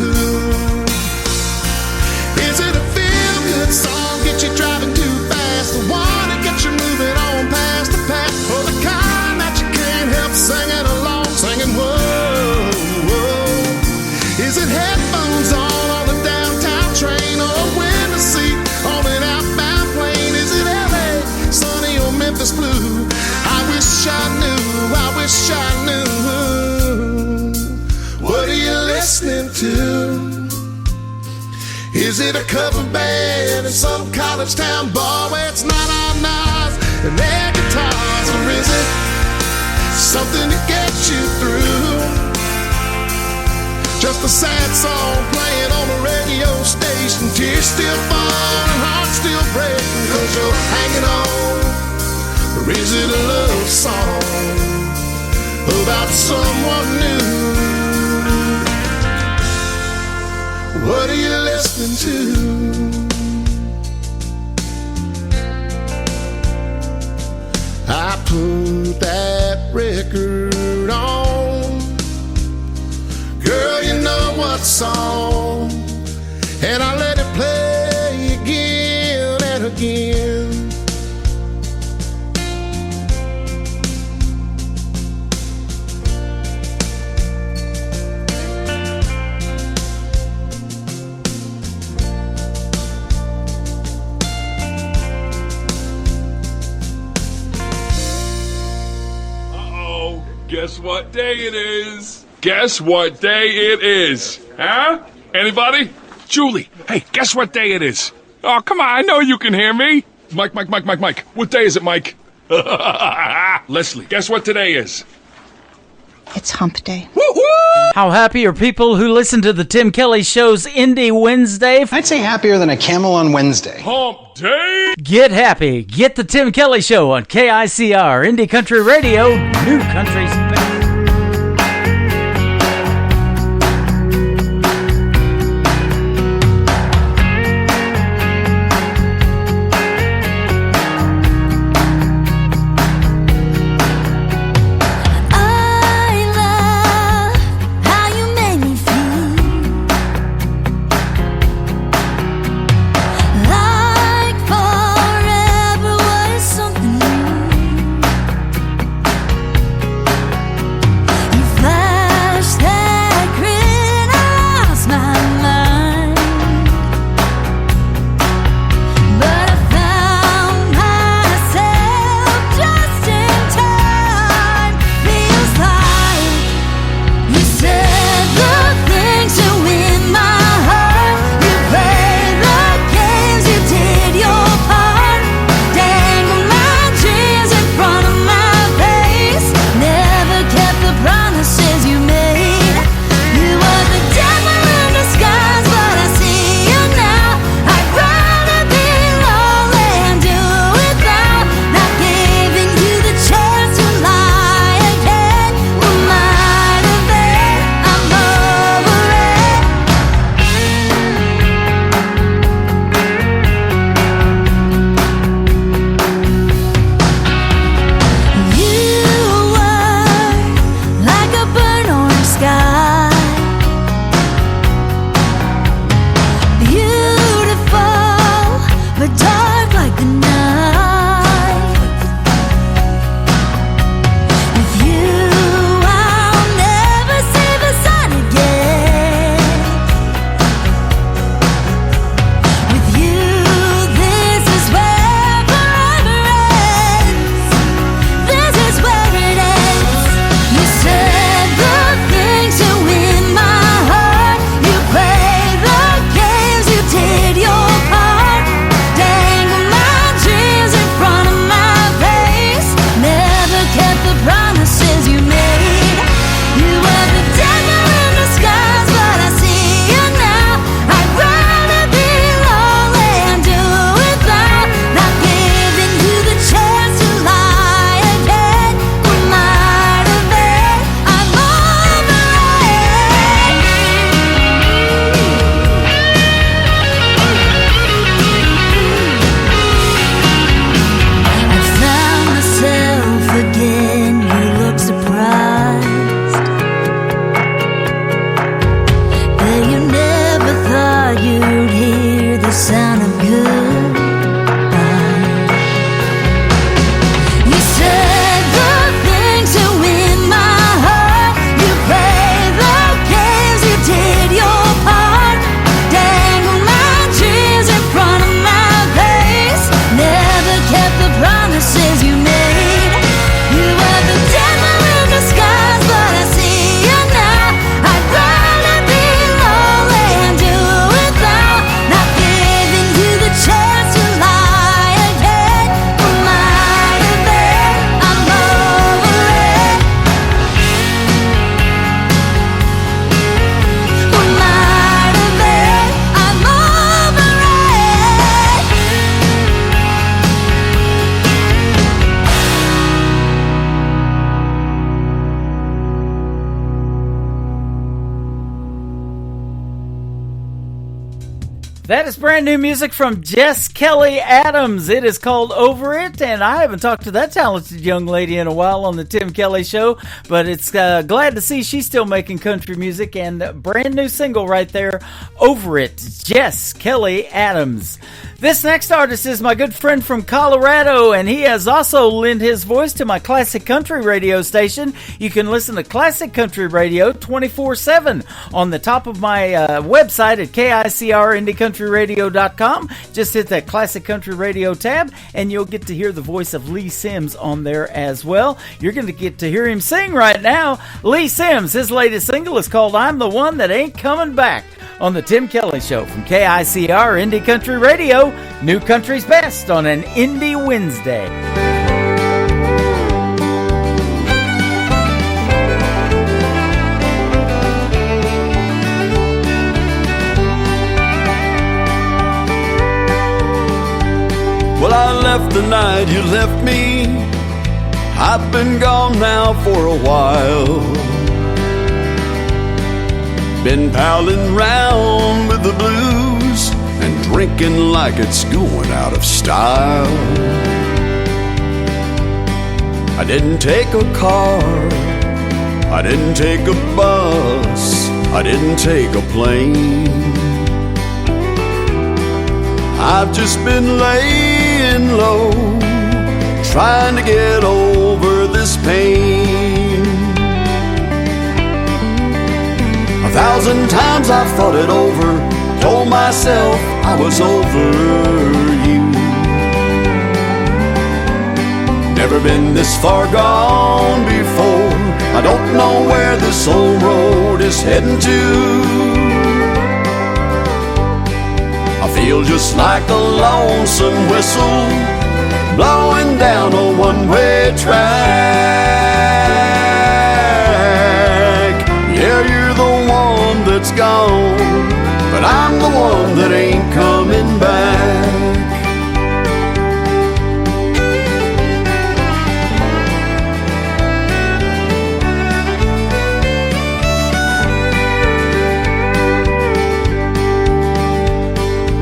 Is it a feel-good song, get you driving too fast, the one that gets you moving on past the path, or the kind that you can't help singing along, singing whoa, whoa? Is it headphones on the downtown train, or a window seat on an outbound plane? Is it LA, sunny or Memphis blue? I wish I knew, I wish I knew. What are you listening to? Is it a cover band in some college town bar where it's not on knives and air guitars? Or is it something to get you through? Just a sad song playing on the radio station, tears still falling, heart still breaking, cause you're hanging on. Or is it a love song about someone new? What are you listening to? I put that record on, girl, you know what song, and I let it play again and again. Guess what day it is? Guess what day it is? Huh? Anybody? Julie, hey, guess what day it is? Oh, come on, I know you can hear me. Mike. What day is it, Mike? Leslie, guess what today is? It's hump day. Woo-hoo! How happy are people who listen to the Tim Kelly Show's Indie Wednesday? I'd say happier than a camel on Wednesday. Hump day! Get happy. Get the Tim Kelly Show on KICR, Indie Country Radio, New Country's best. promises you made. You were the devil in disguise, but I see you now. I'd rather be lonely and do without, not giving you the chance to lie again. Who might have been? I'm over it. Who might have been? I'm over it. That is brand new music from Jess Kelly Adams. It is called Over It, and I haven't talked to that talented young lady in a while on the Tim Kelly Show, but it's glad to see she's still making country music, and brand new single right there, Over It, Jess Kelly Adams. This next artist is my good friend from Colorado, and he has also lent his voice to my classic country radio station. You can listen to classic country radio 24/7 on the top of my website at KICRIndieCountryRadio.com. Just hit that classic country radio tab, and you'll get to hear the voice of Lee Sims on there as well. You're going to get to hear him sing right now. Lee Sims, his latest single is called I'm the One That Ain't Coming Back on the Tim Kelly Show from KICR Indie Country Radio. New country's best on an Indie Wednesday. Well, I left the night you left me. I've been gone now for a while. Been palling round with the blues and drinking like it's going out of style. I didn't take a car, I didn't take a bus, I didn't take a plane. I've just been laying low, trying to get over this pain. 1,000 times I've thought it over, told myself I was over you. Never been this far gone before, I don't know where this old road is heading to. I feel just like a lonesome whistle blowing down a one-way track. Yeah, you're the one that's gone, but I'm the one that ain't coming back.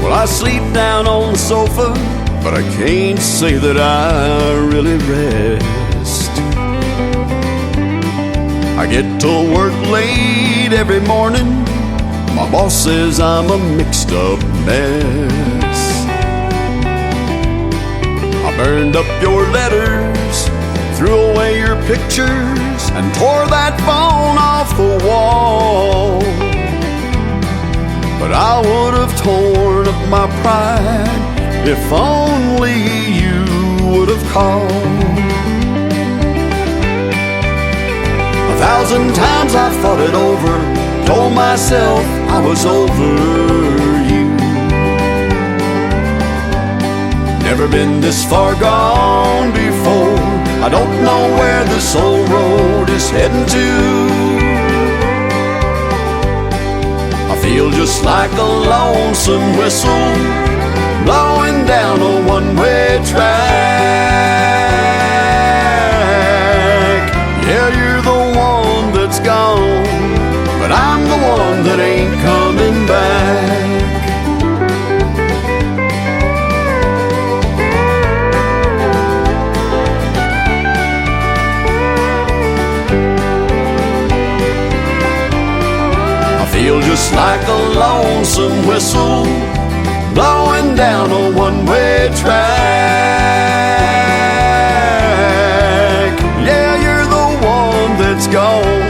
Well, I sleep down on the sofa, but I can't say that I really rest. I get to work late every morning. My boss says I'm a mixed up mess. I burned up your letters, threw away your pictures, and tore that phone off the wall. But I would have torn up my pride if only you would have called. 1,000 times I've thought it over, told myself I was over you. Never been this far gone before, I don't know where this old road is heading to. I feel just like a lonesome whistle blowing down a one-way track. Yeah, you're the one that's gone, but I'm the one that ain't coming back. I feel just like a lonesome whistle blowing down a one-way track. Yeah, you're the one that's gone,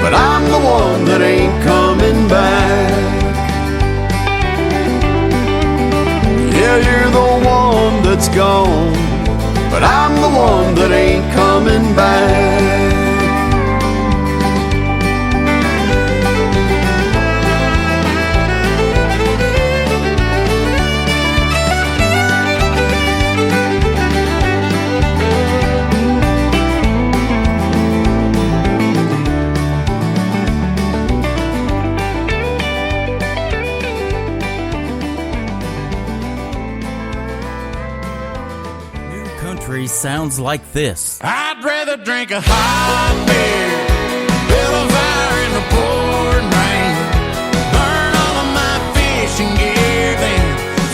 but I'm the one that ain't coming back. Yeah, you're the one that's gone, but I'm the one that ain't coming back. Sounds like this. I'd rather drink a hot beer, build a fire in the pouring rain, burn all of my fishing gear, then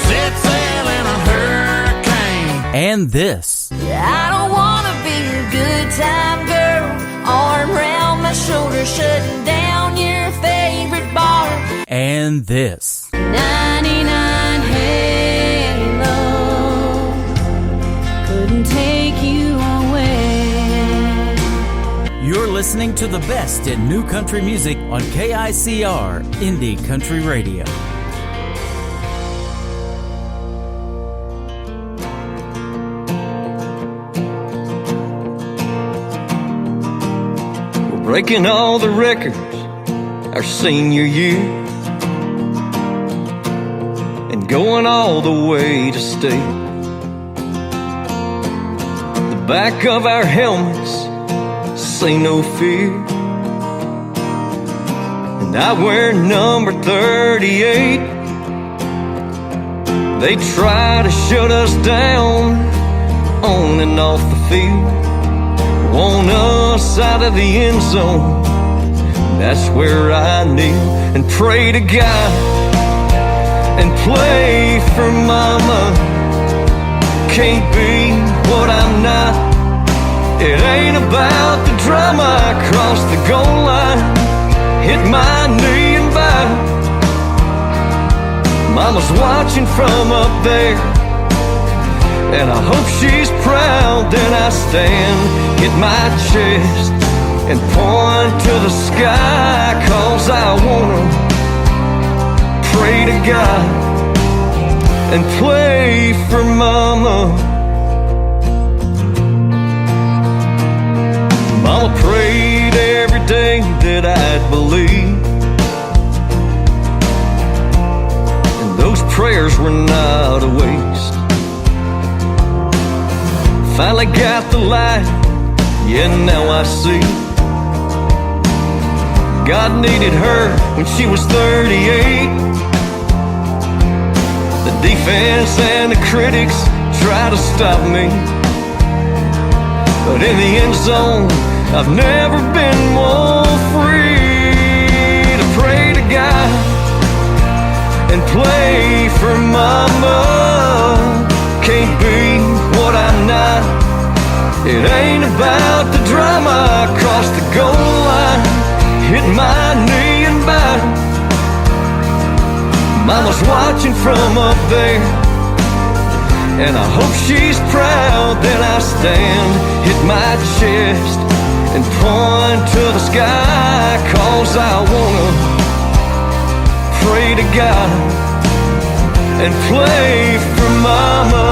set sail in a hurricane. And this. I don't wanna be a good time girl, arm around my shoulder, shutting down your favorite bar. And this. 99 Halo couldn't take you away. You're listening to the best in new country music on KICR Indie Country Radio. We're breaking all the records our senior year and going all the way to state. The back of our helmets say no fear, and I wear number 38. They try to shut us down on and off the field, want us out of the end zone. That's where I kneel and pray to God and play for mama. Can't be what I'm not. It ain't about the drama. I cross the goal line, hit my knee and bow. Mama's watching from up there, and I hope she's proud. Then I stand, hit my chest, and point to the sky, 'cause I wanna pray to God and play for mama. Mama prayed every day that I'd believe, and those prayers were not a waste. Finally got the light, yeah, now I see God needed her when she was 38. The defense and the critics try to stop me, but in the end zone, I've never been more free to pray to God and play for mama. Can't be what I'm not. It ain't about the drama. I cross the goal line, hit my knee and bow. Mama's watching from up there, and I hope she's proud. Then I stand, hit my chest, and point to the sky, 'cause I wanna pray to God and play for mama.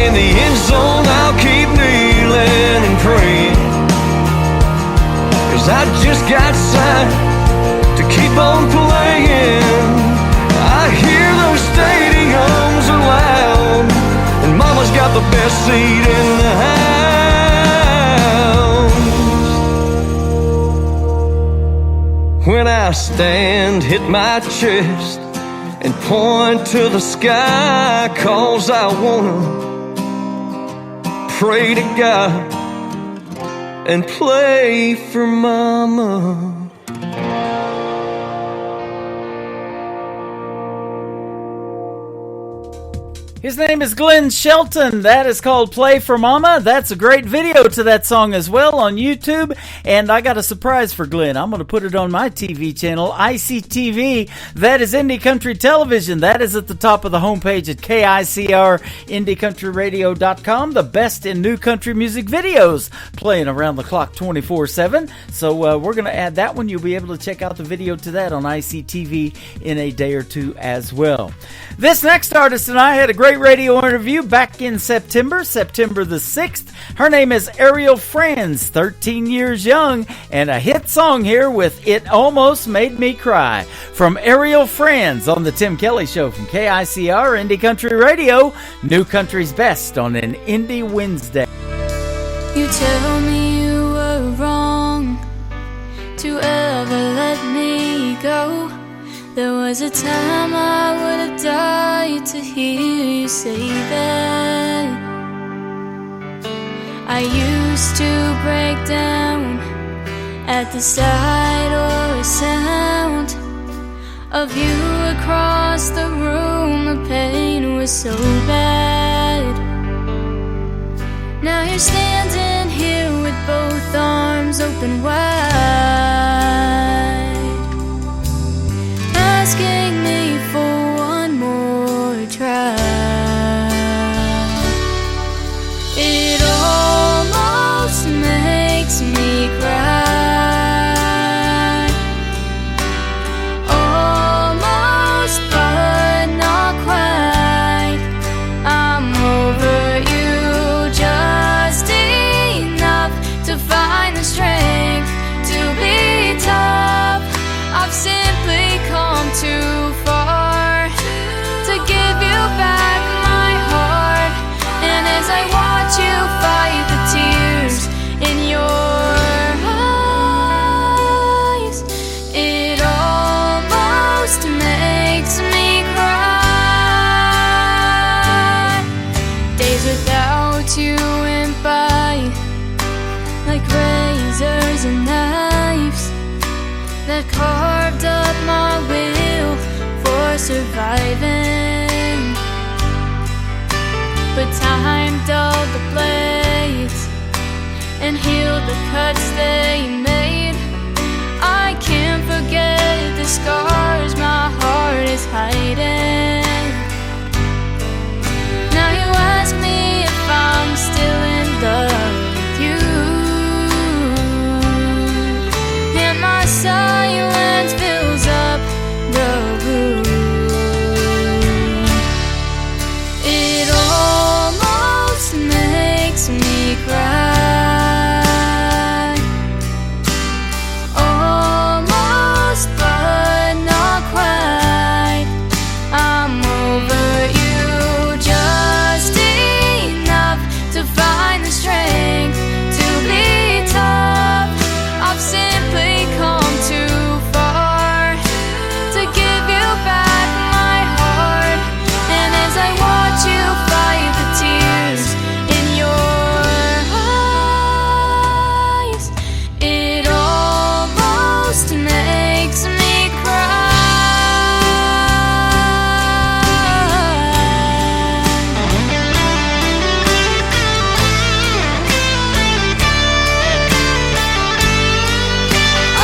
In the end zone, I'll keep kneeling and praying, 'cause I just got signed to keep on playing. I hear those stadiums are loud, and mama's got the best seat in the house. When I stand, hit my chest, and point to the sky, 'cause I wanna pray to God and play for mama. His name is Glenn Shelton. That is called Play for Mama. That's a great video to that song as well on YouTube. And I got a surprise for Glenn. I'm going to put it on my TV channel, ICTV. That is Indie Country Television. That is at the top of the homepage at KICR-IndieCountryRadio.com. The best in new country music videos playing around the clock 24/7. So we're going to add that one. You'll be able to check out the video to that on ICTV in a day or two as well. This next artist and I had a great great radio interview back in September the 6th. Her name is Ariel Franz, 13 years young, and a hit song here with It Almost Made Me Cry. From Ariel Franz on the Tim Kelly Show from KICR Indie Country Radio, New Country's Best on an Indie Wednesday. You tell me you were wrong to ever let me go. There was a time I would have died to hear you say that. I used to break down at the sight or a sound of you across the room. The pain was so bad. Now you're standing here with both arms open wide, asking me for one more try. It almost makes me cry, almost but not quite. I'm over you just enough to find the strength to be tough. I've simply come too far to give you back my heart. And as I watch you fight the tears in your eyes, it almost makes me cry. Days without you went by like razors and knives that carved up my will for surviving. But time dulled the blades and healed the cuts they made. I can't forget the scars my heart is hiding. Now you ask me if I'm still in love with you, and my silence fills up the room. It almost makes me cry, almost but not quite. I'm over you just enough to find the strength to be tough. I've simply come too far to give you back my heart. And as I watch you fight the tears in your eyes, it almost makes me cry.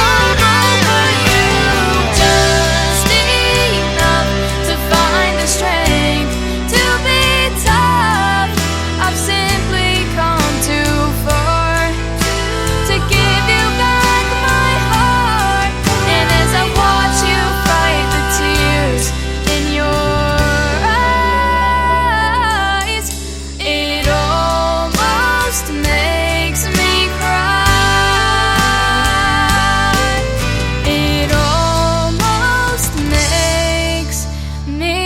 I'm over you just enough to find the strength to be tough. I've simply come too far to give you back my heart. And as I watch you fight the tears in your eyes, it almost makes me cry. It almost makes me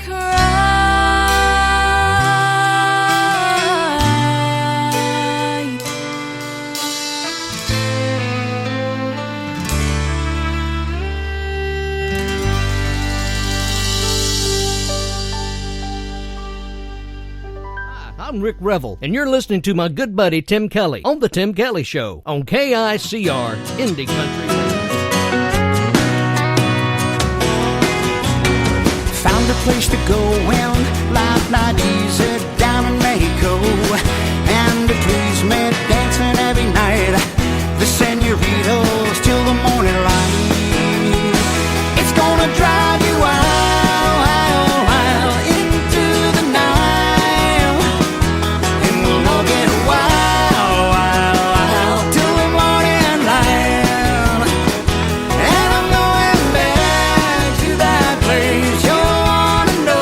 cry. I'm Rick Revel, and you're listening to my good buddy Tim Kelly on The Tim Kelly Show on KICR Indie Country Radio. Found a place to go when life not easy down in Mexico, and to please me dancing every night, the senoritas till the morning light. It's gonna drive you wild into the night, and we'll all get wild till the morning light. And I'm going back to that place you wanna know.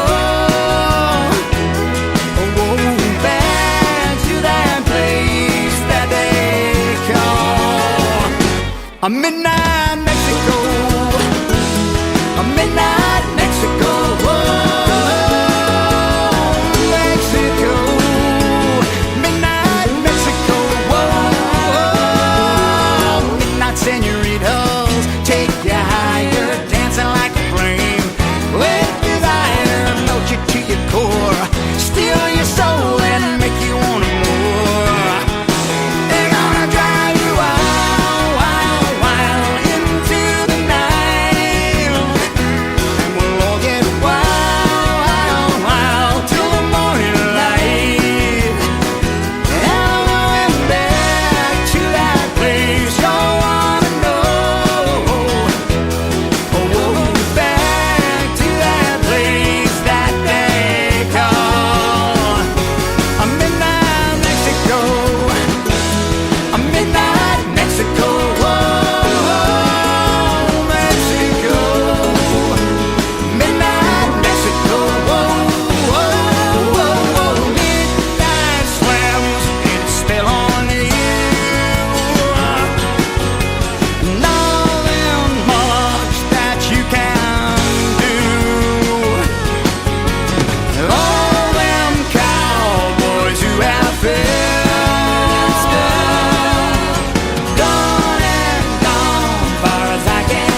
A midnight Mexico, a midnight Mexico, Mexico, midnight Mexico, midnight senoritas, take you higher, dancing like a flame, with desire, melt you to your core, steal your soul and make you want more. They're gonna drive you wild, wild, wild into the night, and we'll all get wild, wild, wild till the morning light. And I'm going back to that place you wanna know. Oh, we'll go back to that place that they call a midnight Mexico, a midnight Mexico, Mexico, midnight Mexico, midnight slams its spell on you, and all them marks that you can do, all them cowboys who have failed, gone and gone far as I can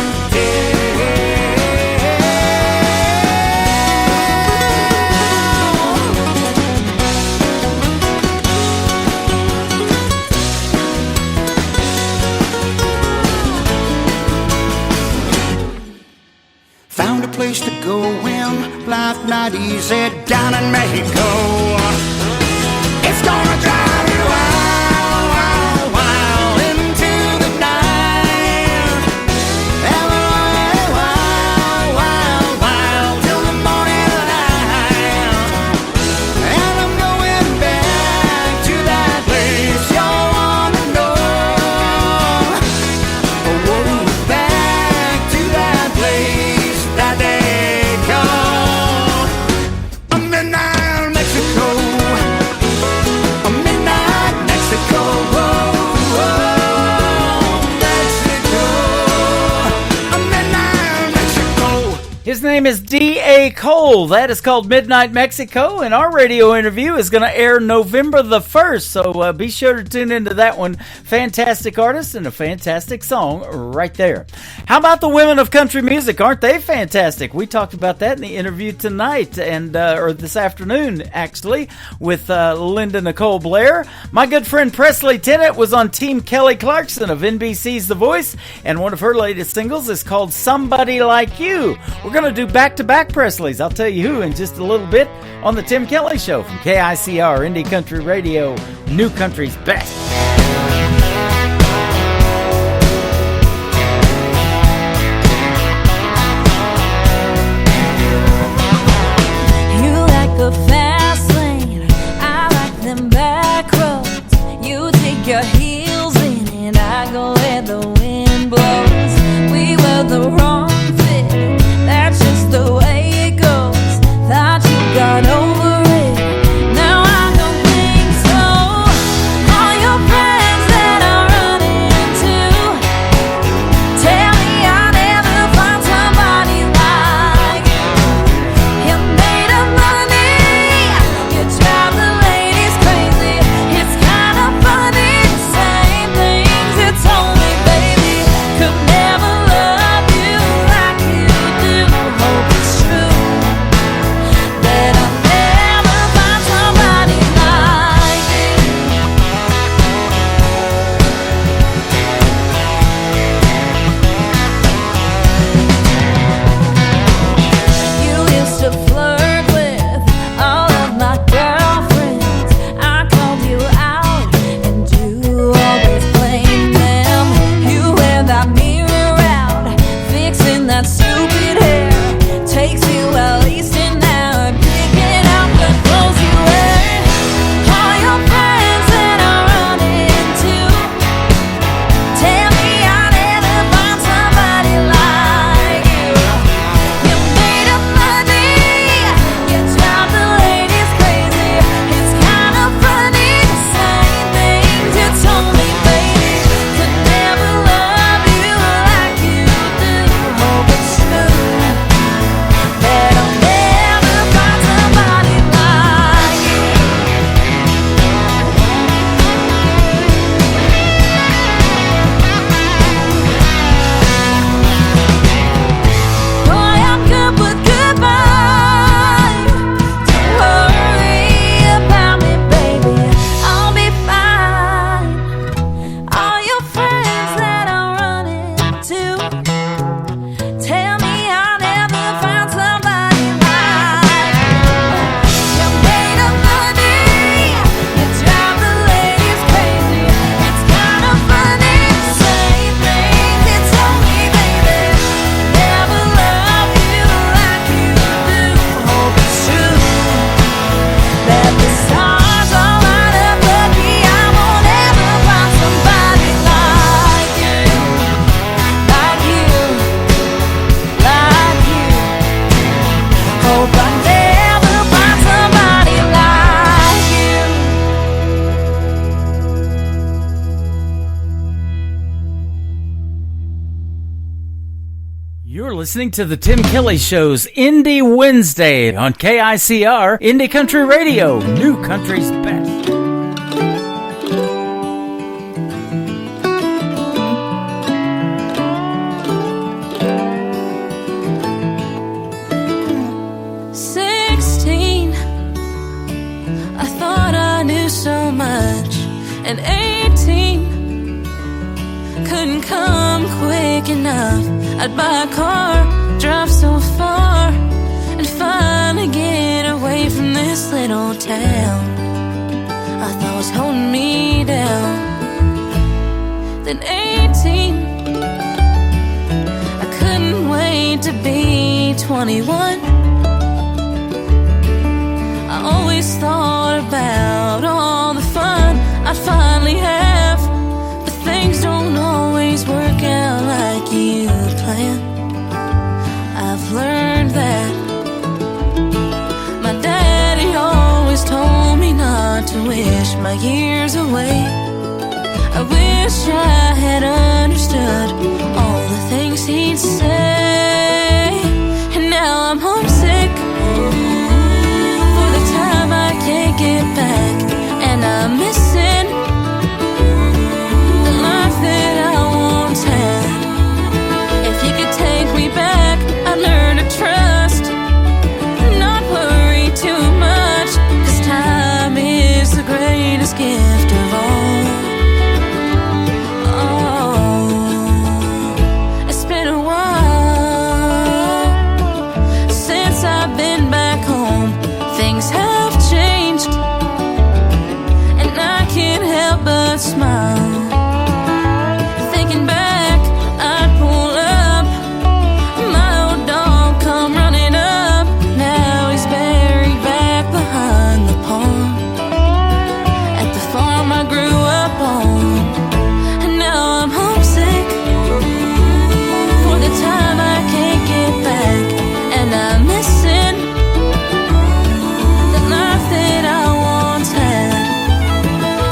Found a place to go when life not easy down in Mexico. It's gonna drive you wild, wild, wild into the night, and wild, wild, wild, wild till the morning light. And I'm going back to that place you wanna know. Oh, back to that place that they call a midnight Mexico, a midnight Mexico, Mexico, a midnight Mexico. His name is D.A. Cole. That is called Midnight Mexico, and our radio interview is going to air November the 1st, so be sure to tune into that one. Fantastic artist and a fantastic song right there. How about the women of country music? Aren't they fantastic? We talked about that in the interview tonight, and or this afternoon, actually, with Linda Nicole Blair. My good friend Presley Tennant was on Team Kelly Clarkson of NBC's The Voice, and one of her latest singles is called Somebody Like You. We're going to do back-to-back Presleys. I'll tell you who in just a little bit on the Tim Kelly Show from KICR, Indie Country Radio, New Country's Best. You like the fast lane, I like them back roads. You take your heels in and I go where the wind blows. We were the wrong fit, that's just the way it goes. Thought you got over it, now I don't think so. All your listening to the Tim Kelly Show's Indie Wednesday on KICR, Indie Country Radio, New Country's Best. So much, and 18 couldn't come quick enough. I'd buy a car, drive so far, and finally get away from this little town I thought was holding me down. Then 18, I couldn't wait to be 21. I always thought about all the fun I'd finally have, but things don't always work out like you plan. I've learned that. My daddy always told me not to wish my years away. I wish I had understood all the things he'd say. And now I'm homesick for the time I can't get back, and I'm missing the life that I once had. If you could take me back, I'd learn to trust, not worry too much, 'cause time is the greatest gift of all. Oh, it's been a while since I've been back home. Things have changed, and I can't help but smile. Thinking back, I'd pull up, my old dog come running up. Now he's buried back behind the pond at the farm I grew up on. And now I'm homesick for the time I can't get back, and I'm missing the life that I once had.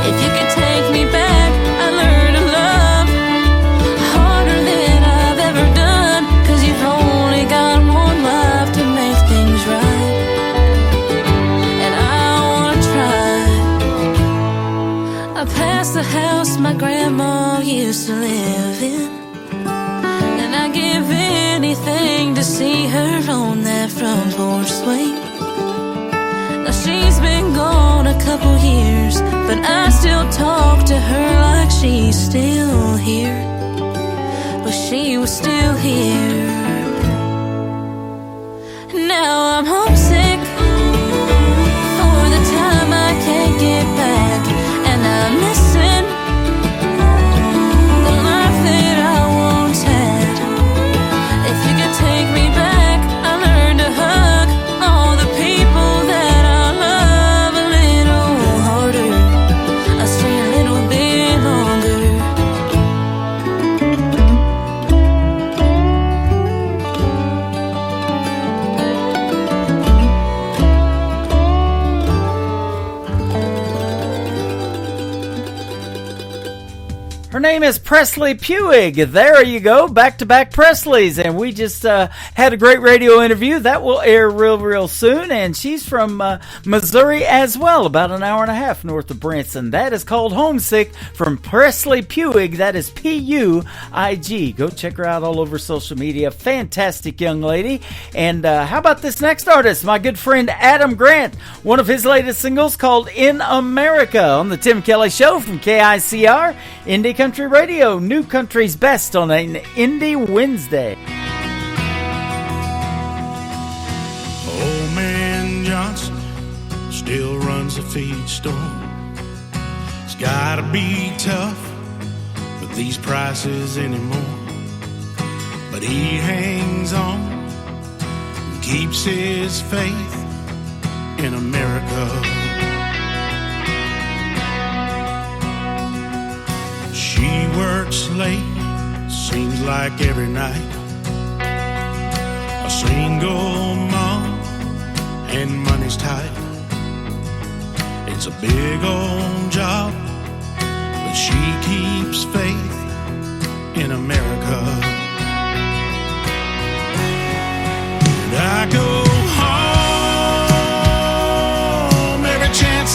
If you could take me back, I'd learn to love harder than I've ever done, 'cause you've only got one life to make things right, and I wanna try. I passed the house my grandma used to live in, and I'd give anything to see her on that front porch swing. Now she's been gone a couple years, but I still talk to her like she's still here. But she was still here. Now I'm homesick for the time I can't get back, and I'm missing the life that I once had. If you could take me back, I learned to hug all the people that I love a little harder. I stay a little bit longer. Her name is Presley Puig. There you go, back-to-back Presleys. And we just had a great radio interview. That will air real soon. And she's from Missouri as well, about an hour and a half north of Branson. That is called Homesick from Presley Puig. That is Puig. Go check her out all over social media. Fantastic young lady. And how about this next artist? My good friend Adam Grant. One of his latest singles called In America on the Tim Kelly Show from KICR, Indie Country Radio, New Country's Best on an Indie Wednesday. Old man Johnson still runs the feed store. It's gotta be tough with these prices anymore, but he hangs on and keeps his faith in America. She works late, seems like every night. A single mom and money's tight. It's a big old job, but she keeps faith in America.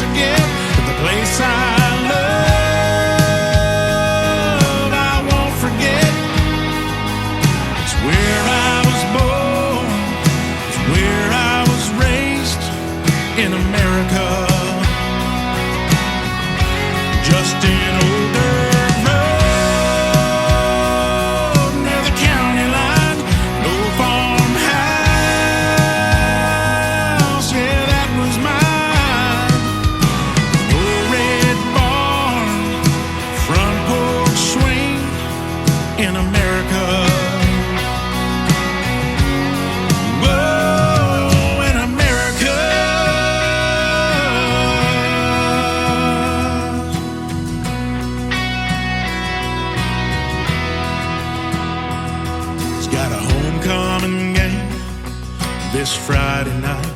I get to the place I love, I won't forget. It's where I was born, it's where I was raised, in America. Just an older road near the county line, no farmhouse, yeah, that was mine. No red barn, front porch swing, in America. Whoa, in America. It's got a homecoming game this Friday night.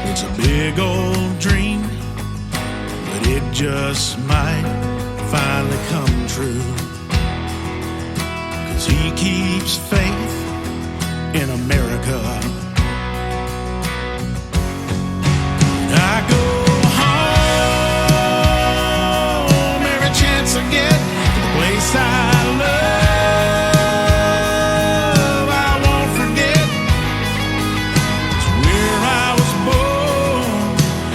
It's a big old dream, but it just might finally come true. 'Cause he keeps faith in America. I go home every chance I get to the place I love, I won't forget. It's where I was born,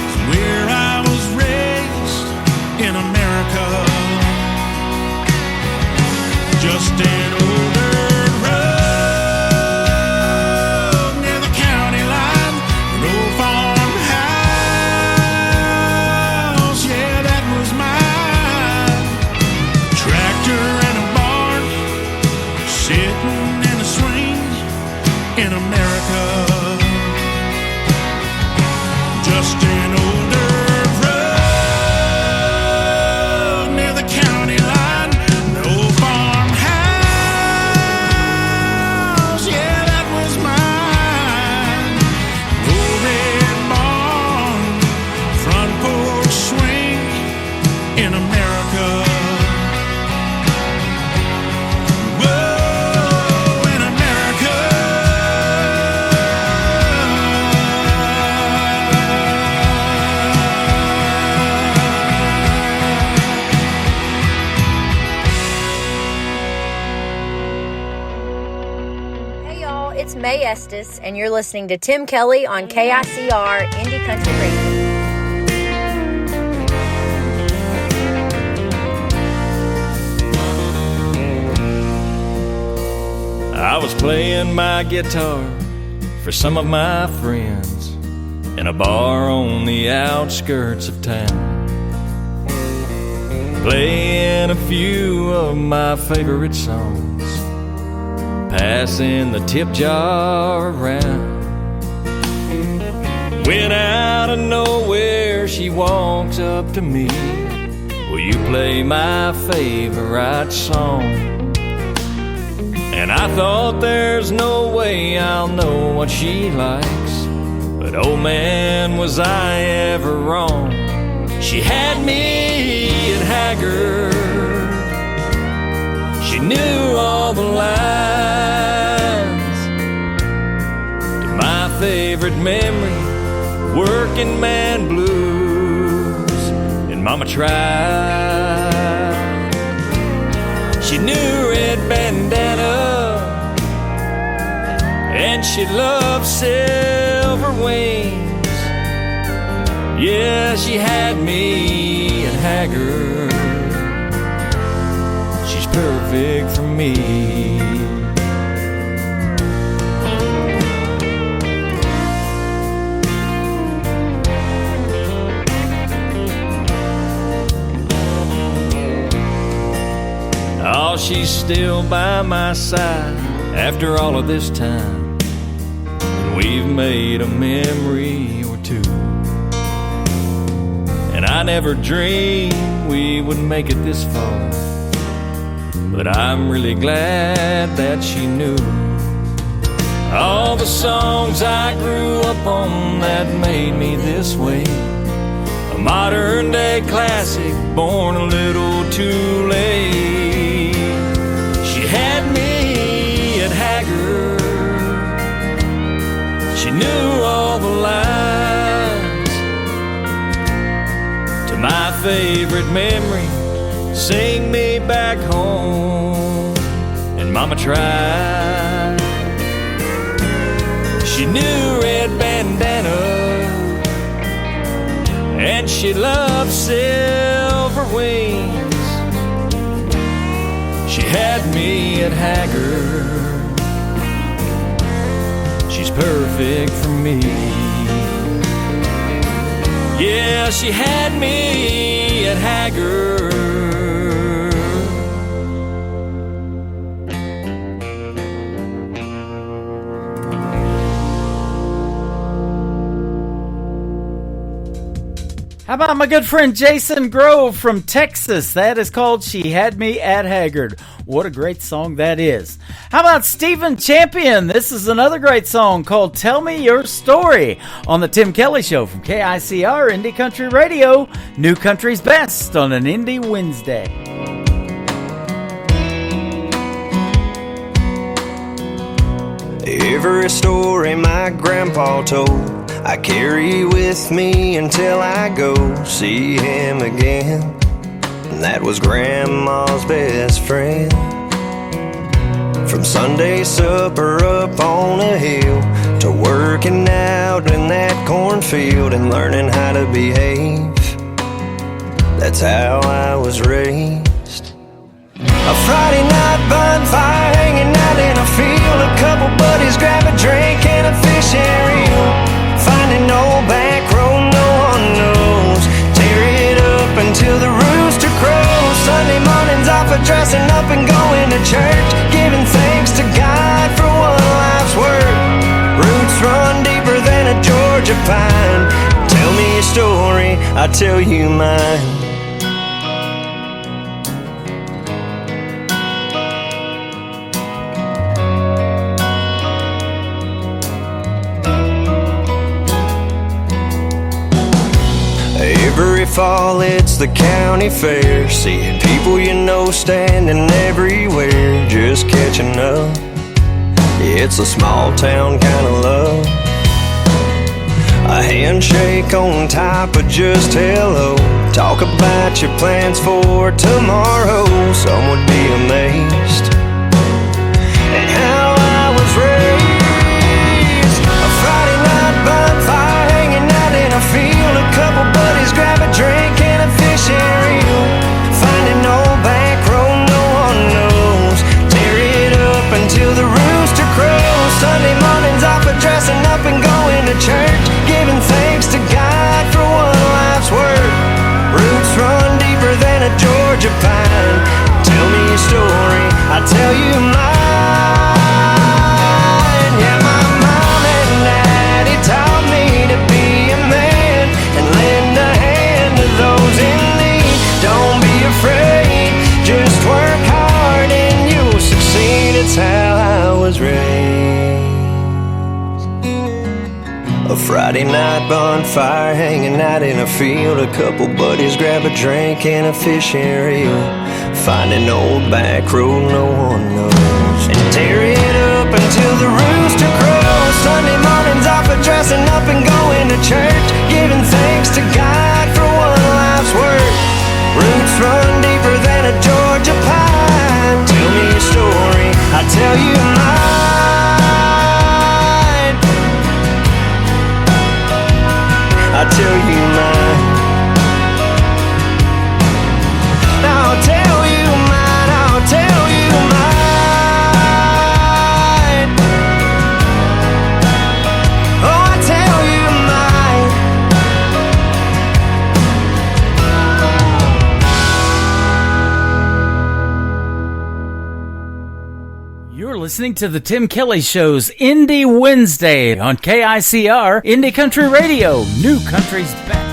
it's where I was raised, in America. Just an older road near the county line, an old farmhouse, yeah, that was mine. Tractor and a barn, sitting in a swing, in America. Just an older road near the county line, an old farmhouse, yeah, that was mine. No red barn, front porch swing, in America. Whoa, in America. Hey y'all, it's May Estes, and you're listening to Tim Kelly on KICR Indie Country Radio. I was playing my guitar for some of my friends in a bar on the outskirts of town, playing a few of my favorite songs, passing the tip jar around. When out of nowhere she walks up to me, "Will you play my favorite song?" And I thought there's no way I'll know what she likes, but oh man, was I ever wrong. She had me at haggard, she knew all the lines to my favorite memory, working man blues, and mama tried. She knew red bandana, and she loved silver wings. Yeah, she had me at haggard, she's perfect for me. Oh, she's still by my side after all of this time, and we've made a memory or two. And I never dreamed we would make it this far, but I'm really glad that she knew all the songs I grew up on that made me this way. A modern day classic, born a little too late. She had me at haggard, she knew all the lines my favorite memory. Sing me back home. And Mama tried. She knew red bandana, and she loved silver wings. She had me at Haggard. She's perfect for me. Yeah, she had me at Haggard. How about my good friend Jason Grove from Texas? That is called She Had Me at Haggard. What a great song that is. How about Stephen Champion? This is another great song called Tell Me Your Story on the Tim Kelly Show from KICR Indie Country Radio. New Country's Best on an Indie Wednesday. Every story my grandpa told, I carry with me until I go see him again. And that was Grandma's best friend. From Sunday supper up on a hill to working out in that cornfield and learning how to behave. That's how I was raised. A Friday night bonfire hanging out in a field. A couple buddies grab a drink and a fishing reel. Finding no back road, no one knows. Tear it up until the rooster crows. Sunday mornings off of dressing up and going to church, giving thanks to God for one life's work. Roots run deeper than a Georgia pine. Tell me your story, I'll tell you mine. Every fall it's the county fair, seeing people you know standing everywhere, just catching up. It's a small town kind of love. A handshake on top of just hello. Talk about your plans for tomorrow. Some would be amazed at how I was raised. A Friday night bonfire hanging out in a field. A couple buddies grab a drink and a fishing reel. Finding no back road, no one knows. Tear it up until the rooster crows. Sunday mornings off of dressing up and going to church, giving thanks to God for one life's work. Roots run deeper than a Georgia pine. Tell me your story, I'll tell you mine. Yeah, my mom and daddy taught me to be a man and lend a hand to those in need. Don't be afraid, just work hard and you'll succeed. It's how I was raised. A Friday night bonfire hanging out in a field. A couple buddies grab a drink and a fishing reel. Find an old back road no one knows, and tear it up until the rooster crows. Sunday mornings off of dressing up and going to church, giving thanks to God for one life's work. Roots run deeper than a Georgia pine. Tell me your story, I'll tell you mine. I'll tell you mine. I'll tell you mine. I'll tell you mine. Oh, I'll tell you mine. You're listening to the Tim Kelly Show's Indie Wednesday on KICR Indie Country Radio, New Country's Best.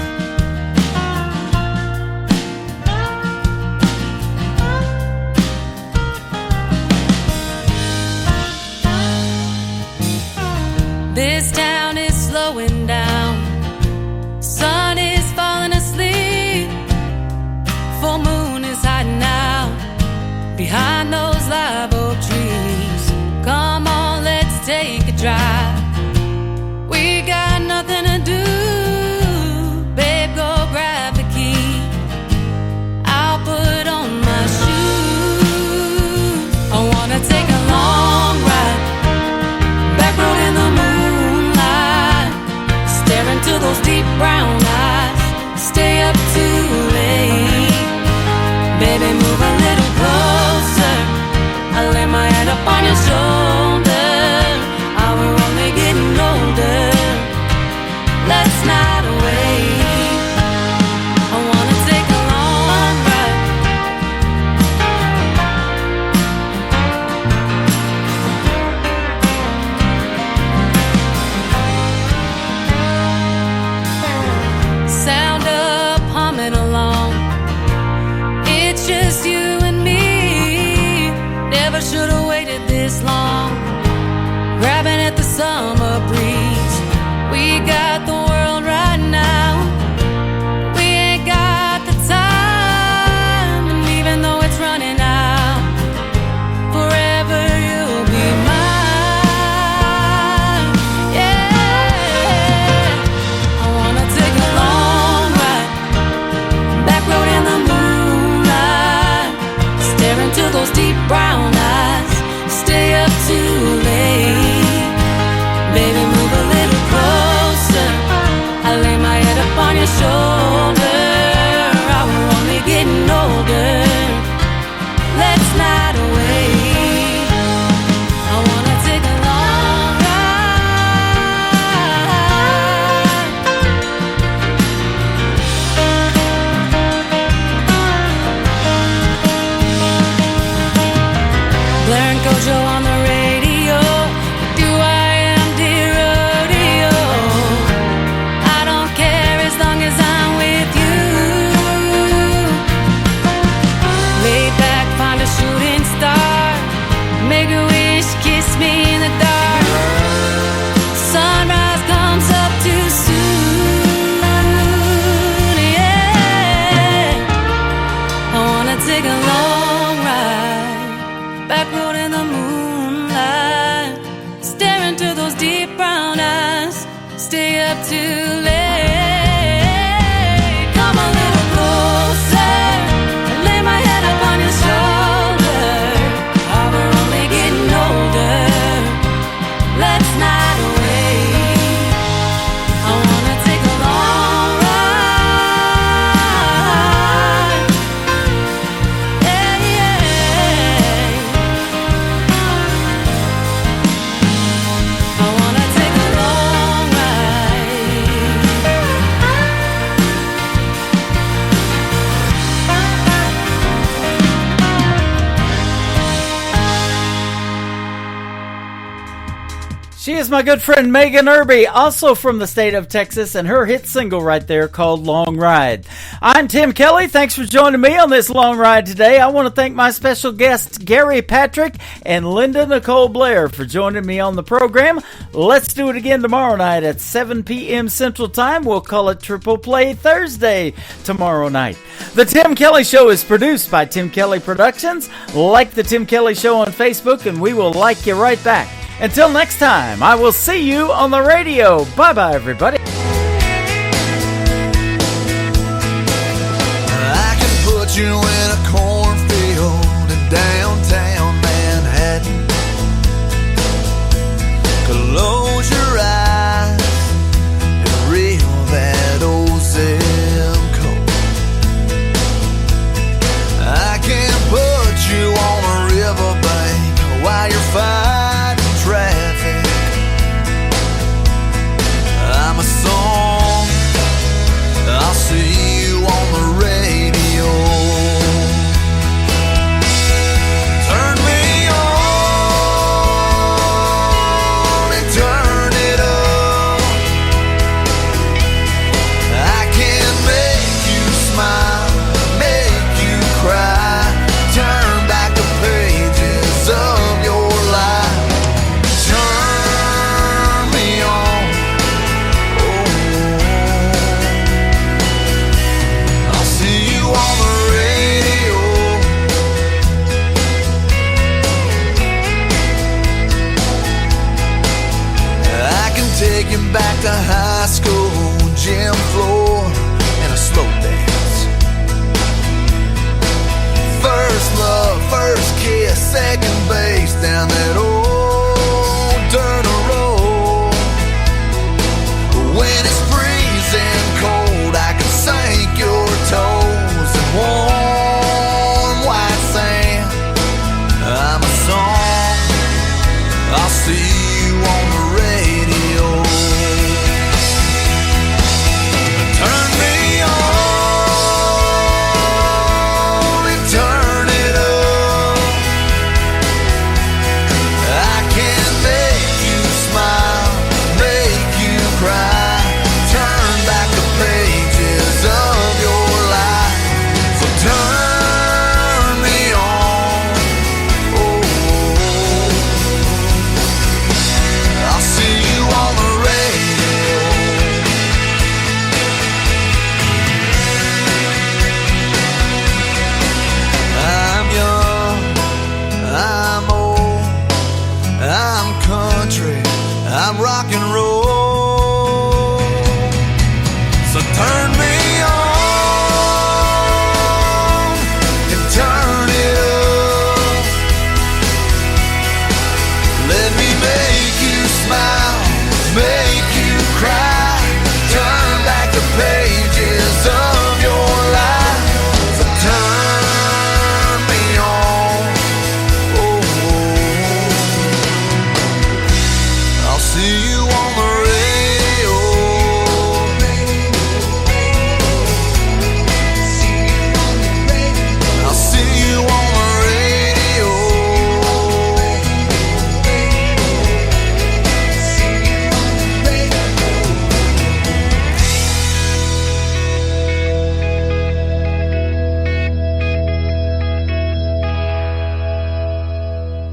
This town is slowing down. Sun is falling asleep. Full moon is hiding out behind those live oak trees. Come on, let's take a drive. We got nothing to do. She is my good friend Megan Irby, also from the state of Texas, and her hit single right there called Long Ride. I'm Tim Kelly. Thanks for joining me on this long ride today. I want to thank my special guests Gary Patrick and Linda Nicole Blair for joining me on the program. Let's do it again tomorrow night at 7 p.m. Central Time. We'll call it Triple Play Thursday tomorrow night. The Tim Kelly Show is produced by Tim Kelly Productions. Like the Tim Kelly Show on Facebook, and we will like you right back. Until next time, I will see you on the radio. Bye-bye, everybody. I can put you in